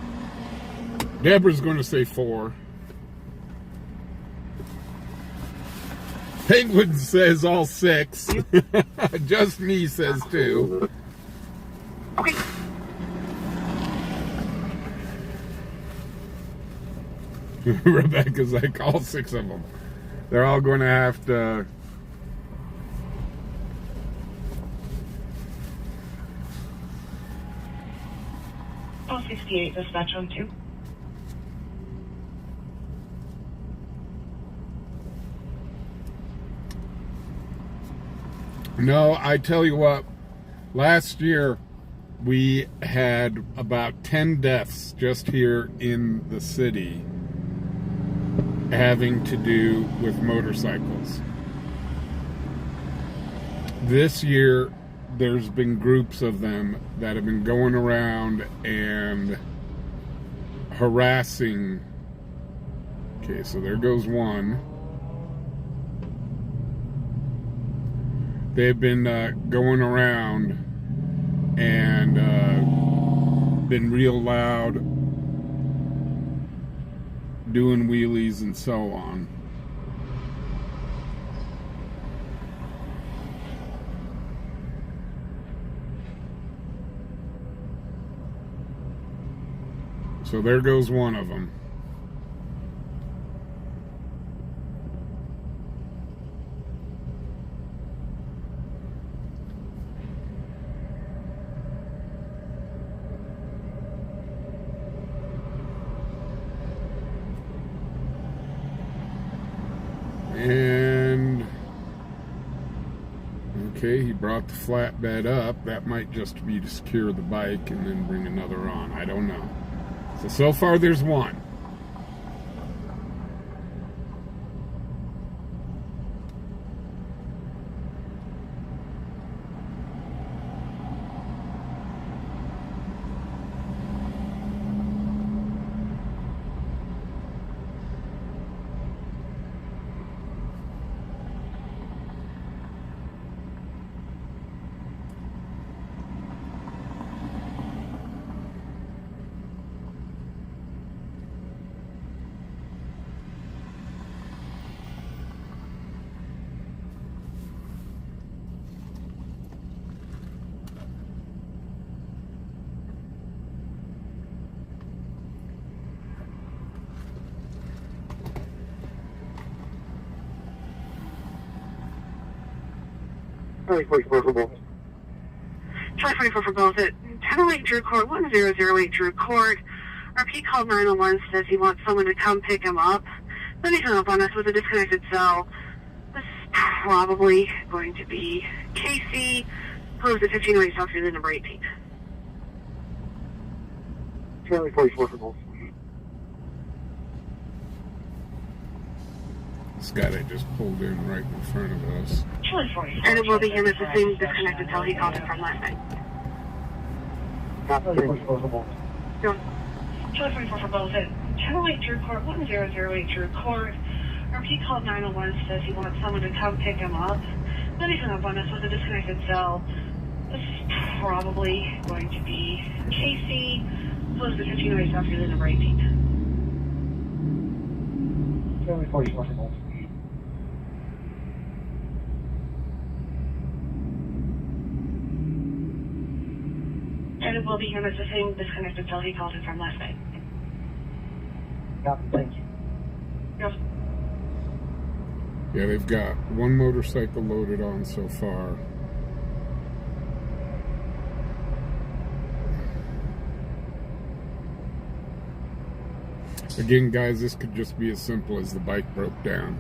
Deborah's going to say 4. Penguin says all 6. Just me says 2. Okay. Rebecca's like, all 6 of them. They're all going to have to... Oh, 68, dispatch on 2. No, I tell you what, last year we had about 10 deaths just here in the city having to do with motorcycles. This year, there's been groups of them that have been going around and harassing. Okay, so there goes 1. They've been going around and been real loud, doing wheelies and so on. So there goes 1 of them. And okay, he brought the flatbed up. That might just be to secure the bike and then bring another on. I don't know. So far there's 1. Charlie 44 for both. Charlie 44 for both at 1008 Drew Court, 1008 Drew Court. RP called 911, says he wants someone to come pick him up. Then he hung up on us with a disconnected cell. This is probably going to be Casey, closed at 1508 South Street, number 18. Charlie 44 for both. This guy that just pulled in right in front of us. And it will be him. It's the same disconnected cell he called him from last night. Charlie 44 for both. No. Charlie 44 for both at 1008 Drew Court, 1008 Drew Court. RP called 911, says he wants someone to come pick him up. Then he hung up on us with a disconnected cell. This is probably going to be Casey, closed at 1508 South Street, number 18. Charlie 44 for both. And it will be him. It's the same disconnected cell he called him from last night. Copy, thank you. Yes. Yeah, they've got one motorcycle loaded on so far. Again, guys, this could just be as simple as the bike broke down.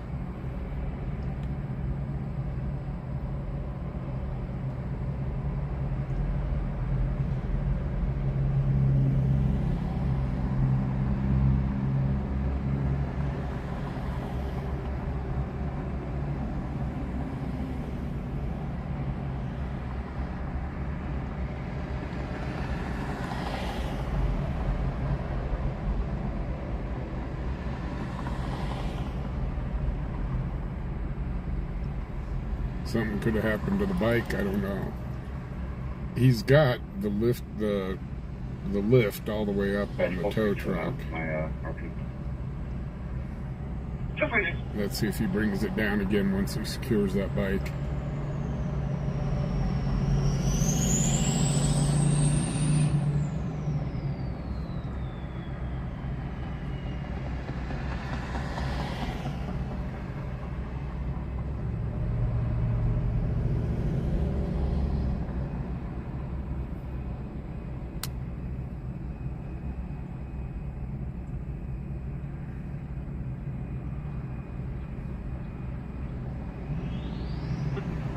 Something could have happened to the bike, I don't know. He's got the lift all the way up on the tow truck. Let's see if he brings it down again once he secures that bike.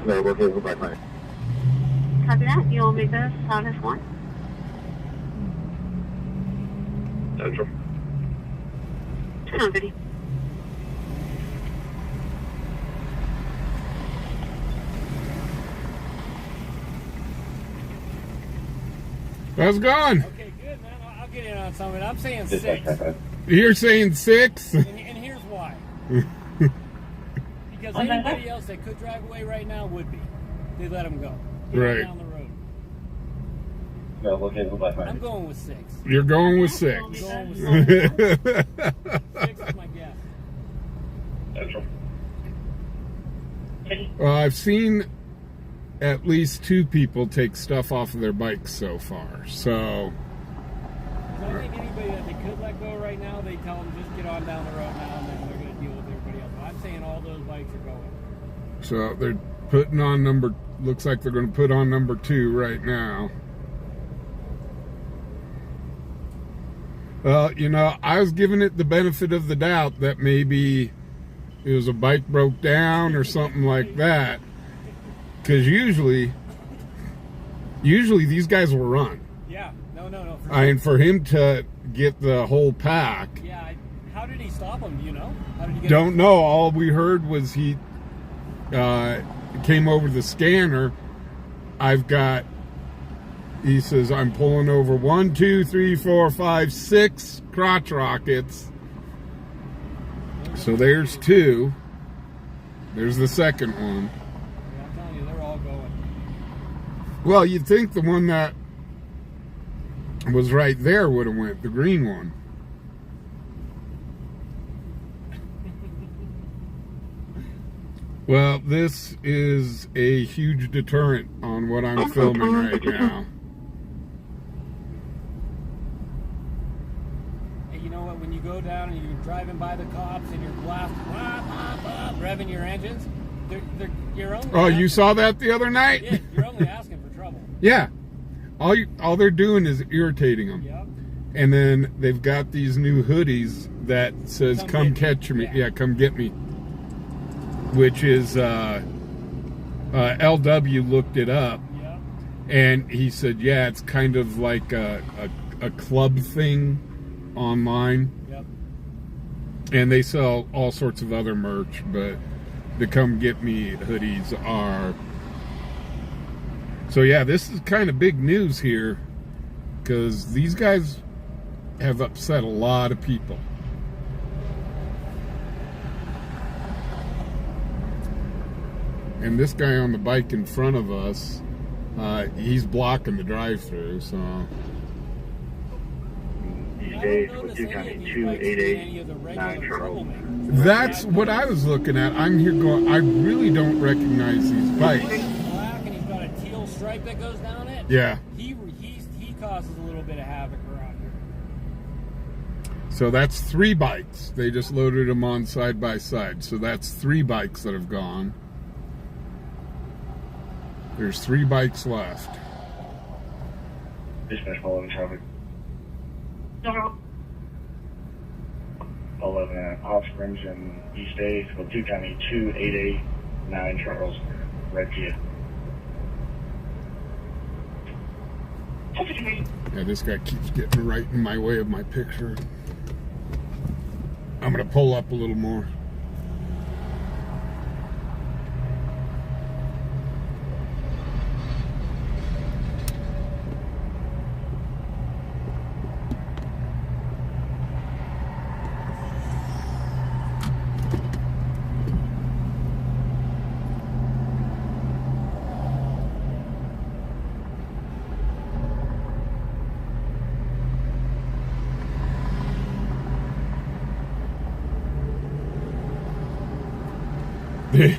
No, we're good. We're back on. Copy that. You'll make this on F1. Central. Turn on video. How's it going? Okay, good, man. I'll get in on some of it. I'm saying 6. You're saying 6? And here's why. Because anybody else that could drive away right now would be. They let them go. Right. Down the road. No, okay, we're back on. I'm going with 6. You're going with 6. I'm going with 6 is my guess. Central. I've seen at least 2 people take stuff off of their bikes so far, so... I think anybody that they could let go right now, they tell them just get on down the road now and then they're going to deal with everybody else. But I'm saying all those bikes are going. So they're putting on looks like they're going to put on number 2 right now. Well, you know, I was giving it the benefit of the doubt that maybe it was a bike broke down or something like that. Because usually these guys will run. Yeah, no. For I mean, for him to get the whole pack. Yeah, how did he stop him? Do you know? How did he get Don't know. All we heard was he came over the scanner. He says, I'm pulling over 1, 2, 3, 4, 5, 6 crotch rockets. So there's 2. There's the second one. Yeah, I'm telling you, they're all going. Well, you'd think the one that was right there would have went, the green one. Well, this is a huge deterrent on what I'm filming right now. Hey, you know what? When you go down and you're driving by the cops and you're blasting, revving your engines, you're only. Oh, you saw that the other night? Yeah, you're only asking for trouble. Yeah. All they're doing is irritating them. Yep. And then they've got these new hoodies that says, come catch me. Yeah, come get me. Which is, LW looked it up. Yep. And he said, yeah, it's kind of like a club thing online. Yep. And they sell all sorts of other merch, but the come get me hoodies are... So yeah, this is kind of big news here, because these guys have upset a lot of people. And this guy on the bike in front of us, he's blocking the drive-through, so... Stage with 288 Charles. That's what I was looking at. I'm here going, I really don't recognize these bikes. Black, and he's got a teal stripe that goes down it. Yeah. He causes a little bit of havoc around here. So that's 3 bikes. They just loaded them on side by side. So that's 3 bikes that have gone. There's 3 bikes left. Dispatch following traffic. 11 at Hot Springs and East A, go 2 County 2889 Charles, Red Kia. Yeah, this guy keeps getting right in my way of my picture. I'm gonna pull up a little more.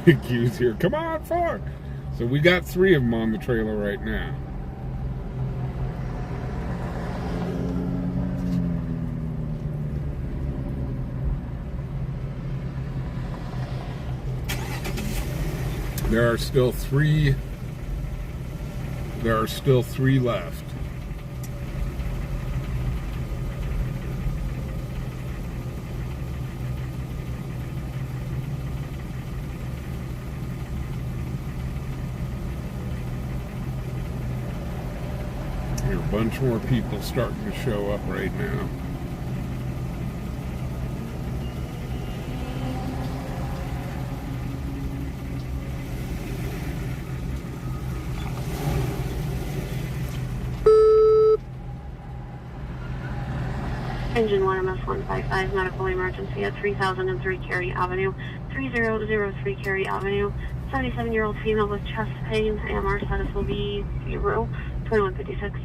The queue's here. Come on, 4. So we got 3 of them on the trailer right now. There are still 3. There are still 3 left. There are a bunch more people starting to show up right now. Engine 1MS155, medical emergency at 3003 Cary Avenue, 3003 Cary Avenue. 77-year-old female with chest pain. AMR status will be 0, 2156.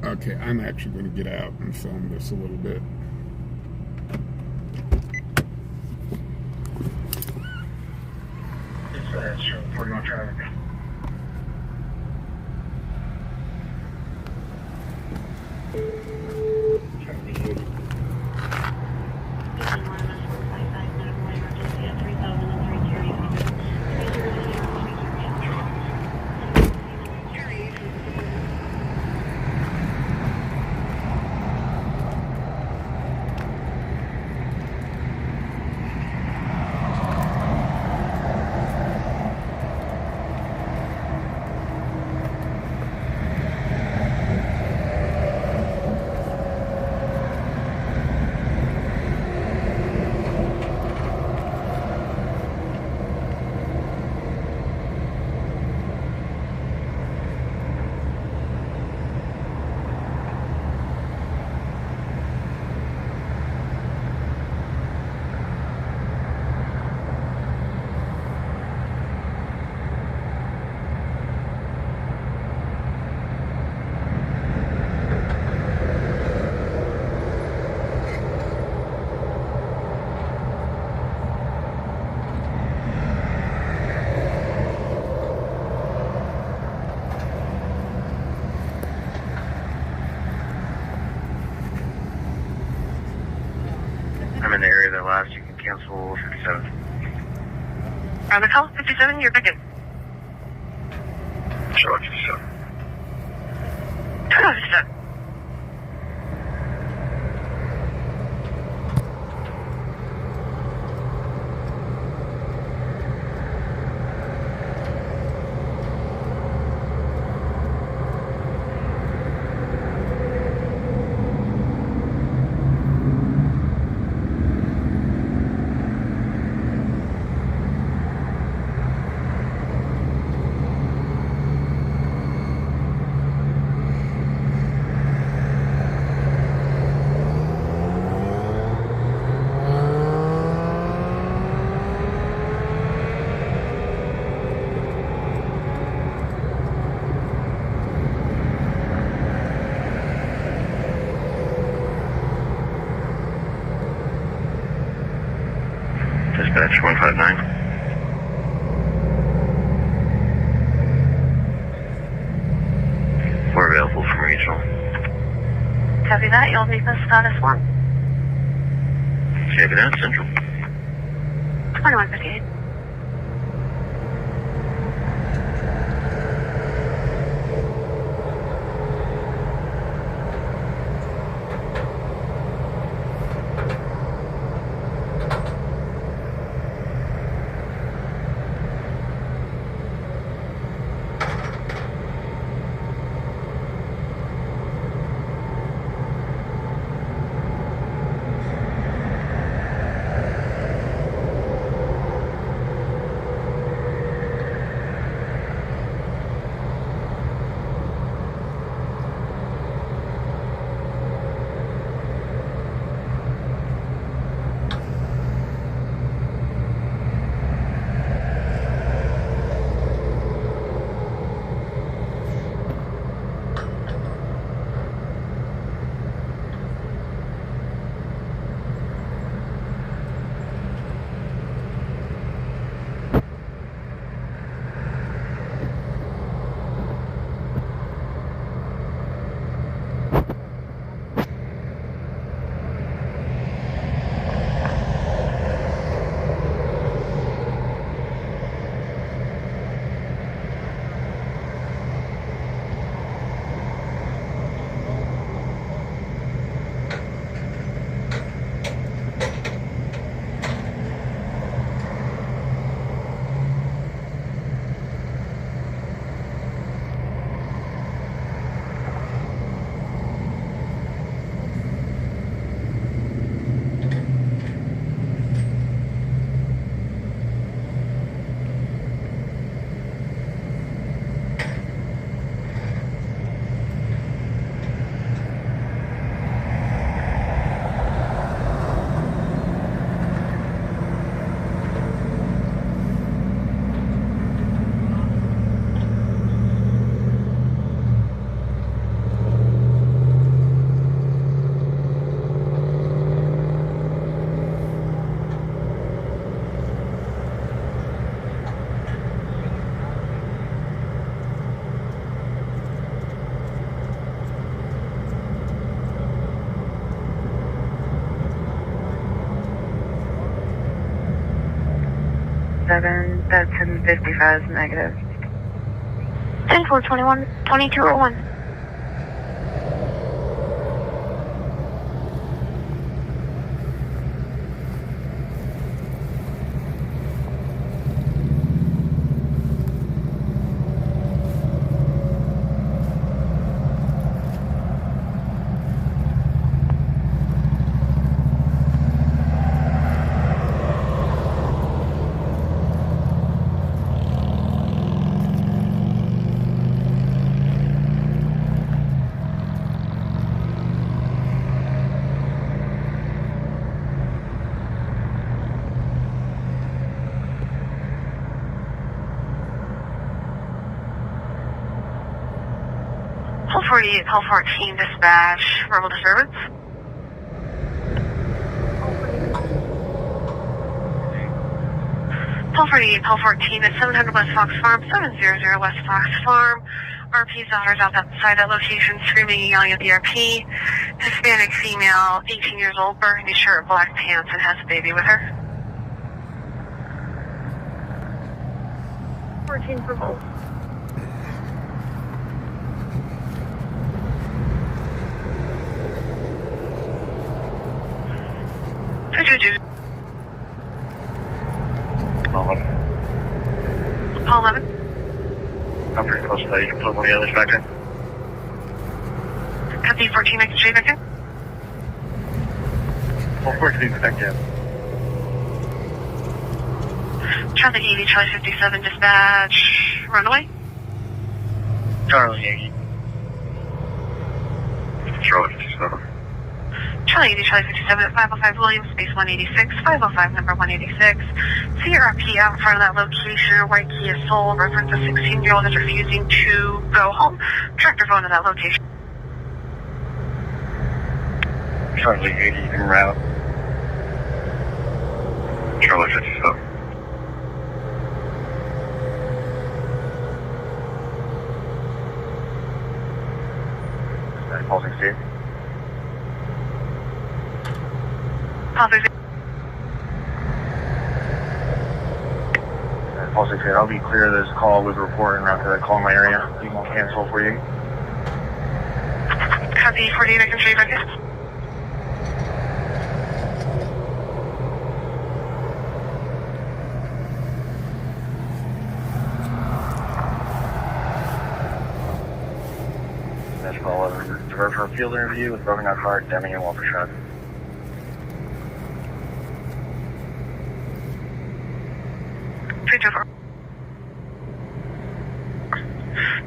Okay, I'm actually going to get out and film this a little bit. It's sure, 41 traffic. I'm in the area that last. You can cancel 57. The call 57, you're picking. Sure, 57. 57. Dispatch 159. We're available from regional. Central, Visa status 1. Checking out Central. 2158. That's 755 is negative. 10-421, 2201. Call 48, call 14, dispatch, verbal disturbance. Call 48, call 14 at 700 West Fox Farm, 700 West Fox Farm. RP's daughter's outside that location screaming and yelling at the RP. Hispanic female, 18 years old, burgundy shirt, black pants, and has a baby with her. 14 for both. Call 11. I'm pretty close to that. You can put one of the others back in. Copy 14, making sure back in. 14 back in. Traffic 80, Charlie 57, dispatch, runaway. Charlie 80. Charlie 57. Charlie 80, Charlie 57 at 505 Williams, space 186, 505 number 186. See your RP out in front of that location, white Kia Soul, reference a 16-year-old is refusing to go home. Track your phone to that location. Charlie 80 en route. Charlie 57. Pulsing Steve. Pulse 6, I'll be clear of this call with reporting around to the call in my area. You can cancel for you. Copy 48, I can show you back in. Next call, divert for a field interview with broken out car, Deming and Walter Shot.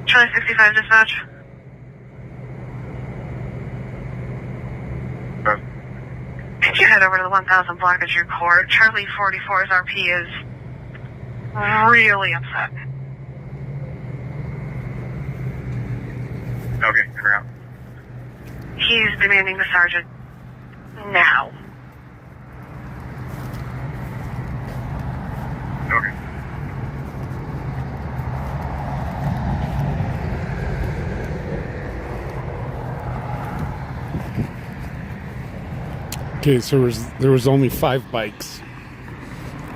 Charlie 65 dispatch. Could you head over to the 1000 block at your court? Charlie 44's RP is really upset. Okay, figure out. He's demanding the sergeant now. Okay. Okay, so there was only 5 bikes.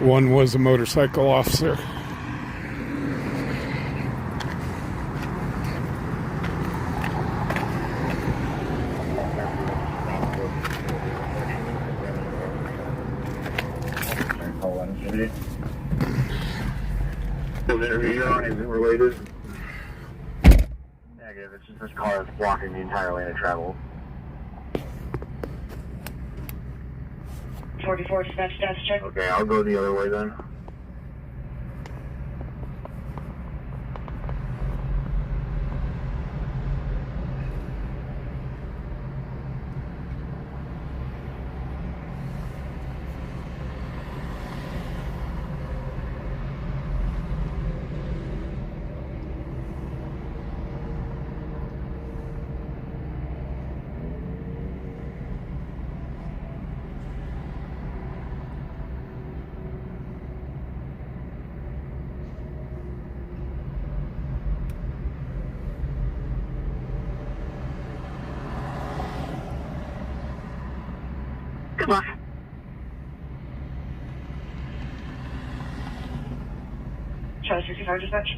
One was a motorcycle officer. The interview you're on isn't related? Negative, it's just this car is blocking the entire lane of travel. 44 dispatch status check. Okay, I'll go the other way then. Good luck. Charlie 65 dispatch.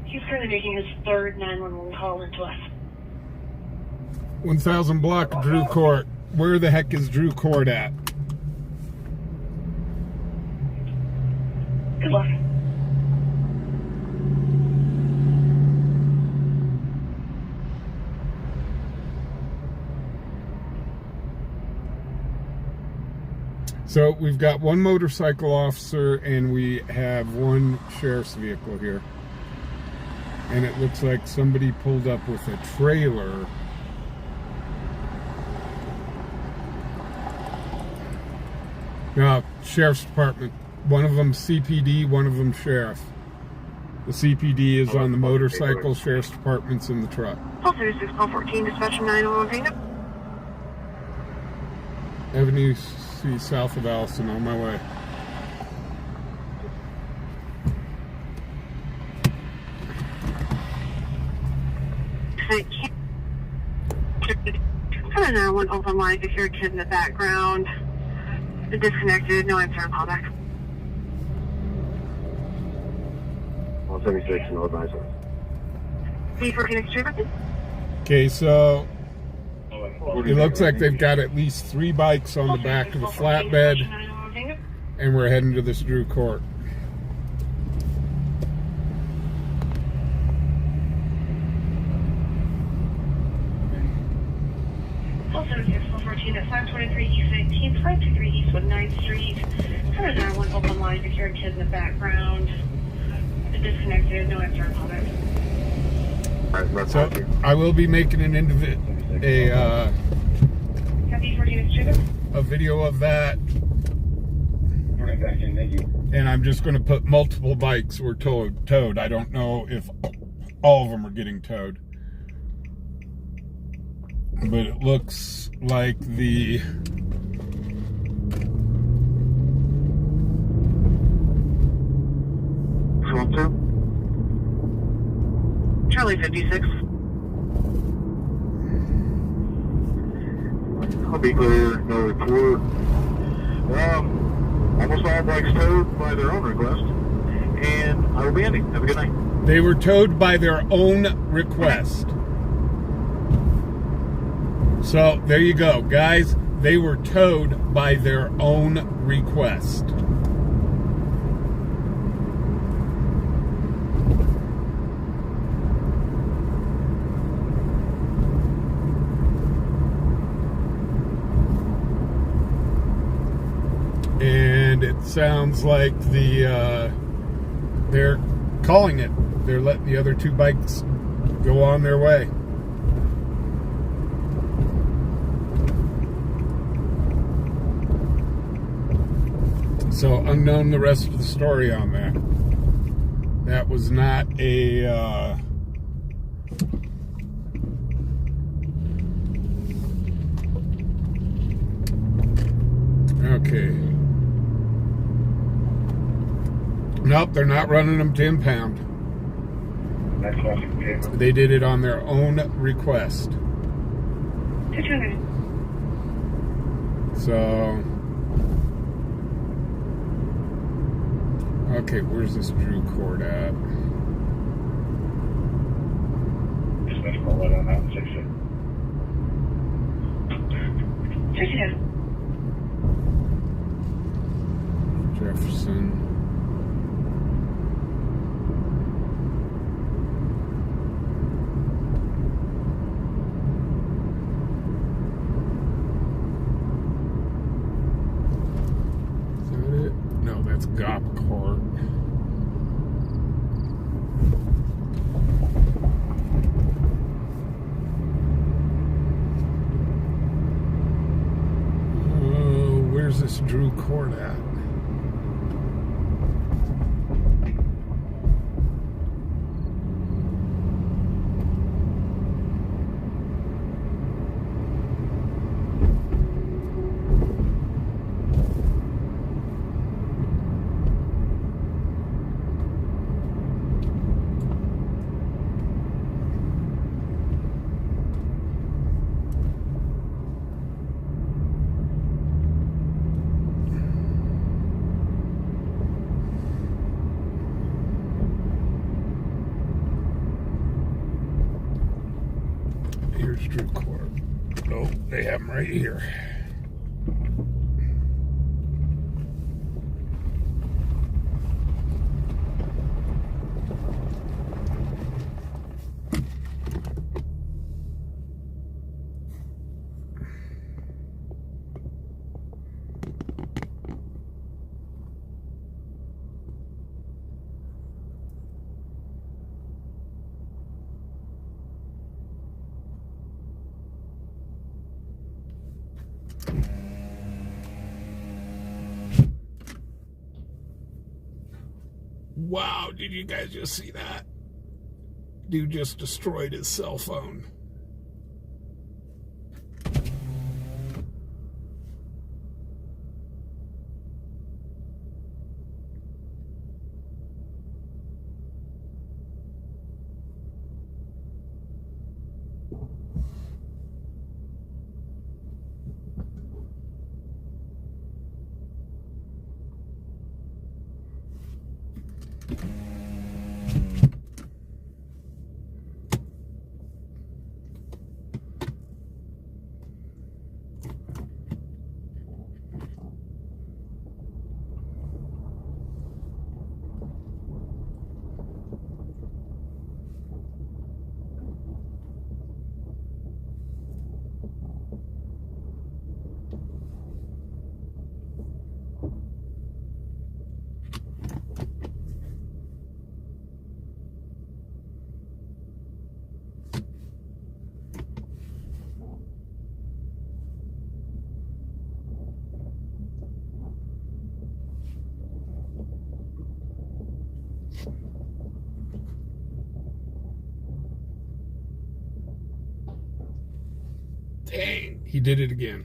He's currently making his third 911 call into us. 1000 block, Drew Court. Where the heck is Drew Court at? Good luck. So we've got one motorcycle officer and we have one sheriff's vehicle here. And it looks like somebody pulled up with a trailer. No, Sheriff's Department. One of them CPD, one of them Sheriff. The CPD is on the motorcycle, Sheriff's Department's in the truck. Call 36, call 14, dispatch 911, hang up. Avenue C south of Allison, on my way. I don't know, one open line, if you're a kid in the background. Disconnected, no answer on callback. 176, no advice. B14 extreme. Okay, so it looks like they've got at least 3 bikes on the back of the flatbed, and we're heading to this Drew Court. At 523 East 19th, 523 Eastwood 9th Street. 101 open line, if you're a kid in the background. Disconnected, no answer on callback. So I will be making a video of that, and I'm just going to put multiple bikes were towed. I don't know if all of them are getting towed, but it looks like the Charlie 56. I'll be clear, no report. Almost all bikes towed by their own request. And I will be ending. Have a good night. They were towed by their own request. So there you go, guys. They were towed by their own request. And it sounds like they're calling it. They're letting the other two bikes go on their way. So unknown the rest of the story on that. That was not a okay. Nope, they're not running them to impound. They did it on their own request. So, okay, where's this Drew cord at? Jefferson. That's Gopcourt. Where's this Drew Court at? Here's Drew Court. Oh, they have them right here. Wow, did you guys just see that? Dude just destroyed his cell phone. Dang, he did it again.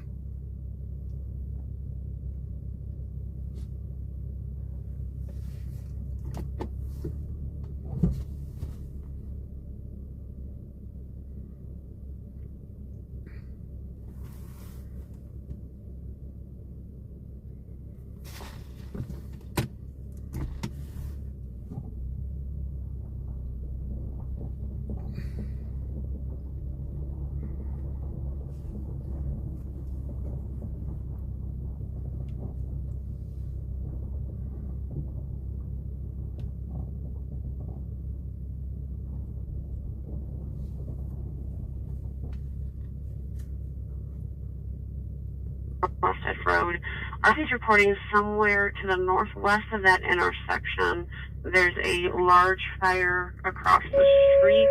Westhead Road. RC's reporting somewhere to the northwest of that intersection. There's a large fire across the street.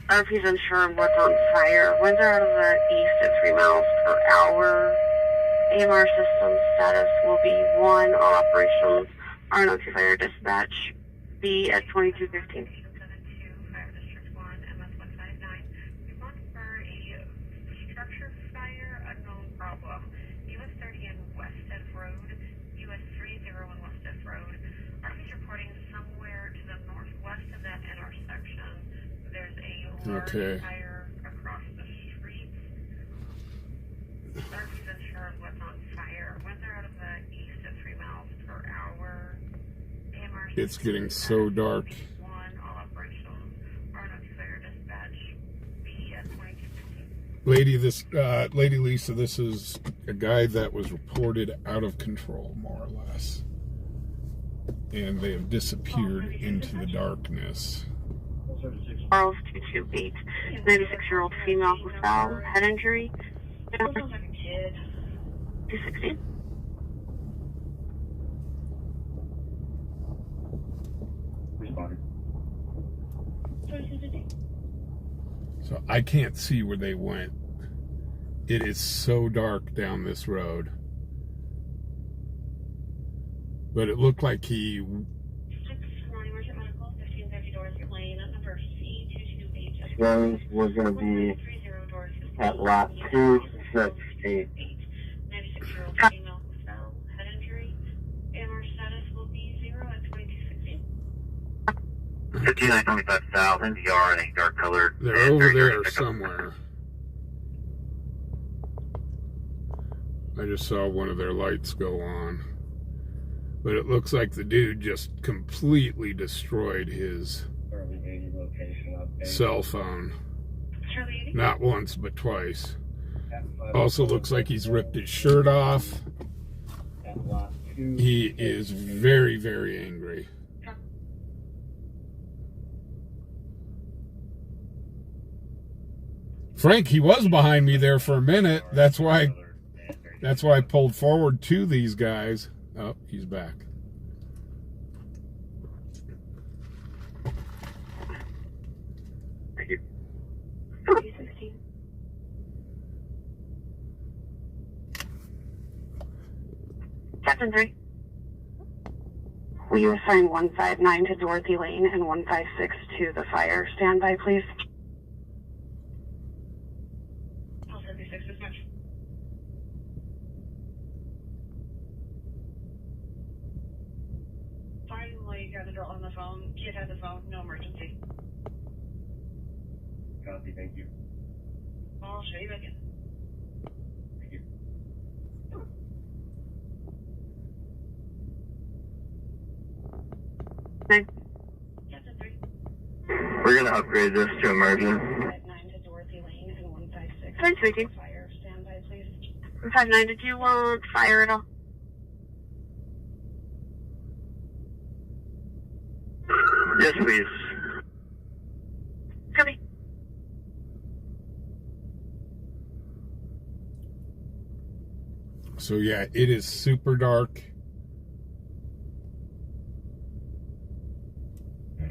RP's unsure of what's on fire. Winds are out of the east at 3 miles per hour. AMR system status will be 1. All operations are no to fire dispatch. B at 2215. Fire District 1, MS-159. Response for a structure fire, unknown problem. US 30 and Westhead Road, US 301 Westhead Road. RP's reporting somewhere to the northwest of that intersection. There's a large fire across the street. RP's unsure of what's on fire. Winds are out of the east at 3 miles per hour. It's getting so dark. Lady Lisa, this is a guy that was reported out of control, more or less. And they have disappeared into the darkness. Charles 228, 96-year-old female who fell, head injury. 216. So I can't see where they went. It is so dark down this road. But it looked like he... Then we're going to be at lot 268. 96-year-old female who fell, head injury. AMR status will be 0 at 2216. 5925 south, NDR, I think dark colored. They're over there somewhere. I just saw one of their lights go on. But it looks like the dude just completely destroyed his cell phone. Not once, but twice. Also looks like he's ripped his shirt off. He is very, very angry. Frank, he was behind me there for a minute. That's why I pulled forward to these guys. Oh, he's back. Thank you. Captain 3. Will you assign 159 to Dorothy Lane and 156 to the fire? Stand by, please. 76 is much. Finally got the girl on the phone. Kid had the phone. No emergency. Copy, thank you. I'll show you back in. Thank you. Captain 3. We're going to upgrade this to emergent. 159 to Dorothy Lane and 156. Hi, speaking. Fire. Stand by, please. 159, did you want fire at all? Yes, please. Copy. So yeah, it is super dark.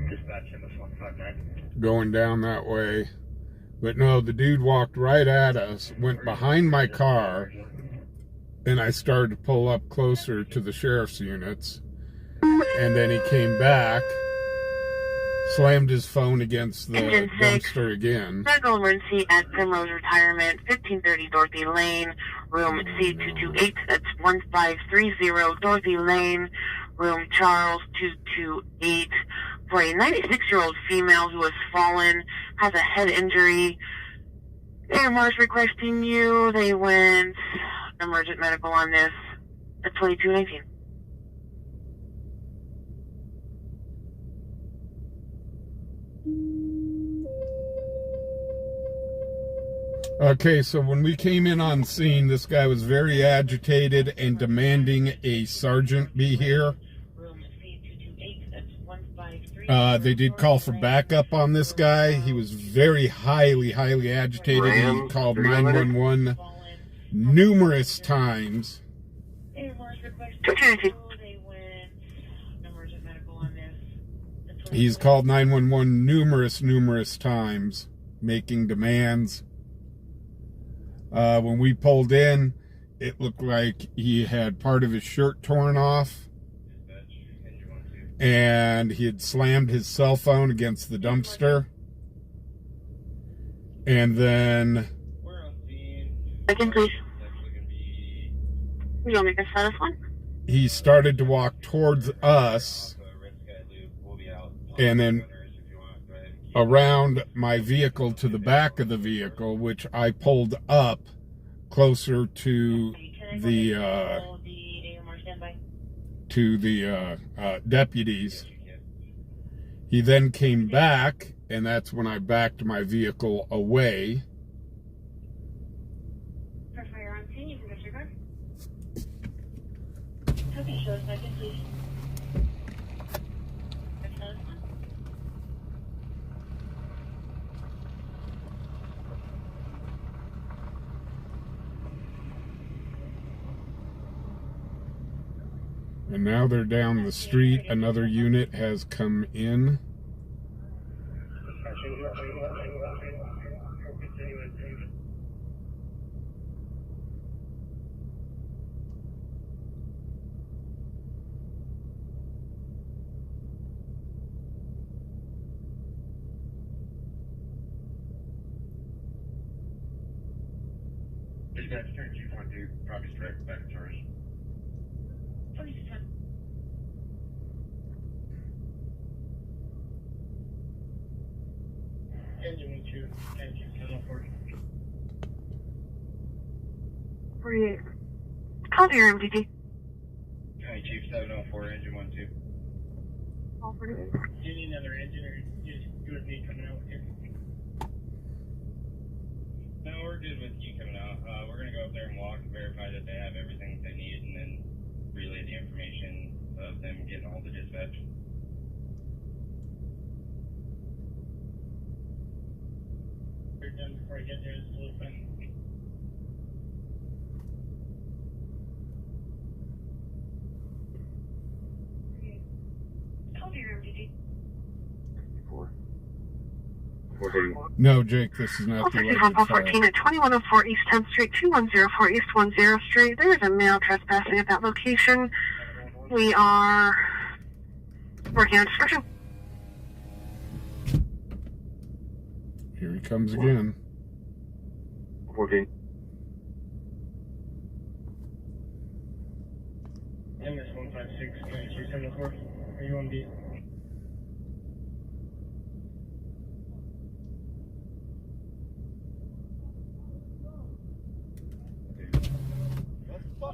Dispatch MS-159. Going down that way. But no, the dude walked right at us, went behind my car, and I started to pull up closer to the sheriff's units. And then he came back, slammed his phone against the dumpster again. Medical emergency at Primrose Retirement, 1530 Dorothy Lane, room C228, that's 1530 Dorothy Lane, room Charles 228, for a 96-year-old female who has fallen, has a head injury. AMR's requesting you. They went emergent medical on this at 2219. Okay, so when we came in on scene, this guy was very agitated and demanding a sergeant be here. They did call for backup on this guy. He was very highly agitated. He called 911 numerous times. He's called 911 numerous times, making demands. When we pulled in, it looked like he had part of his shirt torn off, and he had slammed his cell phone against the dumpster. And then... Second, please. You want me to set this one? He started to walk towards us, and then around my vehicle to the back of the vehicle, which I pulled up closer to the deputies. He then came back, and that's when I backed my vehicle away. And now they're down the street. Another unit has come in. Probably straight back to tourist. Engine 2, engine 704. 48. Call to your MDT. County Chief 704, engine 12. All 48. Do you need another engine or just good with me coming out here? No, we're good with you coming out. We're going to go up there and walk and verify that they have everything they need, and then relay the information of them getting all the dispatch. You're done before I get there, it's totally fine. Call to your MDT. 4. No, Jake, this is not the right 14 at 2104 East 10th Street, 2104 East 10 Street. There is a male trespassing at that location. We are working on description. Here he comes again. 14. MS 156, County Chief 704. Are you on beat? Call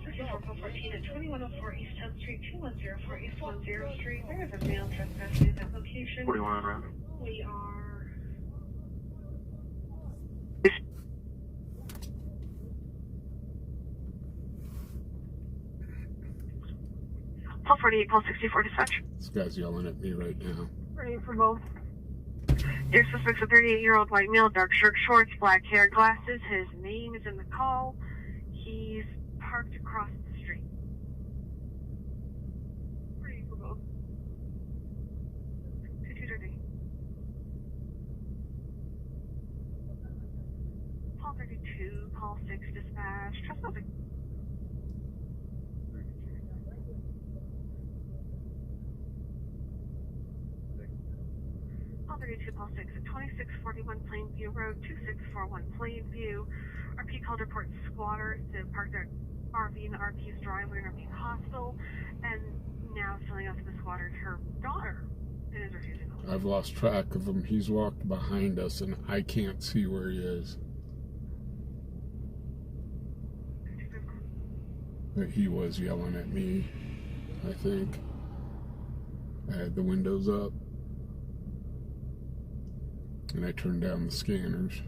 14 at 2104 East 10th Street, 2104 East 10 Street. There is a male trespassing at that location. 41 on route. We are... Call 48, call 64 dispatch. This guy's yelling at me right now. Ready for both. Your suspect's a 38-year-old white male, dark shirt, shorts, black hair, glasses. His name is in the call. He's parked across the street. Ready for both. 2230. Call 32, call 6 dispatch. Trespassing. Call 32, call 6 at 2641 Plainview Road, 2641 Plainview. RP called report squatters to park their RV in the RP's driveway in RP's hostel, and now telling us the squatter's her daughter and is refusing to leave. I've lost track of him. He's walked behind us, and I can't see where he is. But he was yelling at me, I think. I had the windows up, and I turned down the scanners.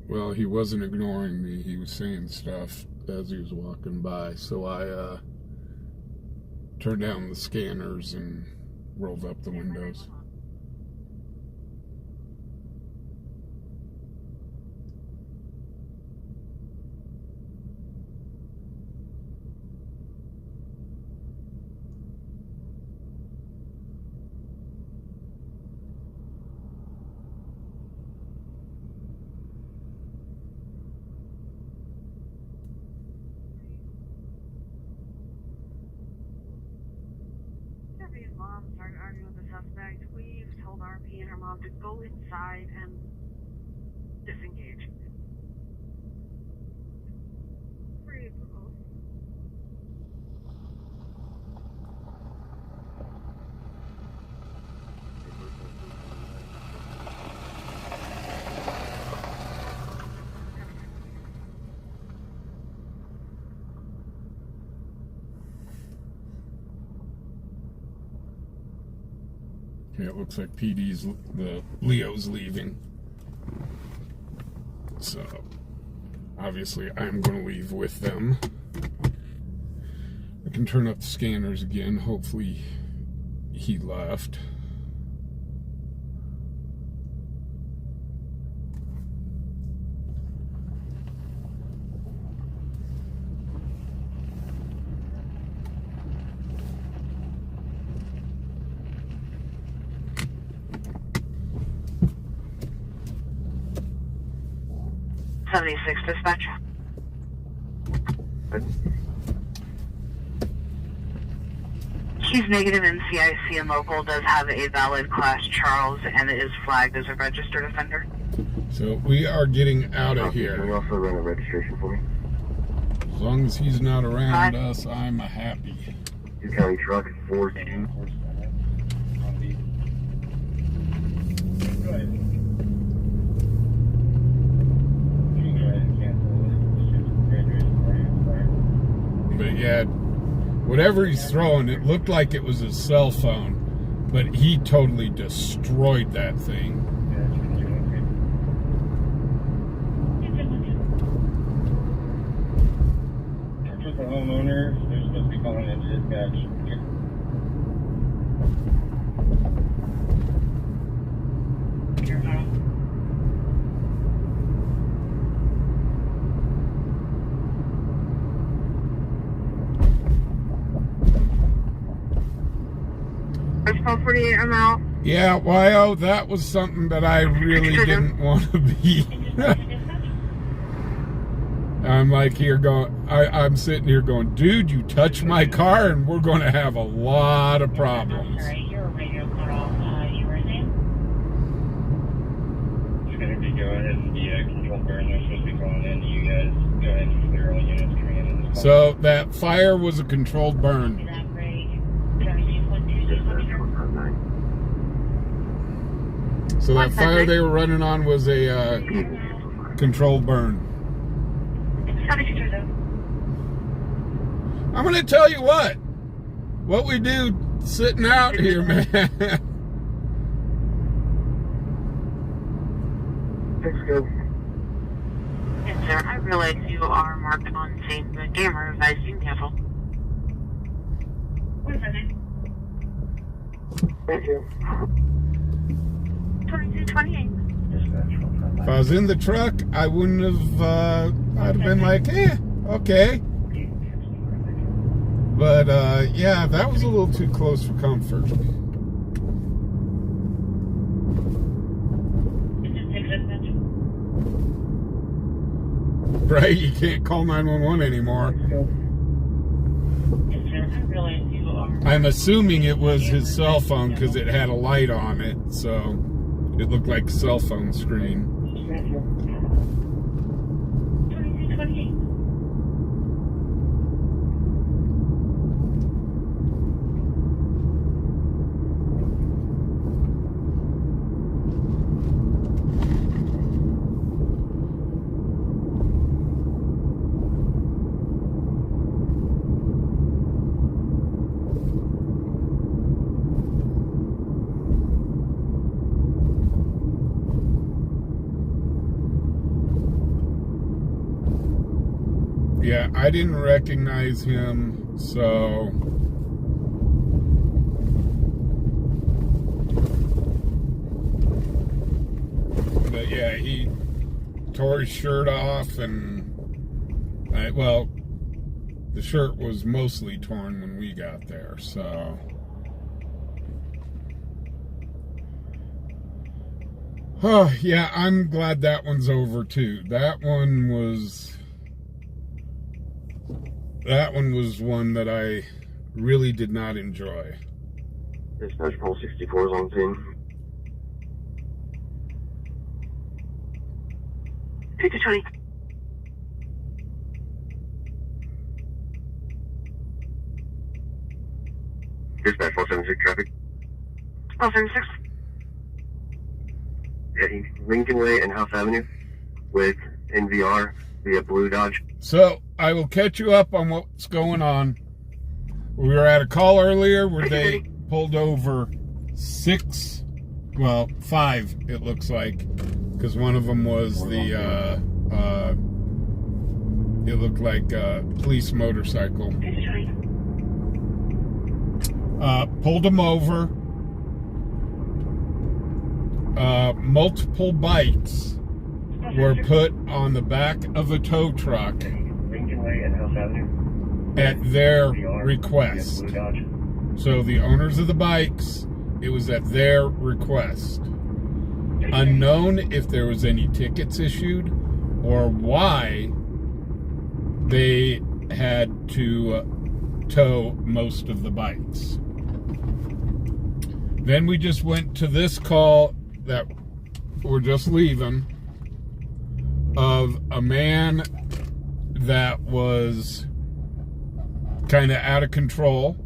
Well, he wasn't ignoring me. He was saying stuff as he was walking by. So I turned down the scanners and rolled up the windows. Debbie's mom started arguing with the suspect. We've told RP and her mom to go inside and disengage. Free for both. Yeah, it looks like PD's, the Leo's leaving. So, obviously, I'm going to leave with them. I can turn up the scanners again. Hopefully, he left. Dispatch. He's negative in CIC and local, does have a valid Class Charles, and it is flagged as a registered offender. So we are getting out of Can you here. also run a registration for me? As long as he's not around us, I'm happy. 2 County Truck 14. Go ahead. But yeah, whatever he's throwing, it looked like it was his cell phone, but he totally destroyed that thing. Just the homeowner, they're supposed to be calling into dispatch. It's 1248, I'm out. Yeah, YO, that was something that I really didn't want to be. I'm like here going, I'm sitting here going, dude, you touch my car and we're going to have a lot of problems. All right, your radio cut off. Your name? It's going to be go ahead and be a control burn. They're supposed to be calling in to you guys. Go ahead and clear all units coming in. This So that fire was a controlled burn. So that fire they were running on was a controlled burn. I'm going to tell you what we do sitting out here, man. Let's go. Yes, sir. I realize you are marked on scene. The camera advised you cancel. What is that name? Thank you. 2228. If I was in the truck, I wouldn't have, I'd have been like, okay. But, yeah, that was a little too close for comfort. Right? You can't call 911 anymore. I'm assuming it was his cell phone because it had a light on it, so it looked like a cell phone screen. Yeah, I didn't recognize him, so... But yeah, he tore his shirt off, and... well, the shirt was mostly torn when we got there, so... Oh, yeah, I'm glad that one's over, too. That one was one that I really did not enjoy. Dispatch Pole 64 is on scene. 5020. Dispatch 476 traffic. 476. Heading Lincoln Way and House Avenue with NVR via Blue Dodge. So, I will catch you up on what's going on. We were at a call earlier where they pulled over 5, it looks like, because one of them was the, it looked like a police motorcycle. Pulled them over. Multiple bikes were put on the back of a tow truck at their request. So the owners of the bikes, it was at their request. Unknown if there was any tickets issued or why they had to tow most of the bikes. Then we just went to this call that we're just leaving of a man that was kind of out of control.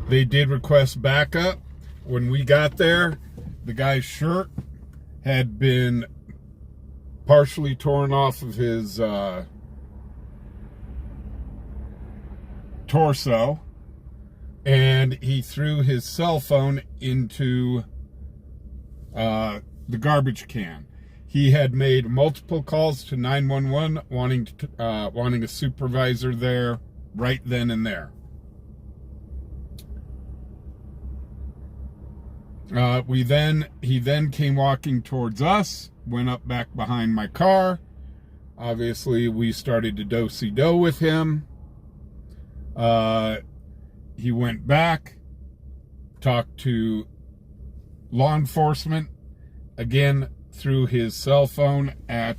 They did request backup. When we got there, the guy's shirt had been partially torn off of his torso, and he threw his cell phone into the garbage can. He had made multiple calls to 911 wanting a supervisor there right then and there. He then came walking towards us, went up back behind my car. Obviously, we started to do-si-do with him. He went back, talked to law enforcement, again threw his cell phone at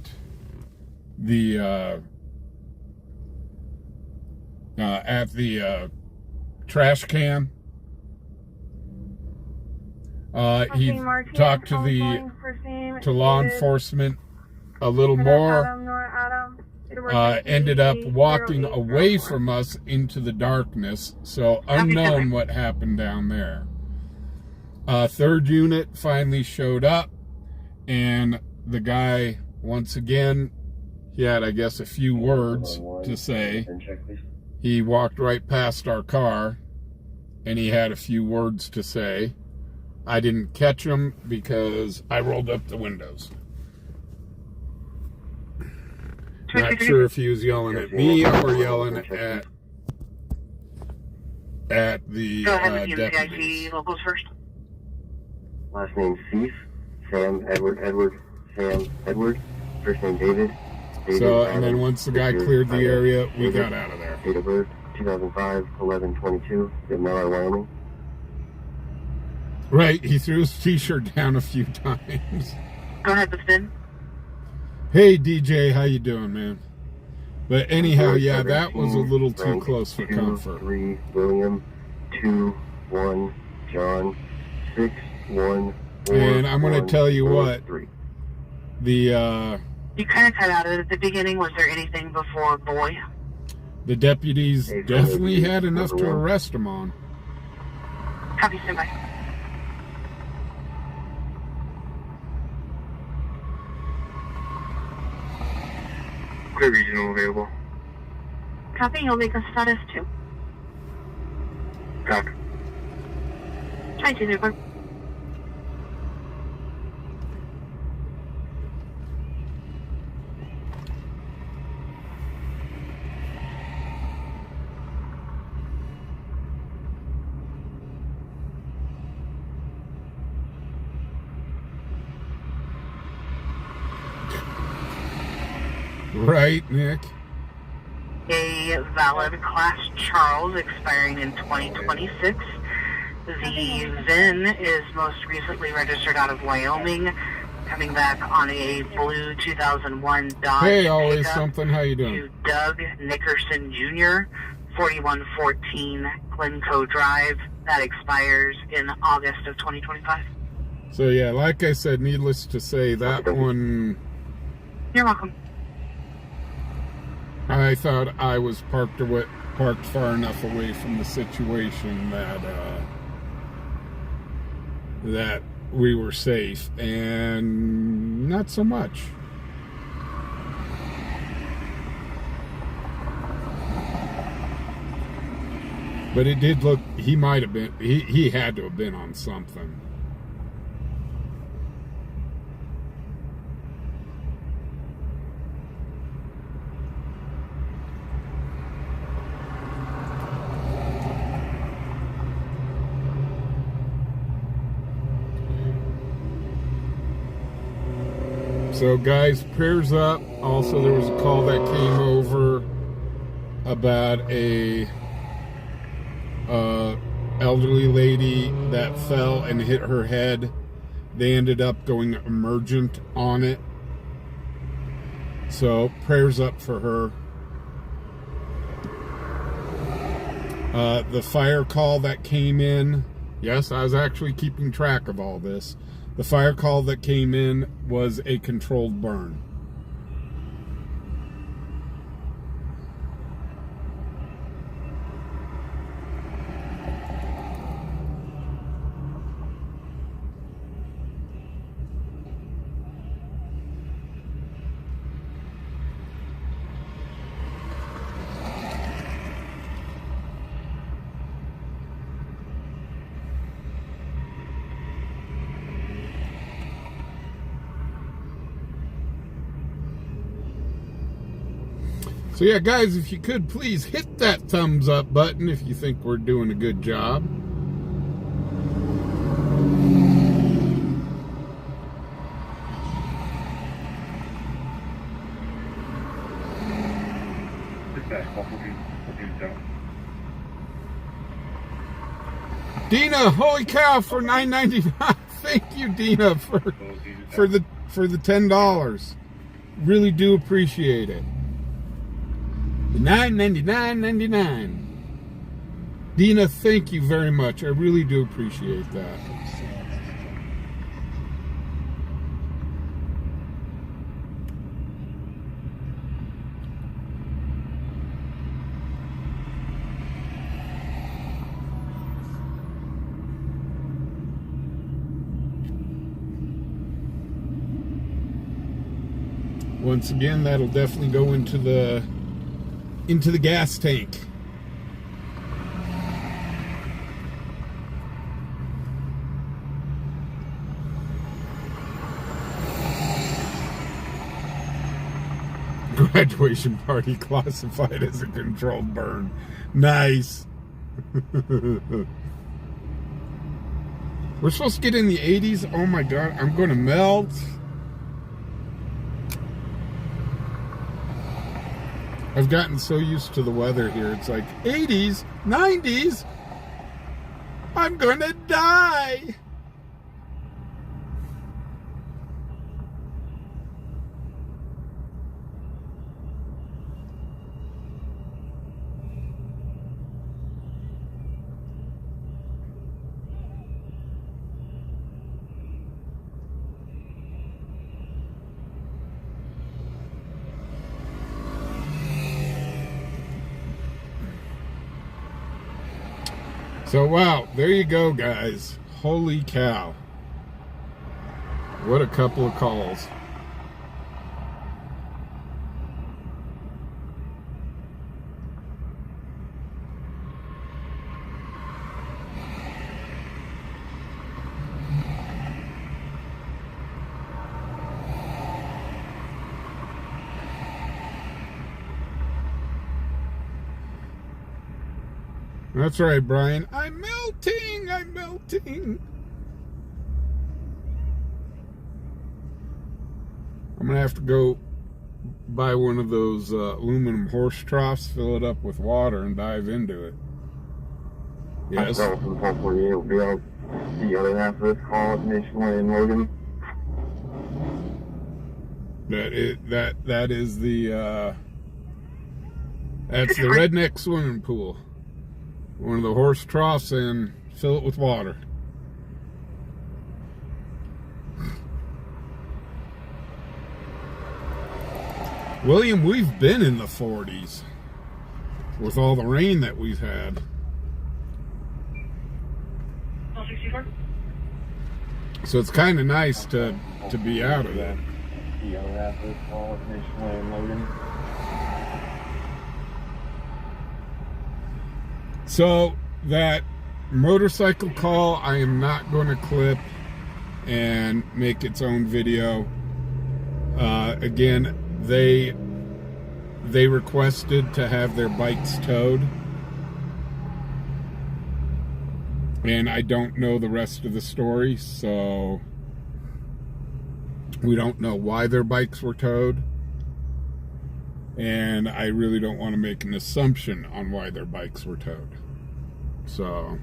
the trash can. He talked to law enforcement a little more. Ended up walking away from us into the darkness, so unknown what happened down there. Third unit finally showed up, and the guy, once again, he had, I guess, a few words to say. He walked right past our car, and he had a few words to say. I didn't catch him because I rolled up the windows. Not sure if he was yelling at me or yelling at the deputies. Locals first. Last name Cease, Sam Edward, Sam Edward. First name David. So, and then once the guy cleared the area, we got out of there. Date of birth, 2005, 11/22, in Miller, Wyoming. Right, he threw his t-shirt down a few times. Go ahead, Justin. Hey, DJ, how you doing, man? But anyhow, yeah, that was a little too close for comfort. 3 William, 2 1 John, 6 1 4. And I'm going to tell you what, 3. the You kind of cut out of it at the beginning. Was there anything before boy? The deputies definitely had enough to arrest him on. Copy, stand by. Clear regional available. Copy, you'll make a status 2. Copy. 22, Right, Nick? A valid Class Charles expiring in 2026. The VIN is most recently registered out of Wyoming, coming back on a blue 2001 Dodge Hey, always pickup something. How you doing? to Doug Nickerson Jr., 4114 Glencoe Drive. That expires in August of 2025. So yeah, like I said, needless to say, that one, You're welcome. I thought I was parked far enough away from the situation that we were safe, and not so much. But it did look, he might have been, he had to have been on something. So guys, prayers up. Also, there was a call that came over about a elderly lady that fell and hit her head. They ended up going emergent on it. So prayers up for her. The fire call that came in, yes, I was actually keeping track of all this. The fire call that came in was a controlled burn. So yeah, guys, if you could please hit that thumbs up button if you think we're doing a good job. Dina, holy cow, for $9.99. Thank you, Dina, for the $10. Really do appreciate it. $9.99.99. Dina, thank you very much. I really do appreciate that. Once again, that'll definitely go into the gas tank. Graduation party classified as a controlled burn. Nice. We're supposed to get in the 80s. Oh my God, I'm going to melt. I've gotten so used to the weather here. It's like 80s, 90s. I'm gonna die. So, wow, there you go, guys. Holy cow. What a couple of calls. That's right, Brian. I'm melting. I'm melting. I'm going to have to go buy one of those aluminum horse troughs, fill it up with water, and dive into it. Yes. Myself and 448 will be out the other half of this call at Nationwide in Logan. That is the that's the redneck swimming pool. One of the horse troughs, and fill it with water. William, we've been in the 40s with all the rain that we've had. 64. So it's kind of nice to be out of that. The other half of this call at Nationwide in Logan. So that motorcycle call, I am not going to clip and make its own video. Again, they requested to have their bikes towed, and I don't know the rest of the story, so we don't know why their bikes were towed, and I really don't want to make an assumption on why their bikes were towed. So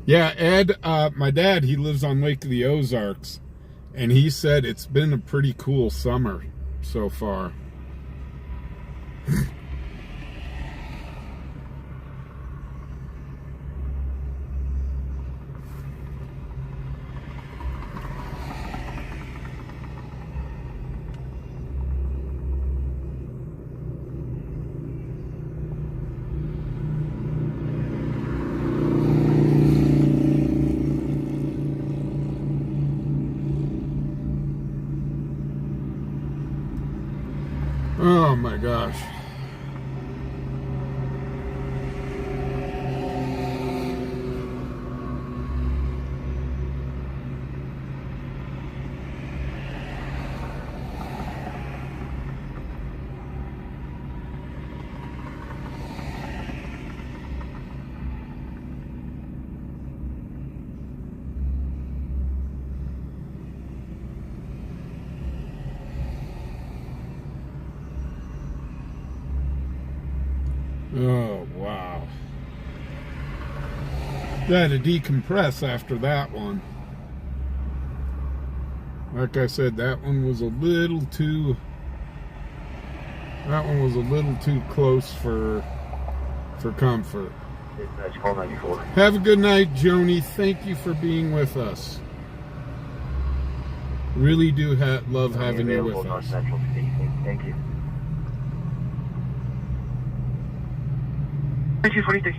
yeah, Ed, my dad, he lives on Lake of the Ozarks, and he said it's been a pretty cool summer so far. Oh my gosh. Oh, wow. Got to decompress after that one. Like I said, that one was a little too close for comfort. That's call 94. Have a good night, Joni. Thank you for being with us. Really do love having you with us. North Central Station. Thank you. 243.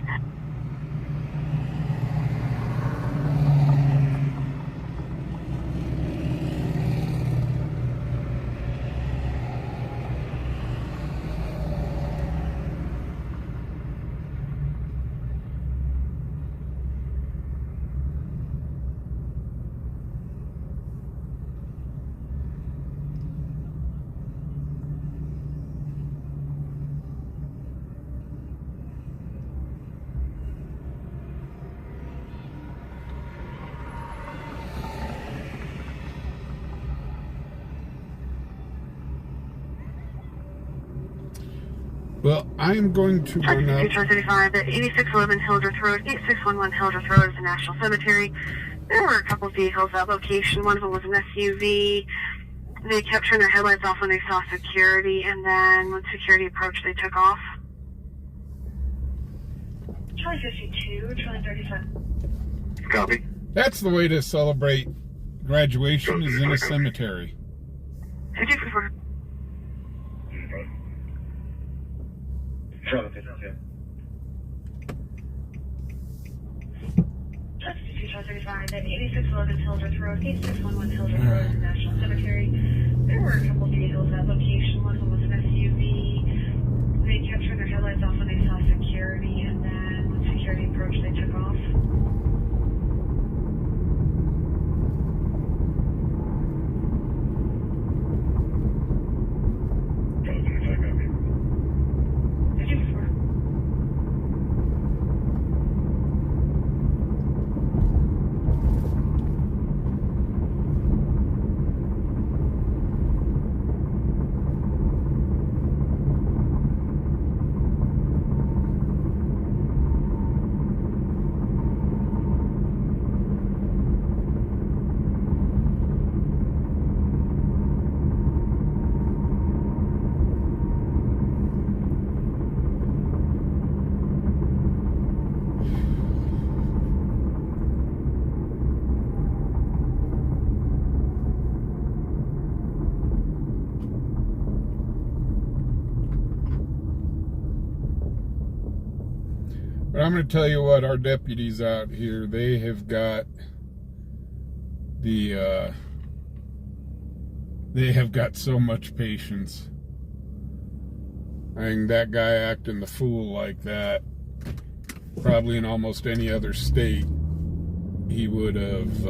Well, I am going to run up. 235 at 8611 Hildreth Road, 8611 Hildreth Road is a national cemetery. There were a couple of vehicles at location. One of them was an SUV. They kept turning their headlights off when they saw security, and then when security approached, they took off. Charlie 52, Charlie 35. Copy. That's the way to celebrate graduation, is in a cemetery. 54. Charlie 52. Charlie 35 at 8611 Hildreth Road, 8611 Hildreth Road is a national cemetery. There were a couple of vehicles at location. One of them was an SUV. They kept turning their headlights off when they saw security, and then when security approached, they took off. But I'm going to tell you what, our deputies out here, they have got they have got so much patience. I think that guy acting the fool like that, probably in almost any other state, he would have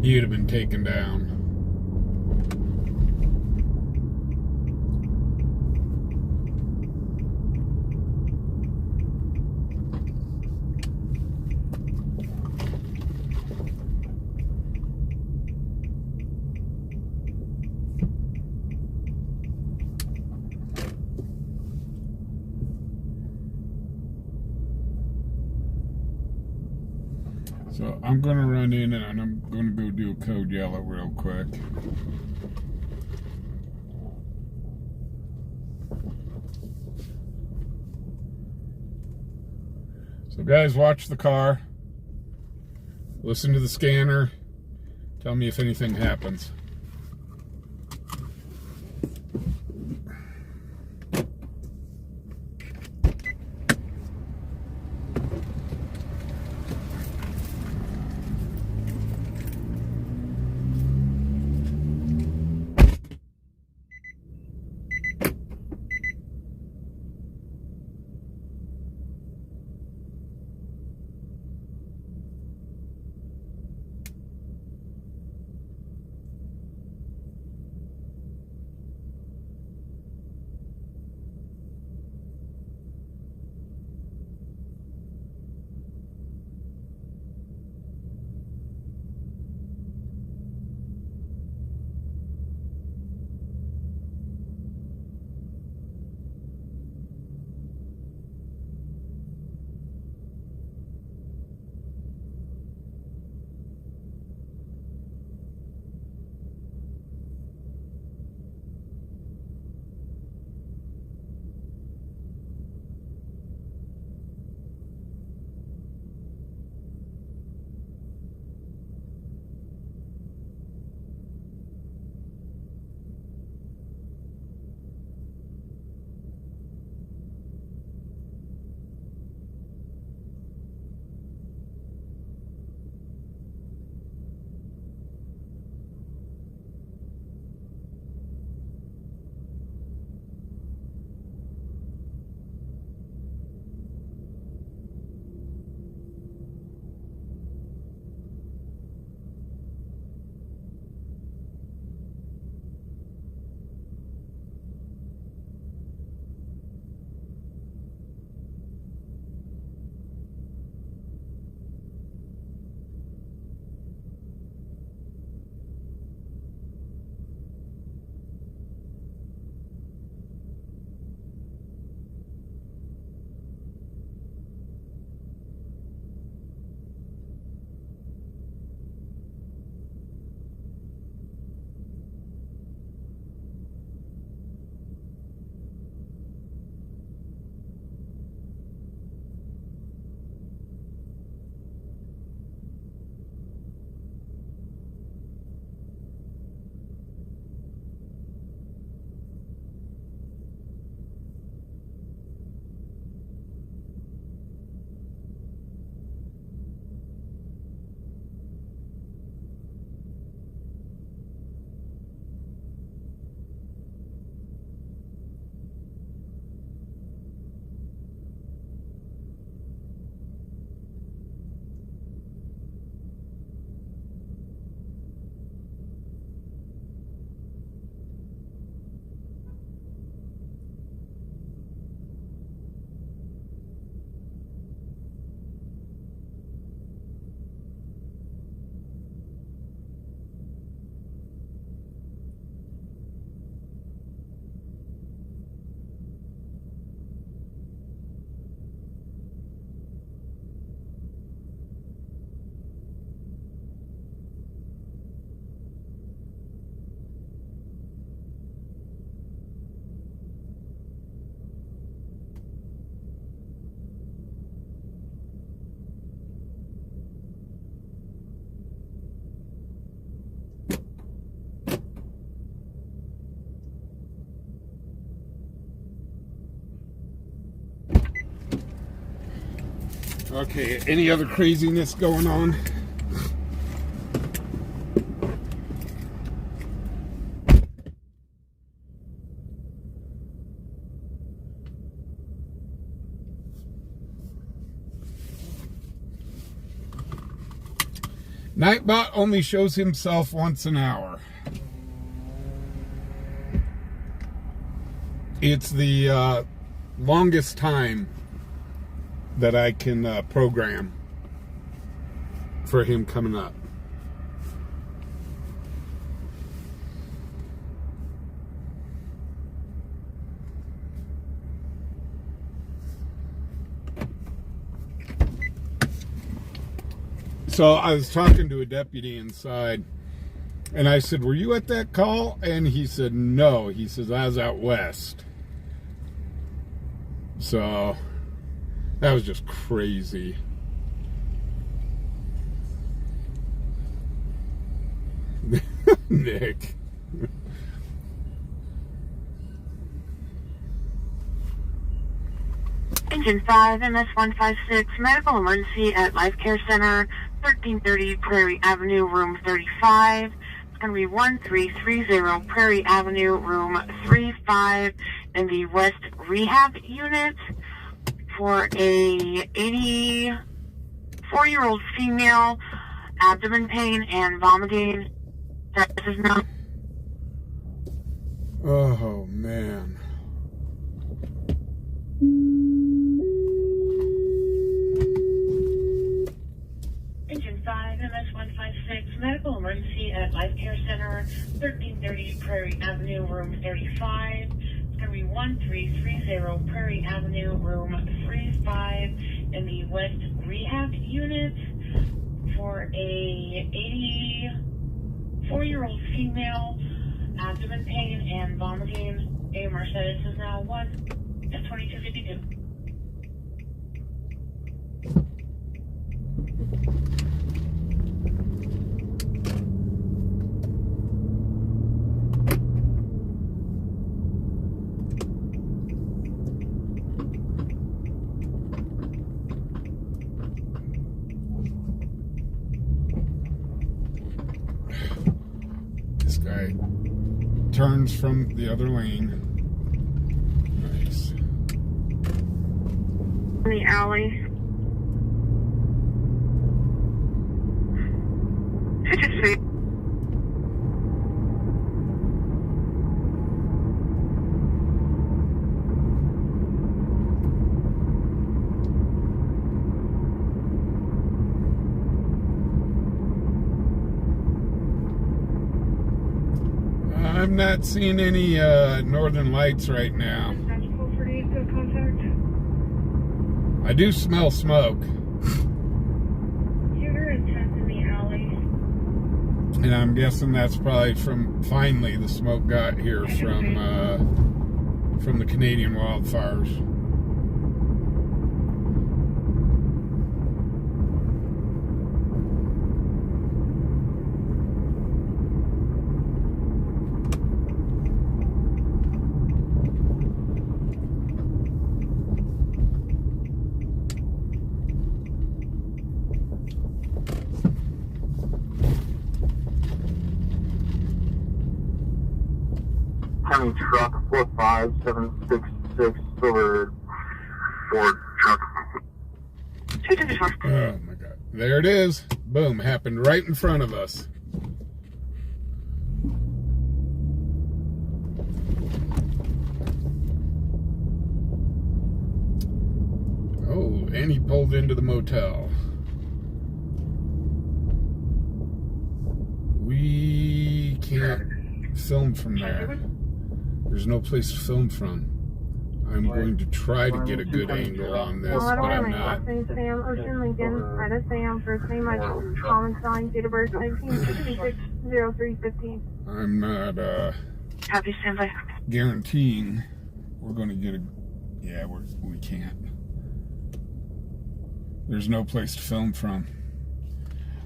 been taken down. So I'm going to run in and I'm going to go do a code yellow real quick. So guys, watch the car. Listen to the scanner. Tell me if anything happens. Okay, any other craziness going on? Nightbot only shows himself once an hour. It's the longest time that I can program for him coming up. So I was talking to a deputy inside, and I said, "Were you at that call?" And he said, "No." He says, "I was out west." So that was just crazy. Nick. Engine 5, MS-156, medical emergency at Life Care Center, 1330 Prairie Avenue, room 35. It's going to be 1330 Prairie Avenue, room 35 in the West Rehab Unit for a 84-year-old female, abdomen pain and vomiting. This is not. Oh, man. Engine 5, MS-156, medical emergency at Life Care Center, 1330 Prairie Avenue, room 35. It's going to be 1330 Prairie Avenue, room 35 in the West Rehab Unit for a 84-year-old female, abdomen pain and vomiting. AMR status is now 1F2252. This guy turns from the other lane. Nice. In the alley. I'm not seeing any northern lights right now. I do smell smoke. You're intense in the alley. And I'm guessing that's probably from, finally, the smoke got here from the Canadian wildfires. County truck 45766 over Ford truck. Oh my God. There it is. Boom. Happened right in front of us. Oh, and he pulled into the motel. We can't film from there. There's no place to film from. I'm going to try to get a good angle on this, but I'm not. Last name Sam, Ocean Lincoln, Ida Sam, first name Michael, common sign, date of birth 1966-0315. I'm not Happy standby. guaranteeing we're going to get a. Yeah, we can't. There's no place to film from.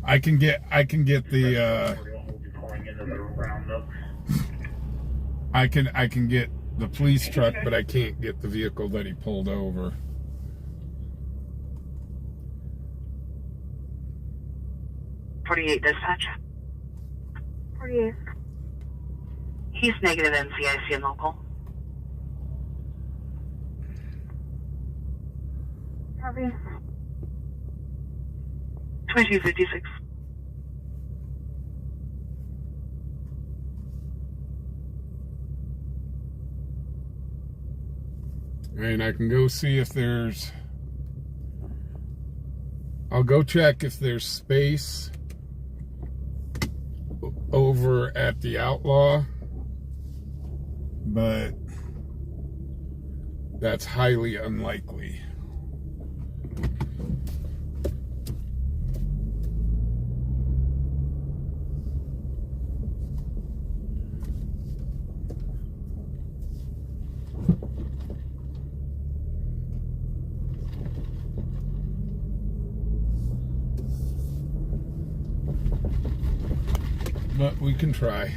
I can get the. I can get the police truck, but I can't get the vehicle that he pulled over. 48 dispatch. 48. He's negative NCIC and local. Copy. 2256. And I can go see if there's... I'll go check if there's space over at the Outlaw, but that's highly unlikely. But we can try.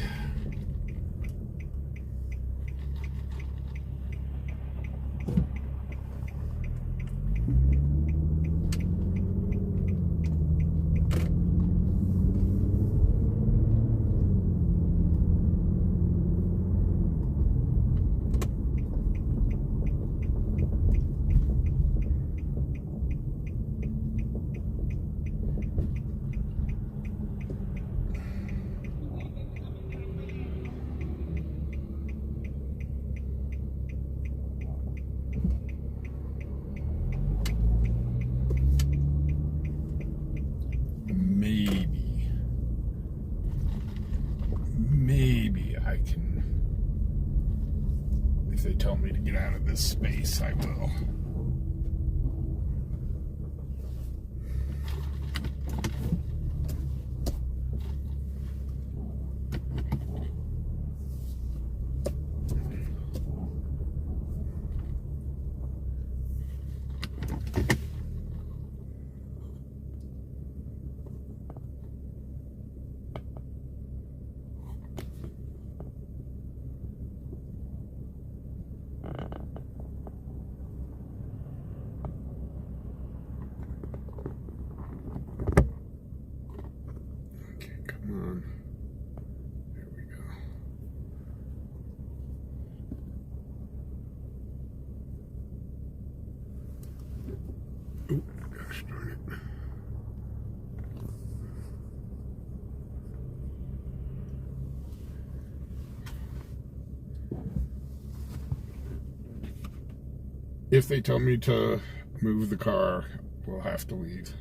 Maybe I can, if they tell me to get out of this space, I will. If they tell me to move the car, we'll have to leave.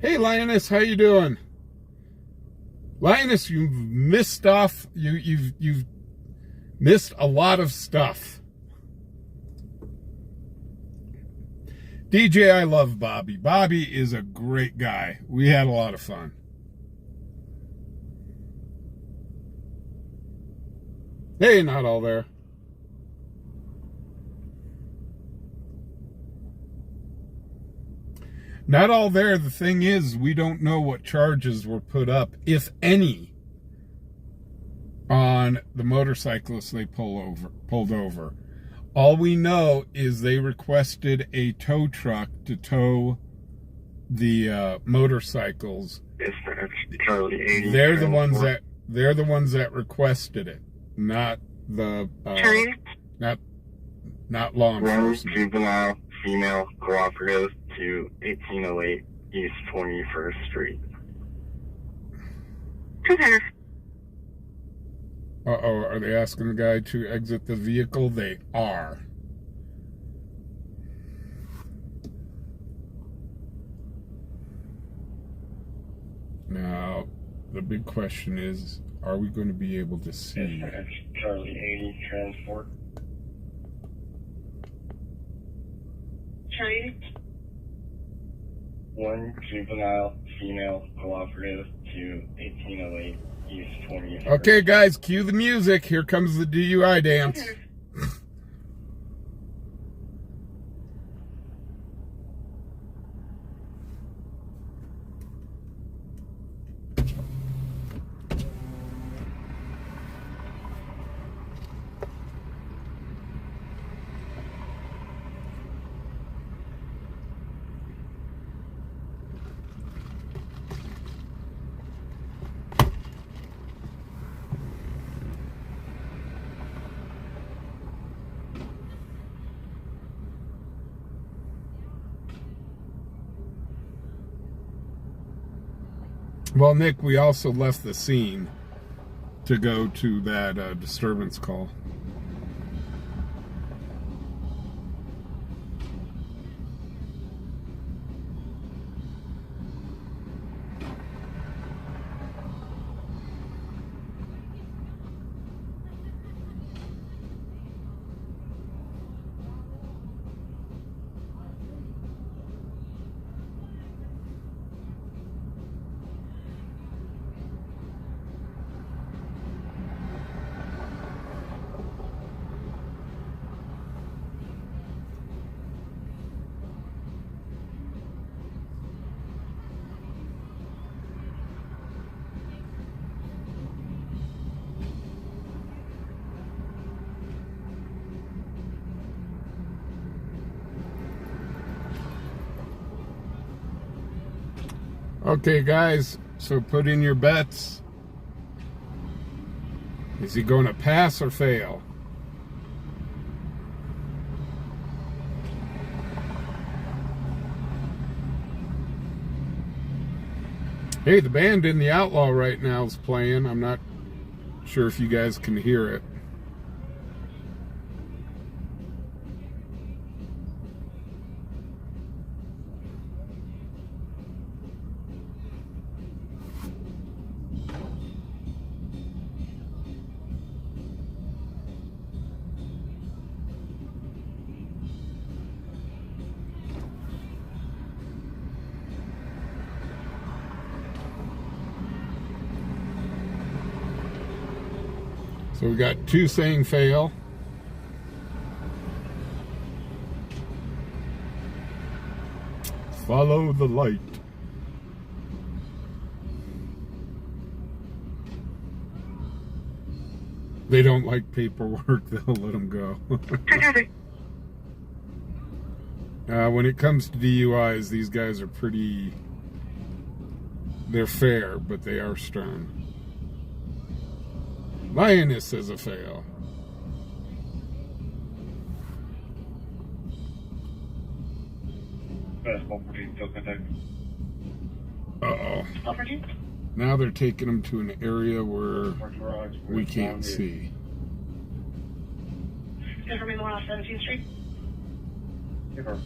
Hey Lioness, how you doing? Lioness, you've missed off. You've missed a lot of stuff. DJ, I love Bobby. Bobby is a great guy. We had a lot of fun. Hey, not all there. Not all there. The thing is, we don't know what charges were put up, if any, on the motorcyclists they pulled over. All we know is they requested a tow truck to tow the motorcycles. They're the ones that requested it, not the not law enforcement. Juvenile female cooperative to 1808 East 21st Street. Uh-oh, are they asking the guy to exit the vehicle? They are. Now, the big question is, are we going to be able to see? Charlie 80 transport. Charlie? One juvenile female cooperative to 1808 East 20. Okay, guys, cue the music. Here comes the DUI dance. Well, Nick, we also left the scene to go to that disturbance call. Okay, guys, so put in your bets. Is he going to pass or fail? Hey, the band in the Outlaw right now is playing. I'm not sure if you guys can hear it. So we got two saying fail. Follow the light. They don't like paperwork, they'll let them go. When it comes to DUIs, these guys are pretty... They're fair, but they are stern. Lioness is a fail. Uh-oh. Now they're taking them to an area where we can't see. Confirming 1 off 17th Street. Confirm.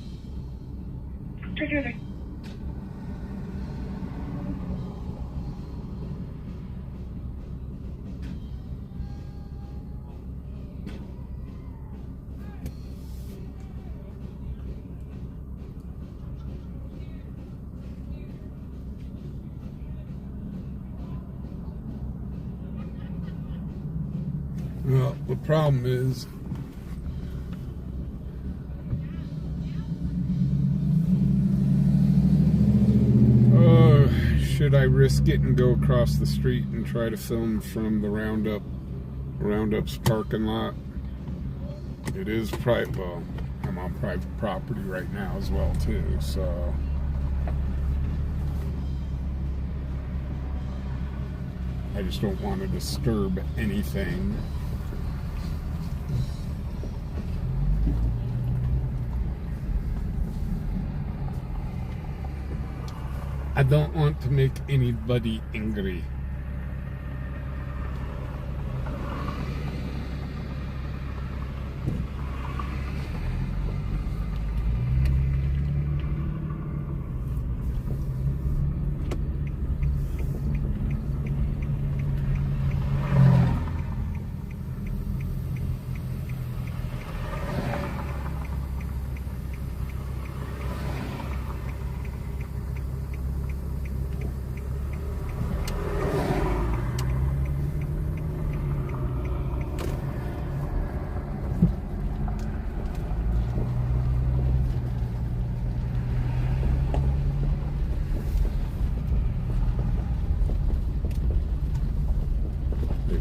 Well, the problem is should I risk it and go across the street and try to film from the Roundup's parking lot? It is private. Well, I'm on private property right now as well too, so I just don't want to disturb anything. I don't want to make anybody angry.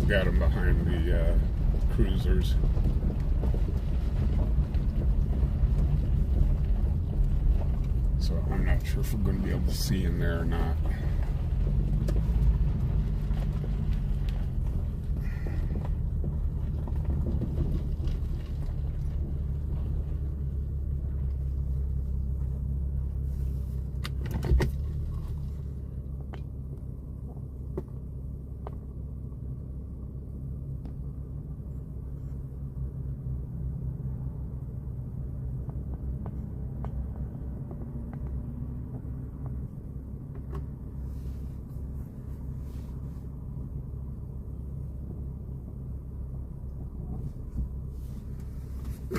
got them behind the cruisers. So I'm not sure if we're going to be able to see in there or not.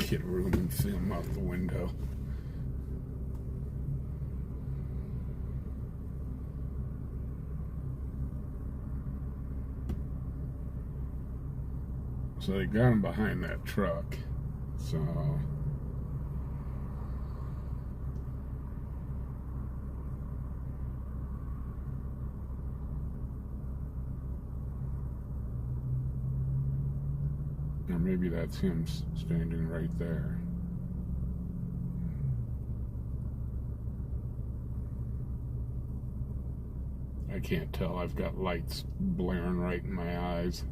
Get a room and film out the window. So they got him behind that truck. So or maybe that's him standing right there. I can't tell. I've got lights blaring right in my eyes.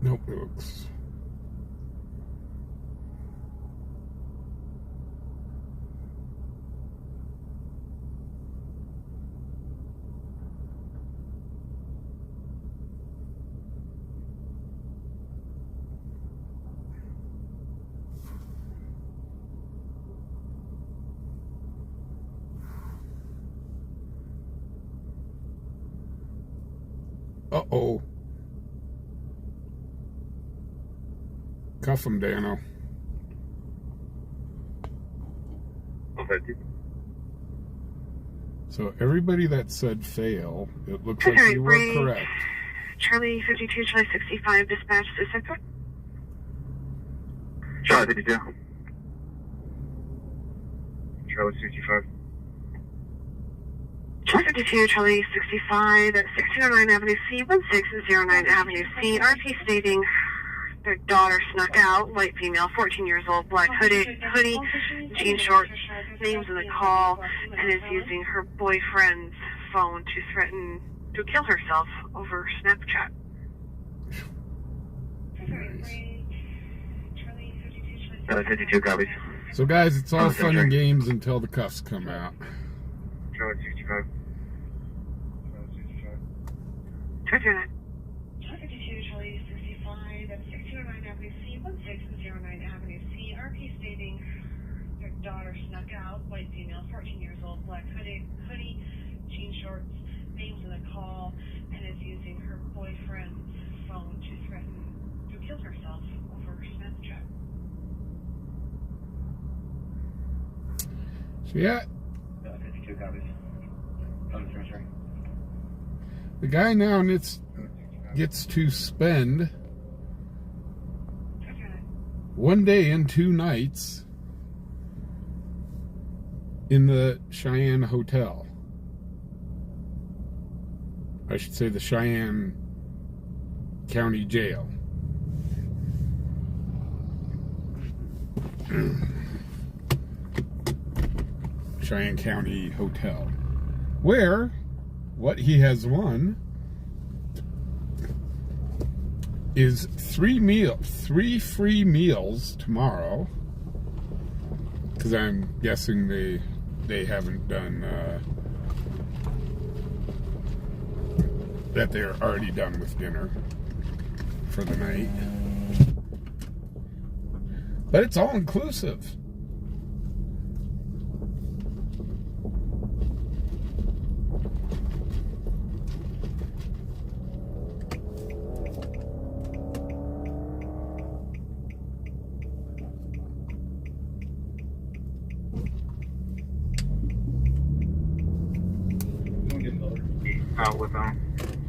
Nope, it looks... Uh-oh. Cuff him, Dano. So everybody that said fail, it looks like you were correct. Charlie 52, Charlie 65, dispatch to sector. Charlie 52. Charlie 65. Charlie 52, Charlie 65, at 1609 Avenue C, 1609 Avenue C, RP stating their daughter snuck out, white female, 14 years old, black hoodie, jean shorts, names in the call, and is using her boyfriend's phone to threaten to kill herself over Snapchat. Charlie 52 copies. So guys, it's all fun and games until the cuffs come out. Charlie 65. Charlie 52, Charlie 65, at 1609 Avenue C, 1609 Avenue C, RP stating their daughter snuck out, white female, 14 years old, black hoodie, jean shorts, names in the call, and is using her boyfriend's phone to threaten to kill herself over Snapchat. So yeah, 52 copies. the guy now gets to spend 1 day and 2 nights in the Cheyenne Hotel. I should say the Cheyenne County Jail. Cheyenne County Hotel, where what he has won is 3 free meals tomorrow, because I'm guessing they haven't done that they're already done with dinner for the night, but it's all inclusive. Out with them.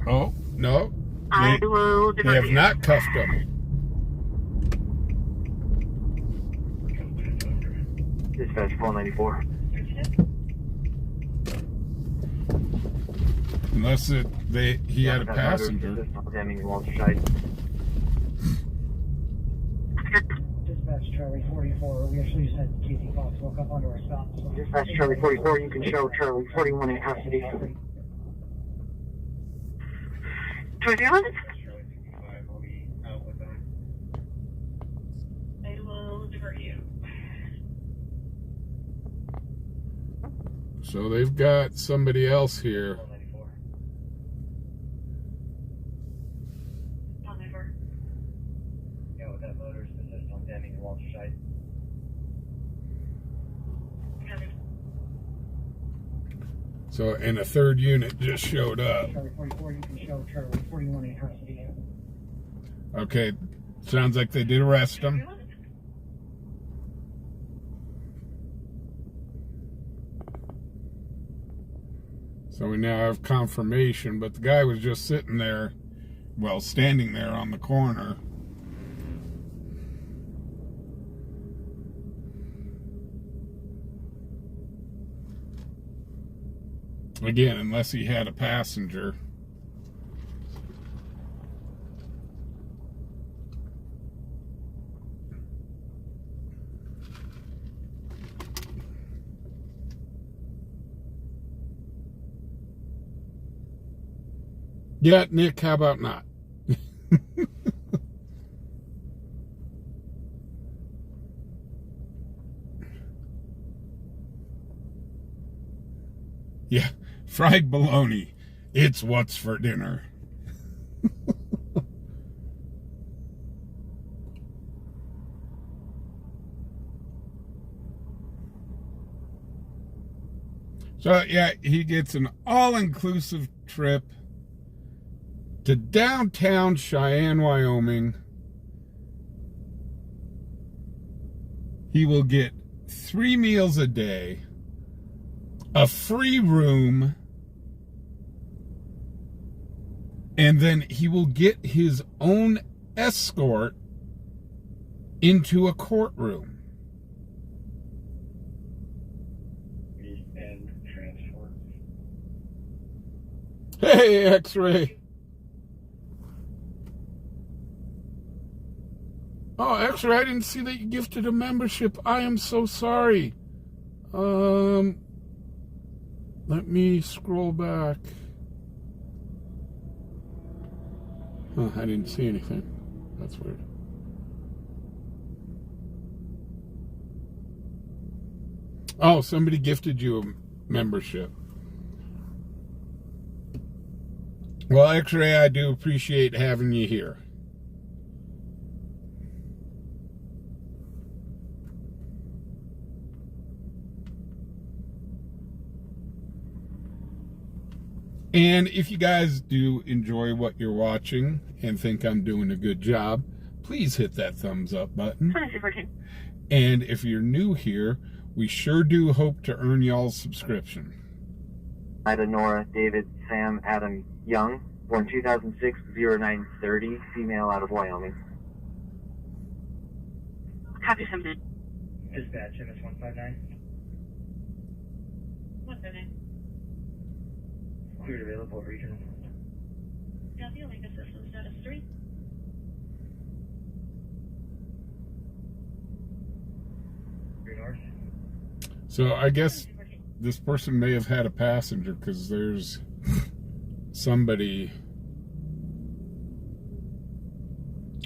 Oh, no. I will They have not cuffed him. Dispatch 494. Unless he had a passenger. Dispatch Charlie 44. We actually just had Casey Fox woke up onto our stop. So Dispatch Charlie 44, you can show Charlie 41 in custody. 21? I will divert you. So they've got somebody else here. yeah, with that motor's assist on Deming and Walter side. So, and a third unit just showed up. Charlie 44, you can show Charlie 41 in custody. Okay, sounds like they did arrest him. So we now have confirmation, but the guy was just sitting there, well, standing there on the corner. Again, unless he had a passenger. Yeah, Nick, how about not? Yeah, fried bologna. It's what's for dinner. So, yeah, he gets an all-inclusive trip to downtown Cheyenne, Wyoming. He will get 3 meals a day, a free room, and then he will get his own escort into a courtroom. And transport. Hey, X-Ray. Oh, X-Ray, I didn't see that you gifted a membership. I am so sorry. Let me scroll back. Huh, I didn't see anything. That's weird. Oh, somebody gifted you a membership. Well, X-Ray, I do appreciate having you here. And if you guys do enjoy what you're watching and think I'm doing a good job, please hit that thumbs up button. And if you're new here, we sure do hope to earn y'all's subscription. Ida, Nora, David, Sam, Adam, Young, born 2006, 0930, female, out of Wyoming. Copy something. Dispatch MS-159. 159. Cleared available regional. Copy, Omega system status 3. North. So I guess this person may have had a passenger because there's somebody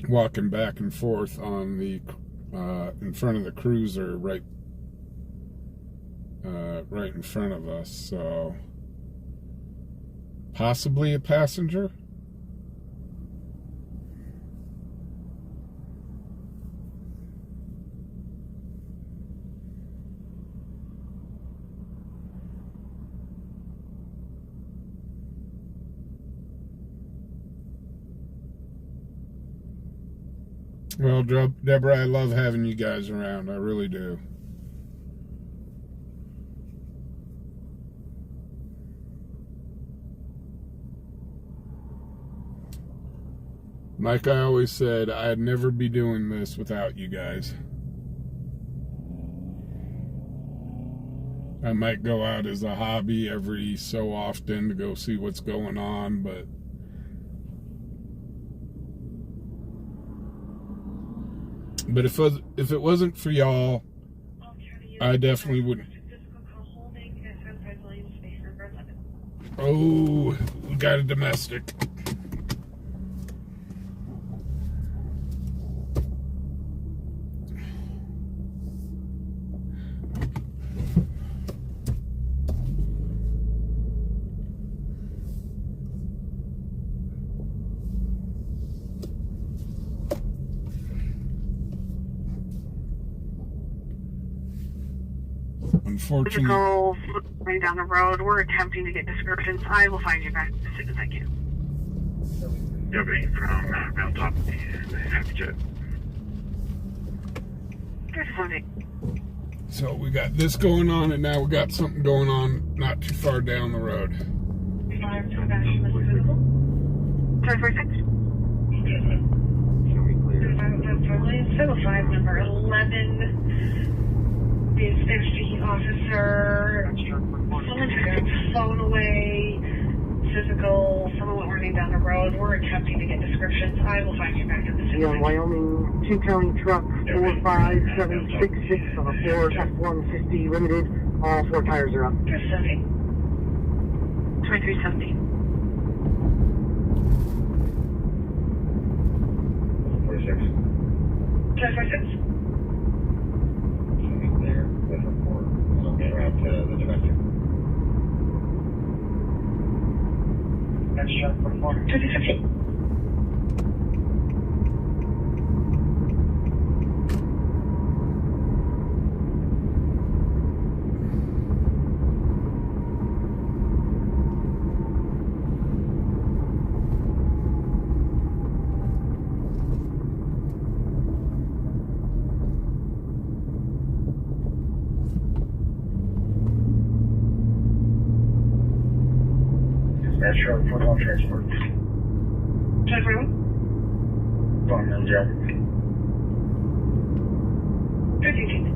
walking back and forth on the in front of the cruiser right in front of us. So possibly a passenger. Well, Deborah, I love having you guys around. I really do. Like I always said, I'd never be doing this without you guys. I might go out as a hobby every so often to go see what's going on, but if it wasn't for y'all, I definitely wouldn't. Oh, we got a domestic. Unfortunately, Physical running down the road. We're attempting to get descriptions. I will find you back as soon as I can. Nobody from Mount Top and Happy Jet. There's something. so we got this going on, and now we got something going on not too far down the road. 346. 705 number 11. The safety officer. Someone took their phone away. Physical. Someone went running down the road. We're attempting to get descriptions. I will find you back at the Yeah, Wyoming, 2-county truck, 45766 on a Ford F-150 Limited. All 4 tires are up. 2317. 46. 546. Clear with report. I'll get around to the domestic. That's shot for 4. 2015. That's short for all transport. 541. Going down jail. 13.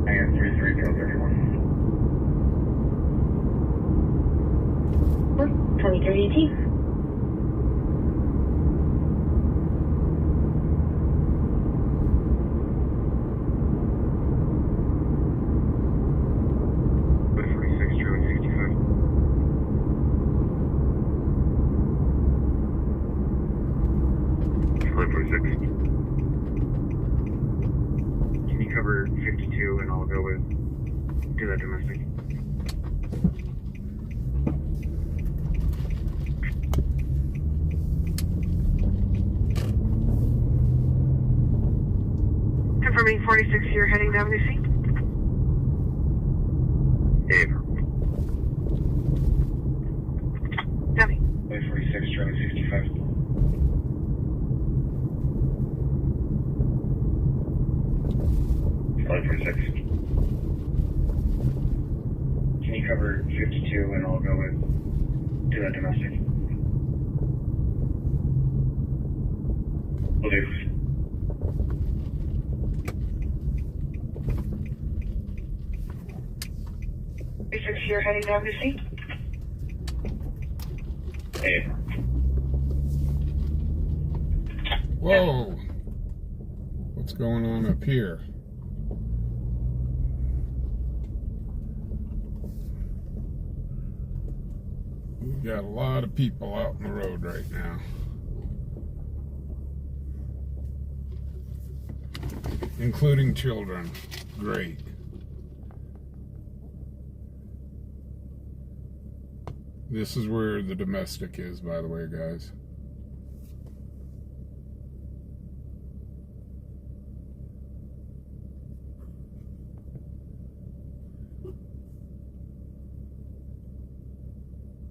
I am 33 Kill 31. 2318. 46, Charlie 65. Charlie 46. Can you cover 52 and I'll go with do that domestic? Confirming 46, you're heading to Avenue C. Dave. Debbie. 46, Charlie 65. Charlie 46. Can you cover 52 and I'll go with do that domestic? Will do. You're heading to Avenue C. Hey. Whoa! What's going on up here? We've got a lot of people out on the road right now. Including children. Great. This is where the domestic is, by the way, guys.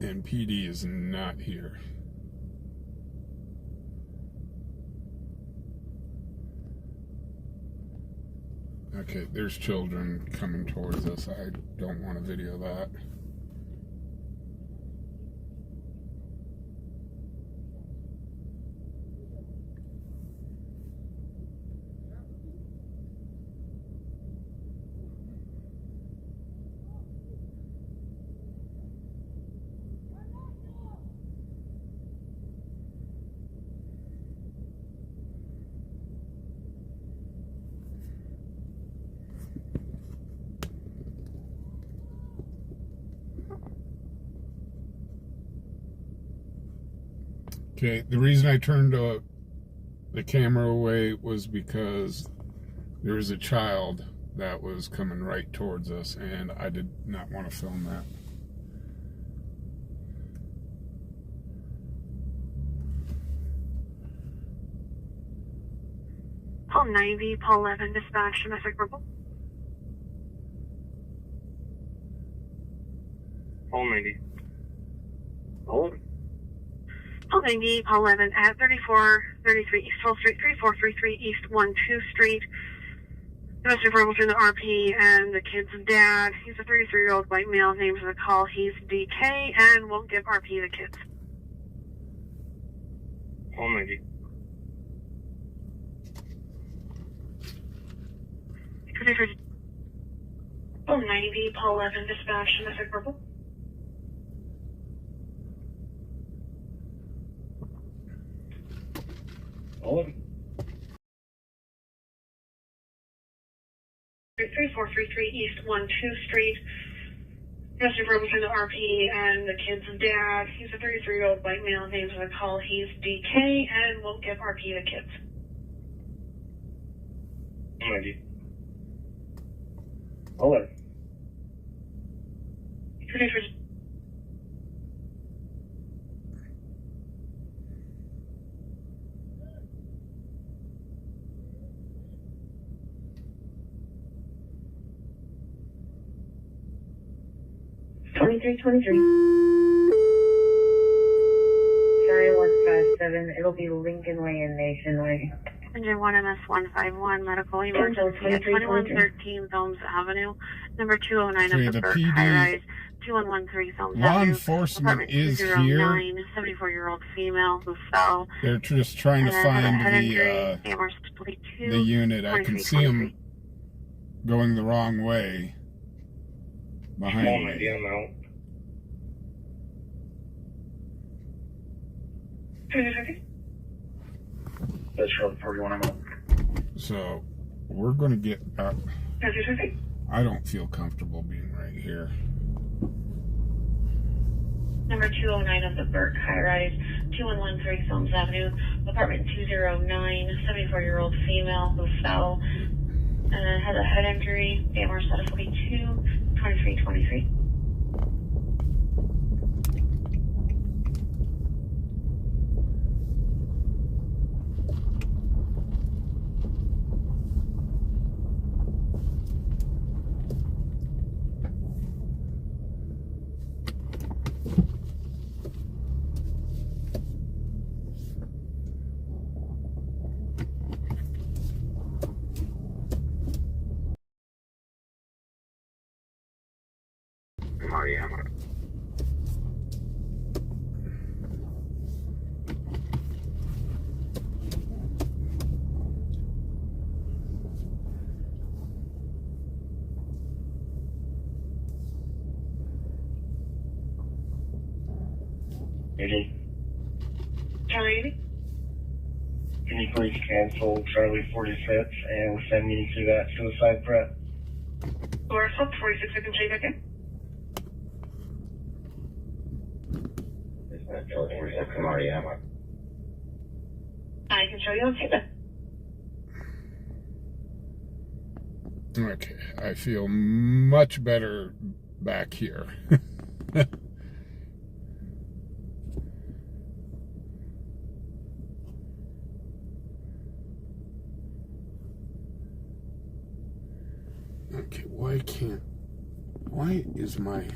And PD is not here. Okay, there's children coming towards us. I don't want to video that. Okay, the reason I turned the camera away was because there was a child that was coming right towards us, and I did not want to film that. Paul 90, Paul 11, dispatch, domestic purple. Paul 90. Paul 90, Paul 11 at 3433 East 12th Street, 3433 East 12 Street. Domestic verbal through the RP and the kid's dad. He's a 33-year-old white male. Names of the call. He's DK and won't give RP the kids. Paul 90. Paul 90, Paul 11, dispatch, domestic purple. Paul 3433 East 12 Street. Domestic verbal through the RP and the kid's dad. He's a 33-year-old white male. Names of the call. He's DK and won't give RP the kids. Paul 90. Paul 11. Sorry, 157. It'll be Lincoln Way and Nationway. Engine 1 MS 151, medical emergency at 2113 Films Avenue, number 209 of the Burke High Rise, 2113 Films Avenue. Law enforcement is here. 74-year-old female who fell. They're just trying to find the unit. I can see them going the wrong way behind me. That's from 41 I'm out. So we're going to get up. I don't feel comfortable being right here. Number 209 of the Burke High Rise, 2113 Films Avenue, apartment 209, 74-year-old female who fell and has a head injury, AMR status 42, 2323. Charlie, Can you please cancel Charlie 46 and send me to that suicide threat? or 46, I can show you back in. Is that Charlie 46? I'm already at one. I can show you, okay then. Okay, I feel much better back here. Okay, why is my...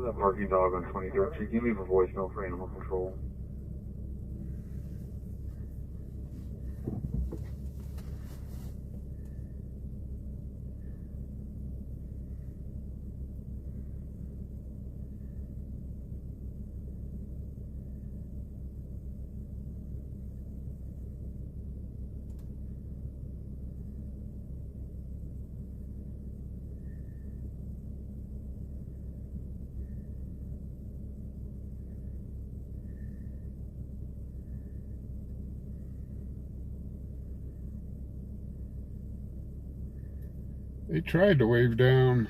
With that parking dog on 23rd Street, you can leave a voicemail for animal control. They tried to wave down.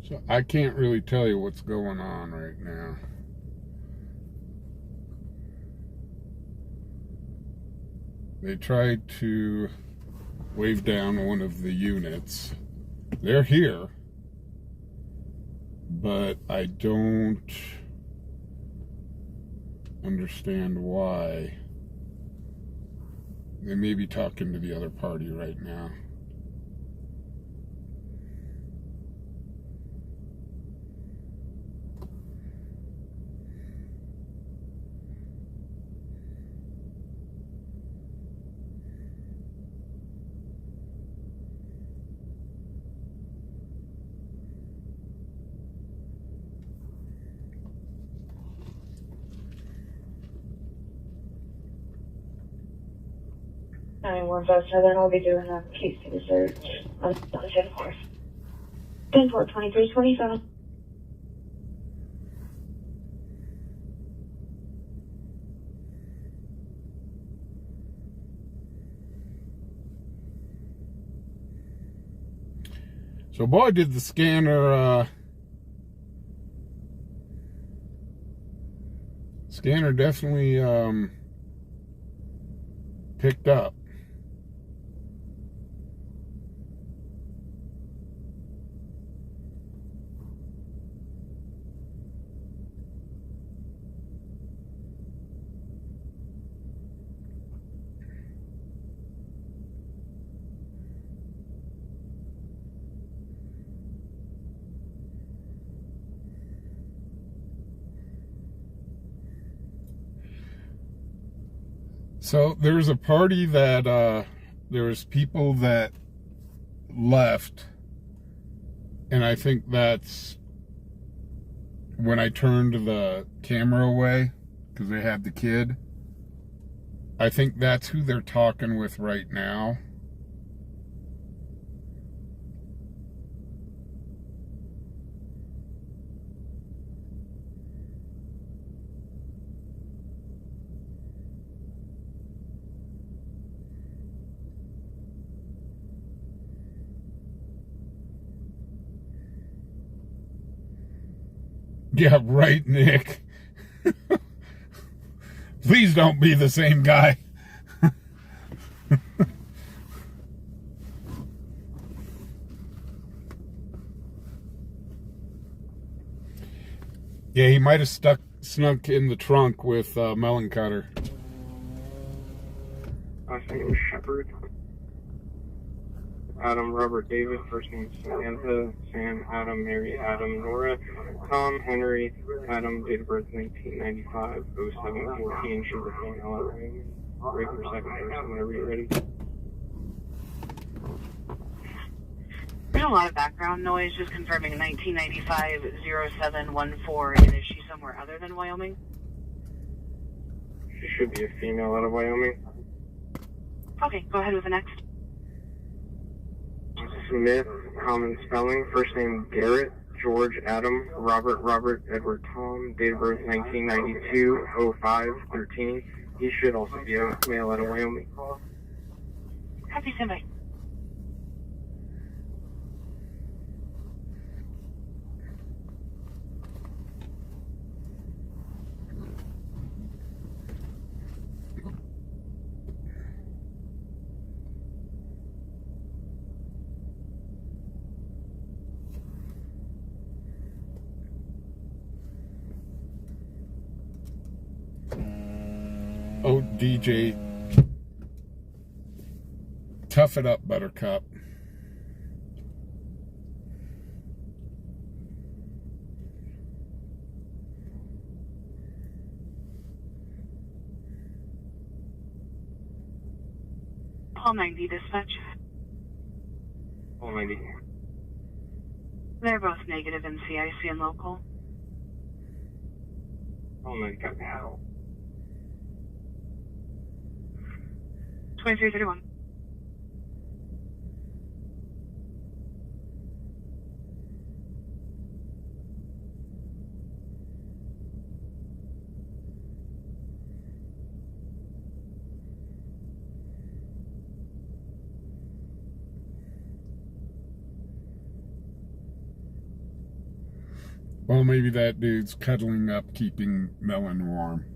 So I can't really tell you what's going on right now. They tried to wave down one of the units. They're here, but I don't understand why. They may be talking to the other party right now. I'll be doing a case research on the 10th course. 10-4, 2327. So boy, did the scanner definitely picked up. So there was a party that there was people that left, and I think that's when I turned the camera away because they had the kid. I think that's who they're talking with right now. Yeah, right, Nick. Please don't be the same guy. Yeah, he might have snuck in the trunk with Melon Cutter. Last name is Shepard. Adam, Robert, David, first name Samantha, Sam, Adam, Mary, Adam, Nora, Tom, Henry, Adam, date of birth 1995, 0714, Sugar Female, break for second person whenever you're ready. There's a lot of background noise, just confirming 1995 0714, and is she somewhere other than Wyoming? She should be a female out of Wyoming. Okay, go ahead with the next. Smith, common spelling, first name Garrett, George, Adam, Robert, Edward, Tom, date of birth 1992, 0513. He should also be a male out of Wyoming. Happy standby. Oh, DJ. Tough it up, Buttercup. Paul 90 dispatch. Paul 90. They're both negative in CIC and local. Paul 90, got me out. 2331. Well, maybe that dude's cuddling up, keeping Melon warm.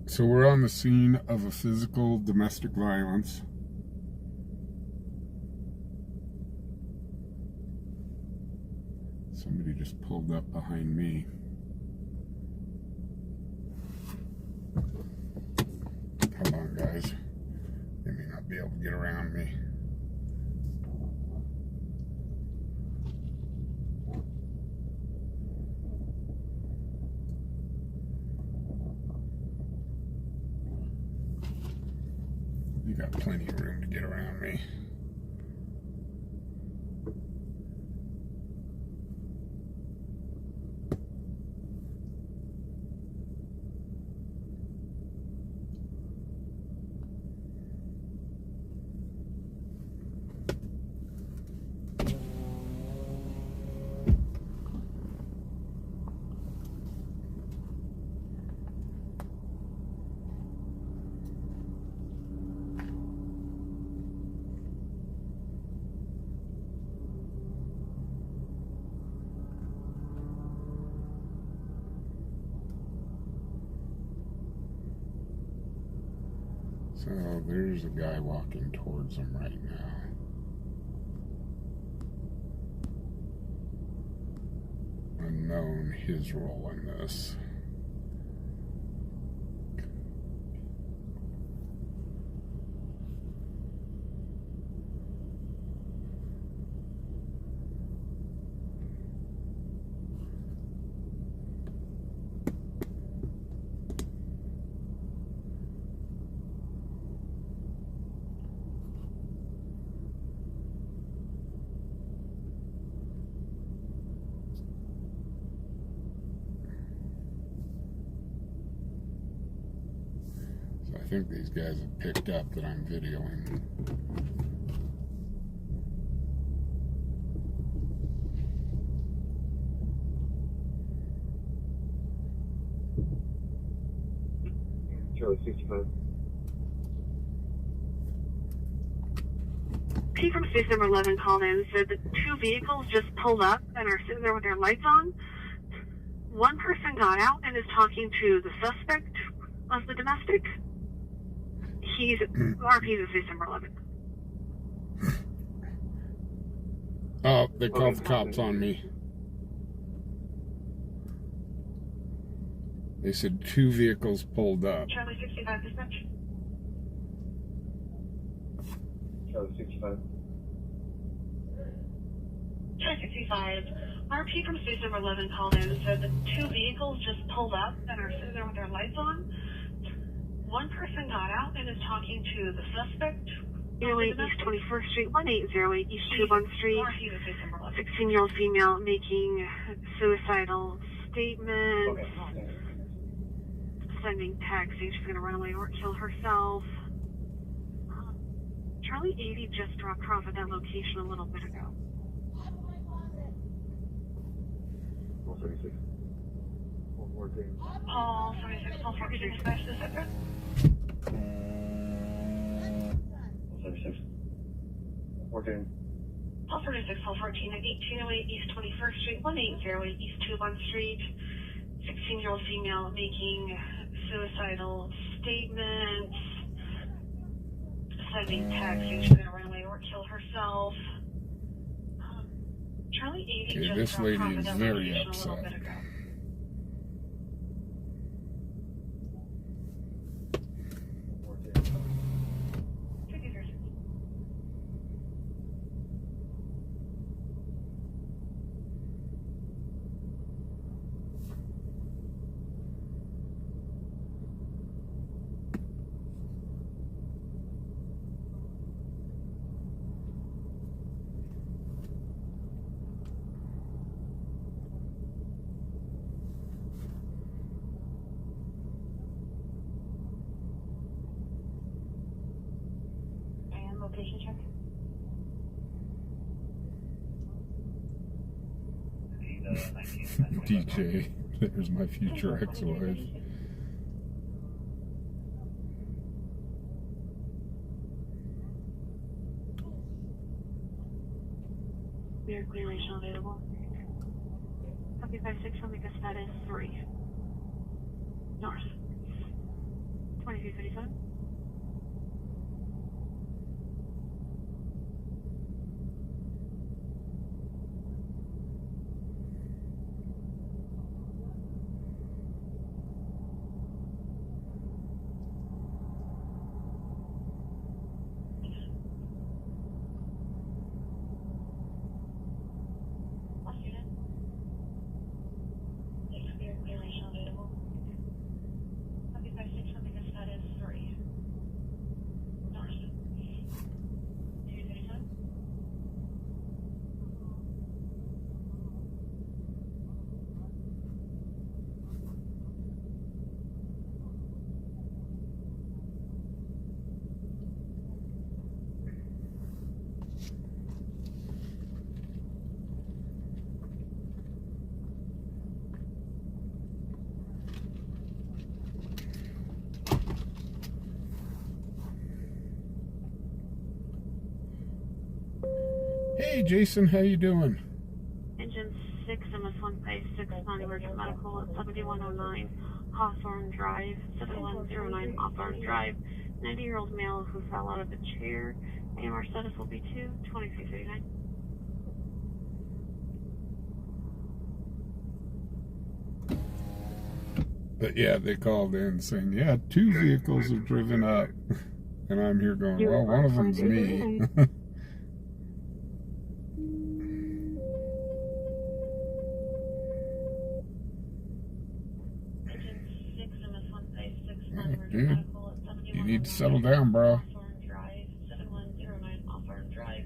So we're on the scene of a physical domestic violence. Somebody just pulled up behind me. Come on, guys. They may not be able to get around me. You got plenty of room to get around me. So there's a guy walking towards them right now. Unknown his role in this. I think these guys have picked up that I'm videoing. Charlie 65. P from station number 11 called in and said that two vehicles just pulled up and are sitting there with their lights on. One person got out and is talking to the suspect of the domestic. He's RP's at station number 11. Oh, they called the cops on me. They said two vehicles pulled up. Charlie 65 dispatch. Charlie 65. Charlie 65. RP from station number 11 called in and said that two vehicles just pulled up and are sitting there with their lights on. One person got out and is talking to the suspect. 08 East 21st Street, 1808 East 21 Street. 16-year-old female making suicidal statement. Okay. Sending text saying she's going to run away or kill herself. Charlie 80 just dropped her off at that location a little bit ago. 76. 114. Paul 76, Paul 14, dispatch this address. 76. 14. Paul 46, Paul 14 at 1808 East 21st Street, 1808 East 21 Street. 16-year-old female making suicidal statements, sending texts, she's going to run away or kill herself. Charlie 80 Okay, just this dropped lady off is a very demonstration a little upset. bit ago. And location check. DJ, there's my future ex-wife. Rear clearation available. Copy 56, show me the status 3. North. 2237. Hey Jason, how you doing? Engine 6, MS156, non-emergent medical at 7109 Hawthorne Drive, 7109 Hawthorne Drive. 90-year-old male who fell out of a chair. AMR status will be 2339. But yeah, they called in saying, yeah, 2 vehicles have driven up. And I'm here going, well, one of them's me. Dude, you need to settle down, bro. Drive, 7109 Hawthorne Drive.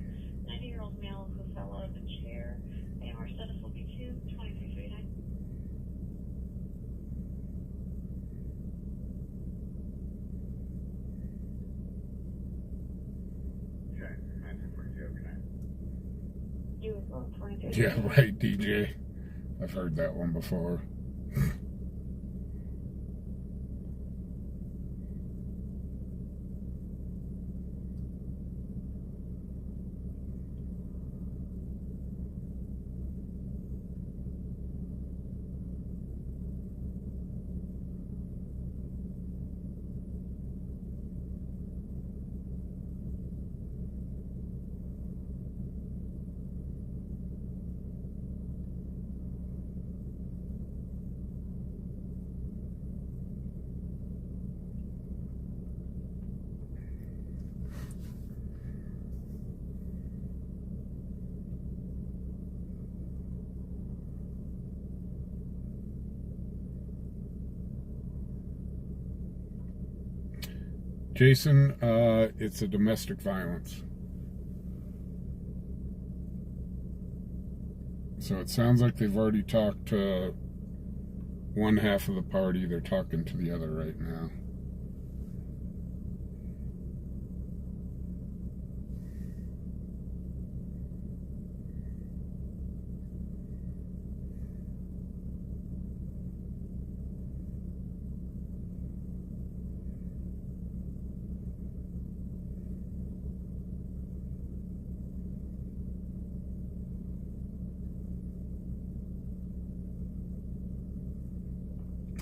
90-year-old male who fell out of a chair. AMR status will be 2339. Okay, 1942, good night. You as well, 23. Yeah, right, DJ. I've heard that one before. Jason, it's a domestic violence. So it sounds like they've already talked to one half of the party. They're talking to the other right now.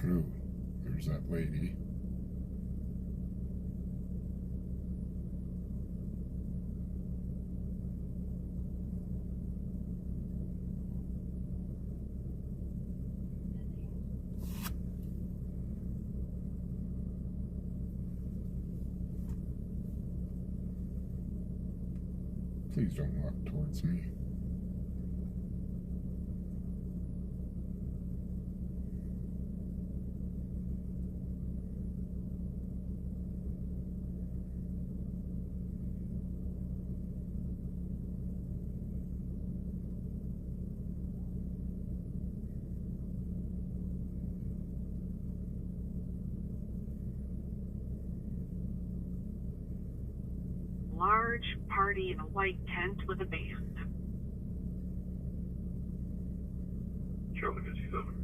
Ooh, there's that lady. Please don't walk towards me. Large party in a white tent with a band. Charlie 57.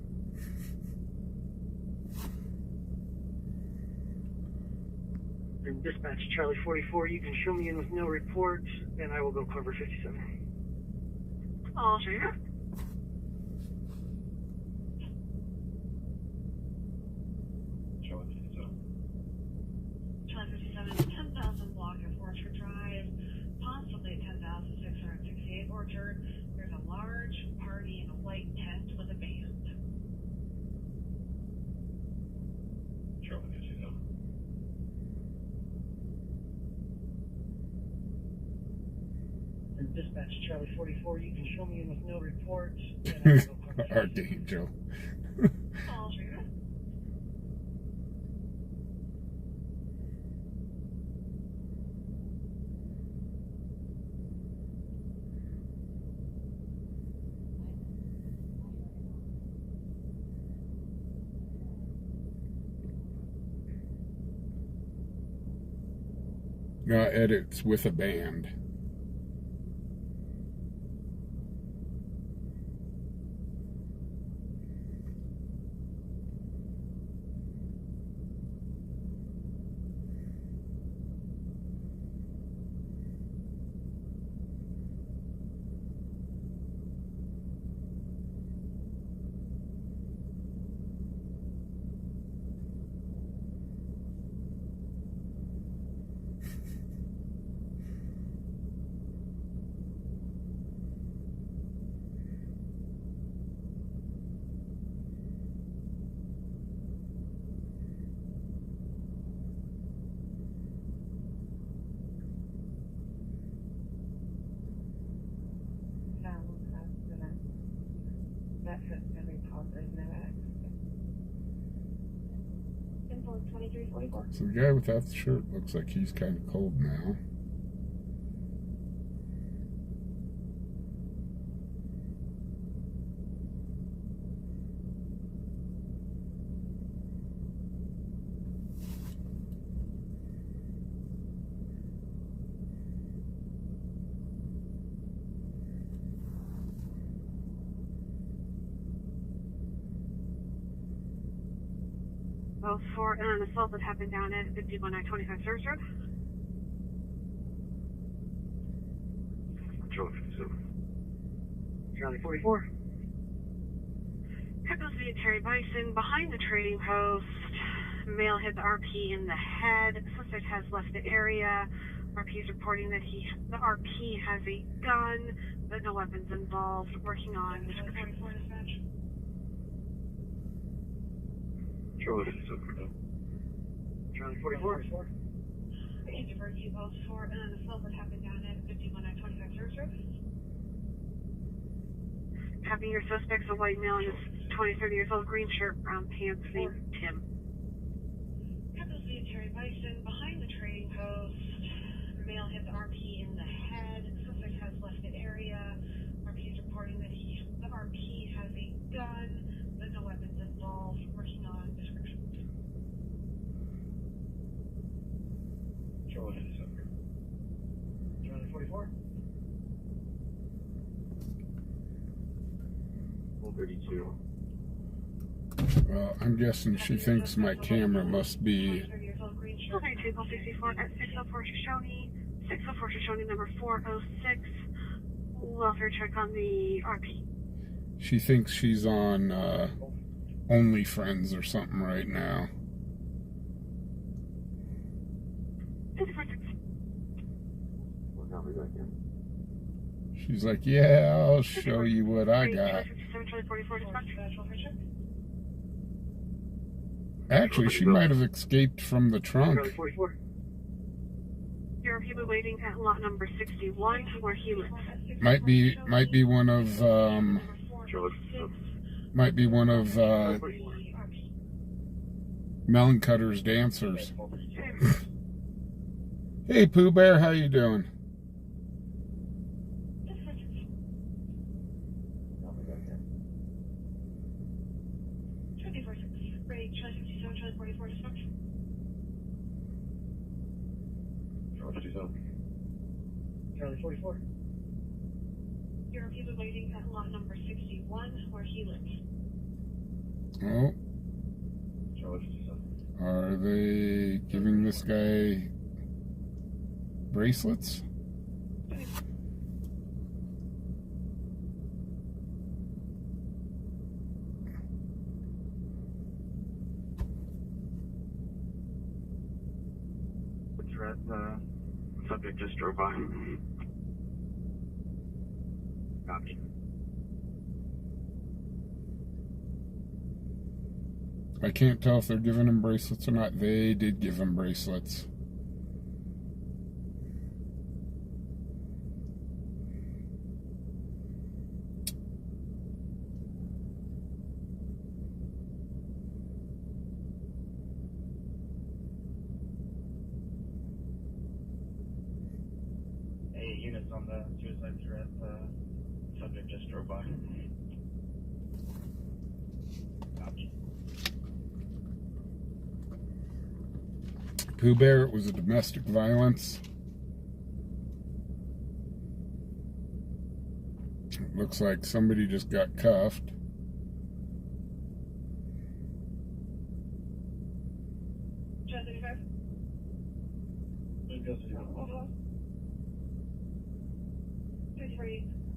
And dispatch Charlie 44, you can show me in with no report, and I will go cover 57. I'll show you. Charlie 57. Charlie 57, 10,000 block of Orchard Drive, possibly 10,668 Orchard. There's a large party in a white tent with a band. Charlie 57. And dispatch Charlie 44, you can show me in with no report, and I will go cover 57. Archangel. I'll show you. Edits with a band. That's every positive, no accident. Info 2344. So the guy without the shirt looks like he's kind of cold now. Both for an assault that happened down at 51925 Service Road. Charlie 57. Charlie 44. Happens to be Terry Bison behind the trading post. Male hit the RP in the head. Suspect has left the area. RP is reporting that the RP has a gun, but no weapons involved. Working on description. Charlie 57. Charlie 44. Thank you for you both for an assault that happened down at 51925 Service Road. Having your suspect's a white male in his 20-30 years old, green shirt, brown pants, named Tim. Happens to be Terry Bison behind the trading post. Male hit the RP in the head. Suspect has left the area. RP is reporting that the RP has a gun, but no weapons involved. Working on description. Charlie 57. Charlie 44. 132. Well, I'm guessing she thinks my camera must be... 264 at 604 Shoshone, 604 Shoshone number 406. Welfare check on the RP. She thinks she's on only friends or something right now. She's like, yeah, I'll show you what I got. Actually, she might have escaped from the trunk. You're people waiting at lot number 61 for Helix. Might be one of Melon Cutter's dancers. Hey, Pooh Bear, how you doing? Charlie 44. You're people waiting at lot number 61 for Helix. Oh. Are they giving this guy bracelets? Subject just drove by. Copy. I can't tell if they're giving him bracelets or not. They did give him bracelets. Units on the suicide threat. Subject just drove by. Copy. Pooh Bear, it was a domestic violence. It looks like somebody just got cuffed.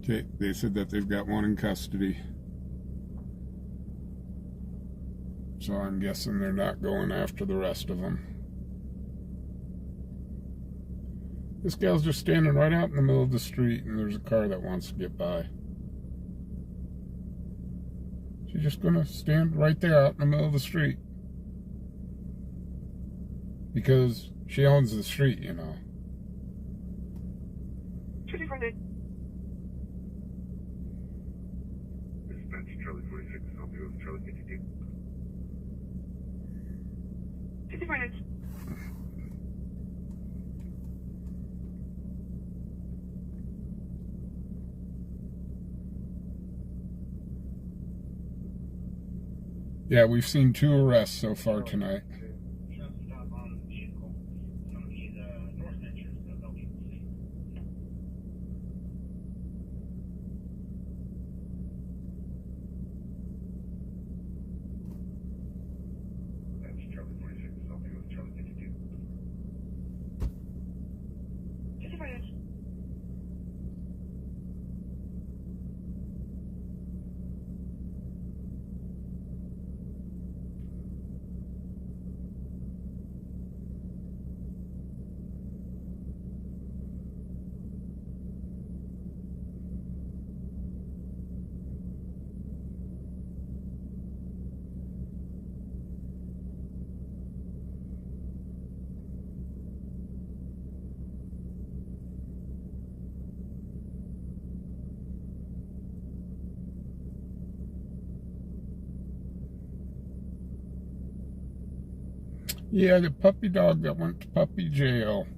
Okay, they said that they've got one in custody. So I'm guessing they're not going after the rest of them. This gal's just standing right out in the middle of the street and there's a car that wants to get by. She's just gonna stand right there out in the middle of the street. Because she owns the street, you know. Charlie 46, I'll be with Charlie 52. 54 minutes. Yeah, we've seen 2 arrests so far tonight. Yeah, the puppy dog that went to puppy jail.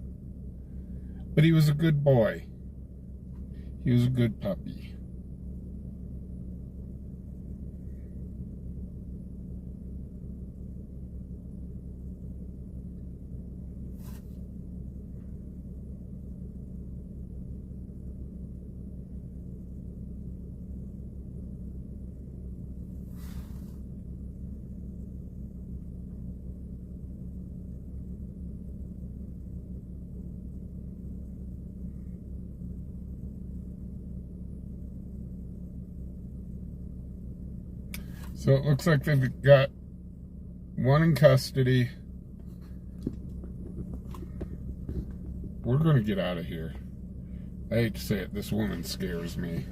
But he was a good boy. He was a good puppy. So it looks like they've got one in custody. We're going to get out of here. I hate to say it, this woman scares me.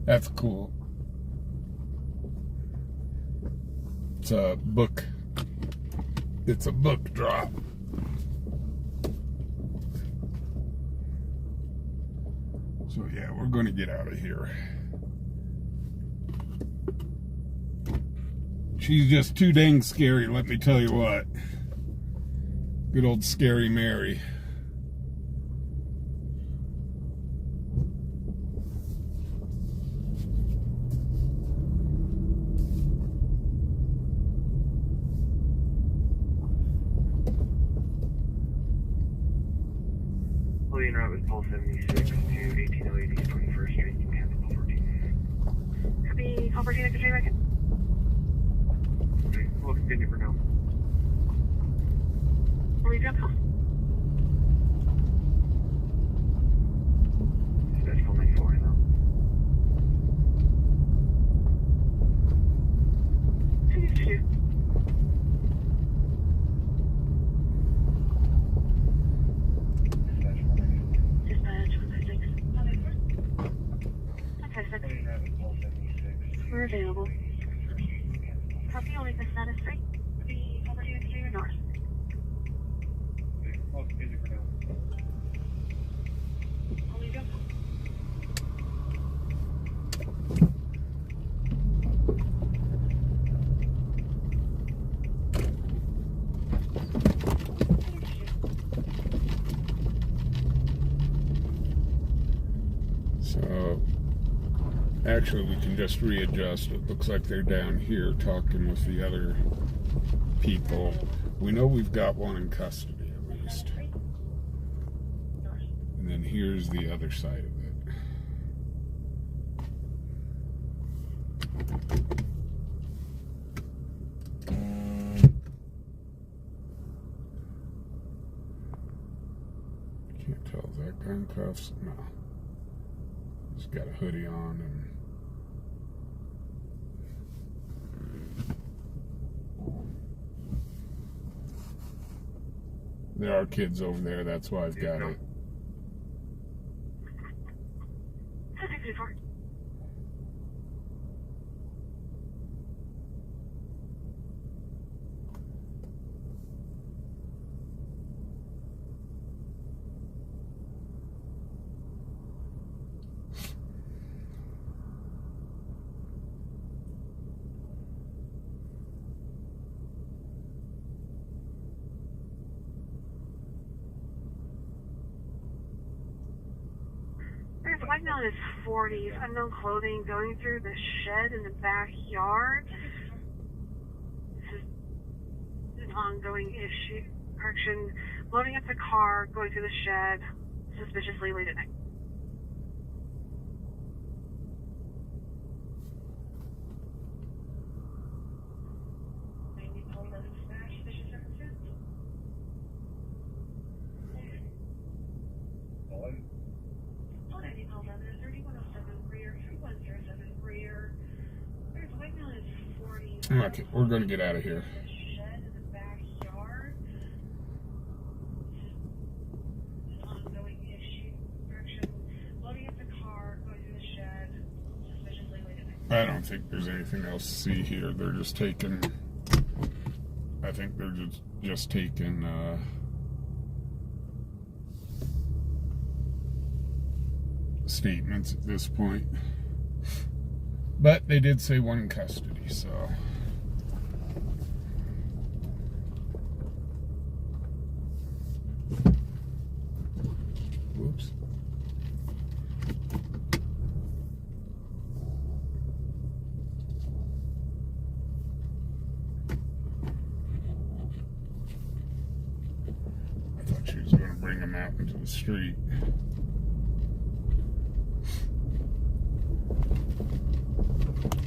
That's cool. It's a book. It's a book drop. So yeah, we're going to get out of here. She's just too dang scary, let me tell you what. Good old Scary Mary. En route with Pole 76 to 1808 East 21st Street, you can handle 14. Copy, call 14, I can back in. Okay, we'll continue for now. Will you jump call? That's full 94 now. Two. We're available. Copy, only the status 3. The opportunity to your north. Okay, we'll continue for now. Only jump. So actually, we can just readjust. It looks like they're down here talking with the other people. We know we've got one in custody at least. And then here's the other side of it. Can't tell, is that gun cuffs? No. He's got a hoodie on and there are kids over there, that's why I've got it. There's white male in his 40s, unknown clothing, going through the shed in the backyard. This is an ongoing issue. Correction, loading up the car, going through the shed, suspiciously late at night. Okay, we're going to get out of here. I don't think there's anything else to see here. They're just taking, I think they're just taking statements at this point. But they did say one in custody, so. Whoops. I thought she was going to bring him out into the street.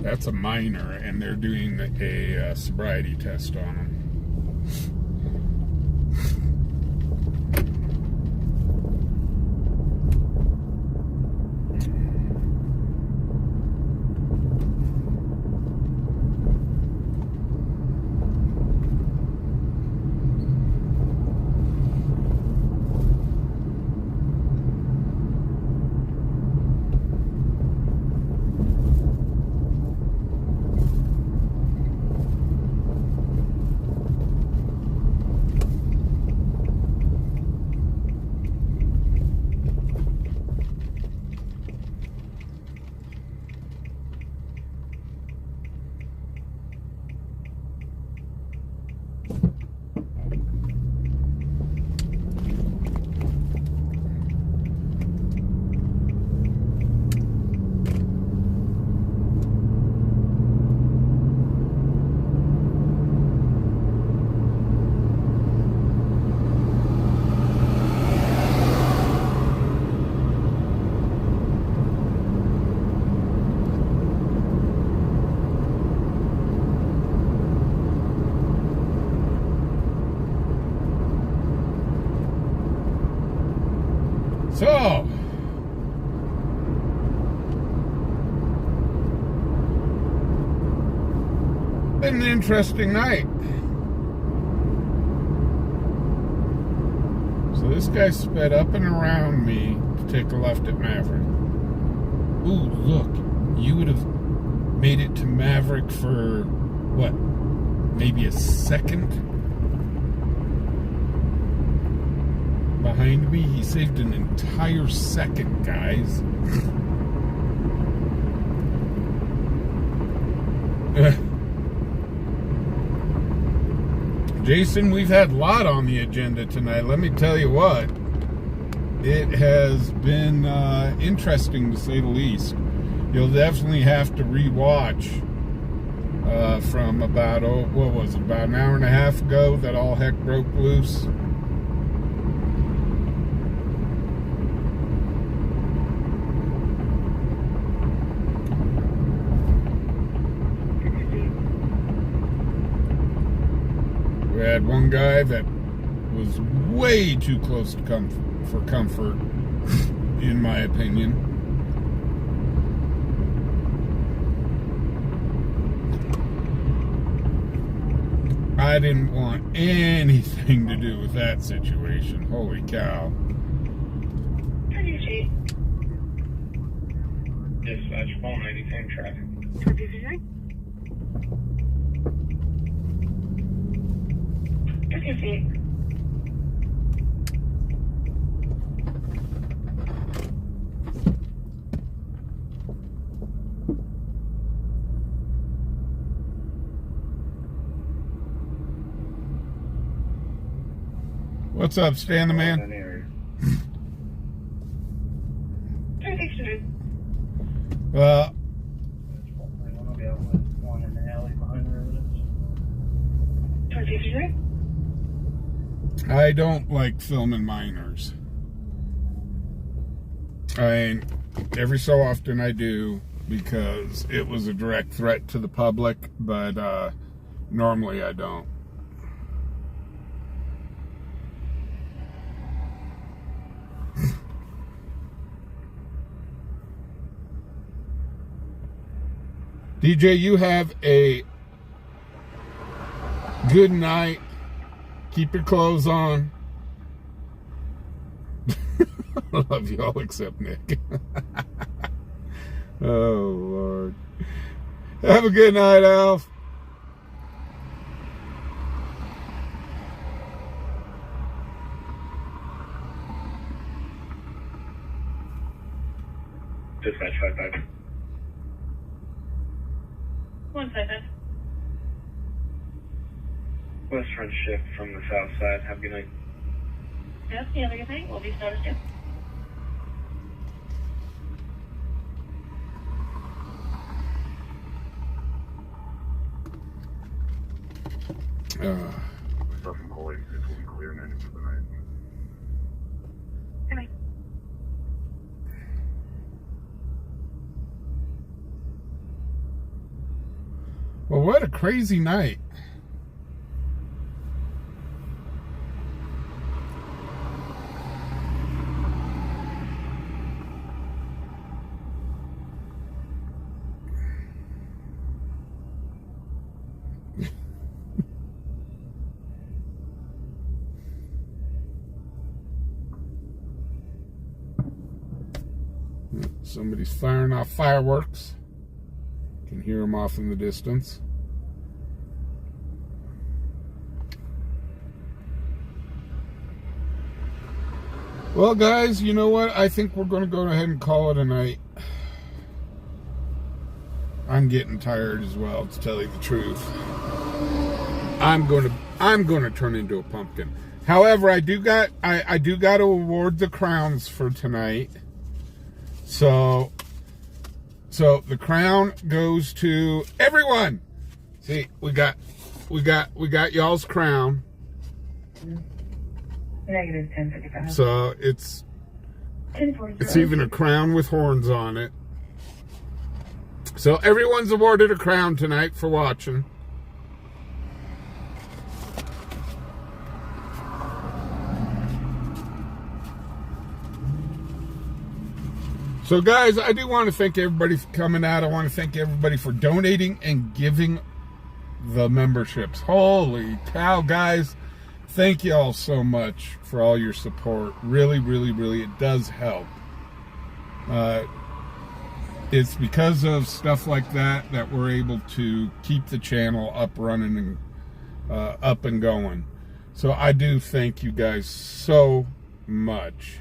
That's a minor, and they're doing a sobriety test on him. been an interesting night. So this guy sped up and around me to take a left at Maverick. Ooh, look. You would have made it to Maverick for, what, maybe a second? Behind me, he saved an entire second, guys. Jason, we've had a lot on the agenda tonight. Let me tell you what. It has been interesting, to say the least. You'll definitely have to re-watch from about, what was it, about an hour and a half ago that all heck broke loose. We had one guy that was way too close to for comfort, in my opinion. I didn't want anything to do with that situation. Holy cow. Dispatch, phone 90, traffic. What's up, Stan the Man? Well, I don't like filming minors. I mean, every so often I do, because it was a direct threat to the public, but normally I don't. DJ, you have a good night. Keep your clothes on. I love you all except Nick. Oh, Lord. Have a good night, Alf. Dispatch 55. 155. West front shift from the south side. Have a good night. Yep, you have a good night. We'll be status 2. Stuff from Hall 86 will be clear 90 for the night. Good night. Well, what a crazy night. Somebody's firing off fireworks. Can hear them off in the distance. Well, guys, you know what? I think we're going to go ahead and call it a night. I'm getting tired as well, to tell you the truth. I'm going to turn into a pumpkin. However, I do got to award the crowns for tonight. So the crown goes to everyone. See, we got y'all's crown. Negative 1055. So it's even a crown with horns on it. So everyone's awarded a crown tonight for watching. So guys, I do want to thank everybody for coming out. I want to thank everybody for donating and giving the memberships. Holy cow, guys. Thank you all so much for all your support. Really, really, really, it does help. It's because of stuff like that that we're able to keep the channel up running and up and going. So I do thank you guys so much.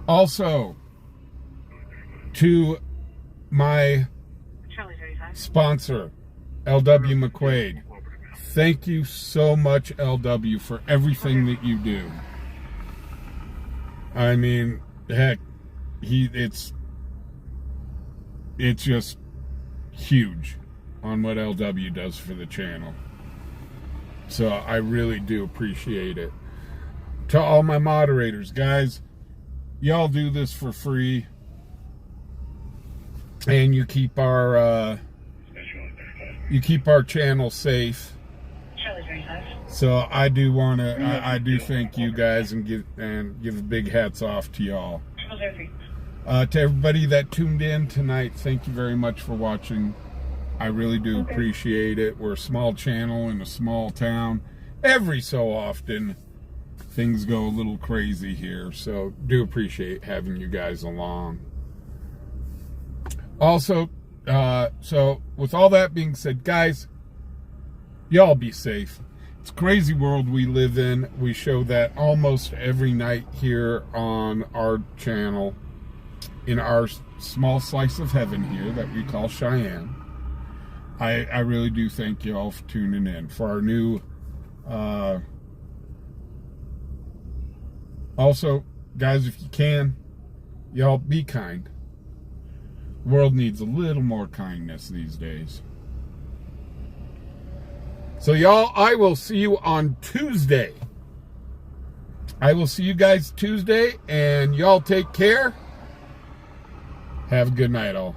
Also, to my sponsor, LW McQuaid. Thank you so much, LW, for everything that you do. I mean, heck, it's just huge on what LW does for the channel. So I really do appreciate it. To all my moderators, guys, y'all do this for free, and you keep our channel safe. So I do want to, I do thank you guys and give big hats off to y'all. To everybody that tuned in tonight, thank you very much for watching. I really do appreciate it. We're a small channel in a small town. Every so often, things go a little crazy here, so do appreciate having you guys along. Also, so with all that being said, guys, y'all be safe. It's a crazy world we live in. We show that almost every night here on our channel, in our small slice of heaven here that we call Cheyenne. I really do thank you all for tuning in. For our new, also, guys, if you can, y'all be kind. The world needs a little more kindness these days. So y'all, I will see you on Tuesday. I will see you guys Tuesday, and y'all take care. Have a good night, all.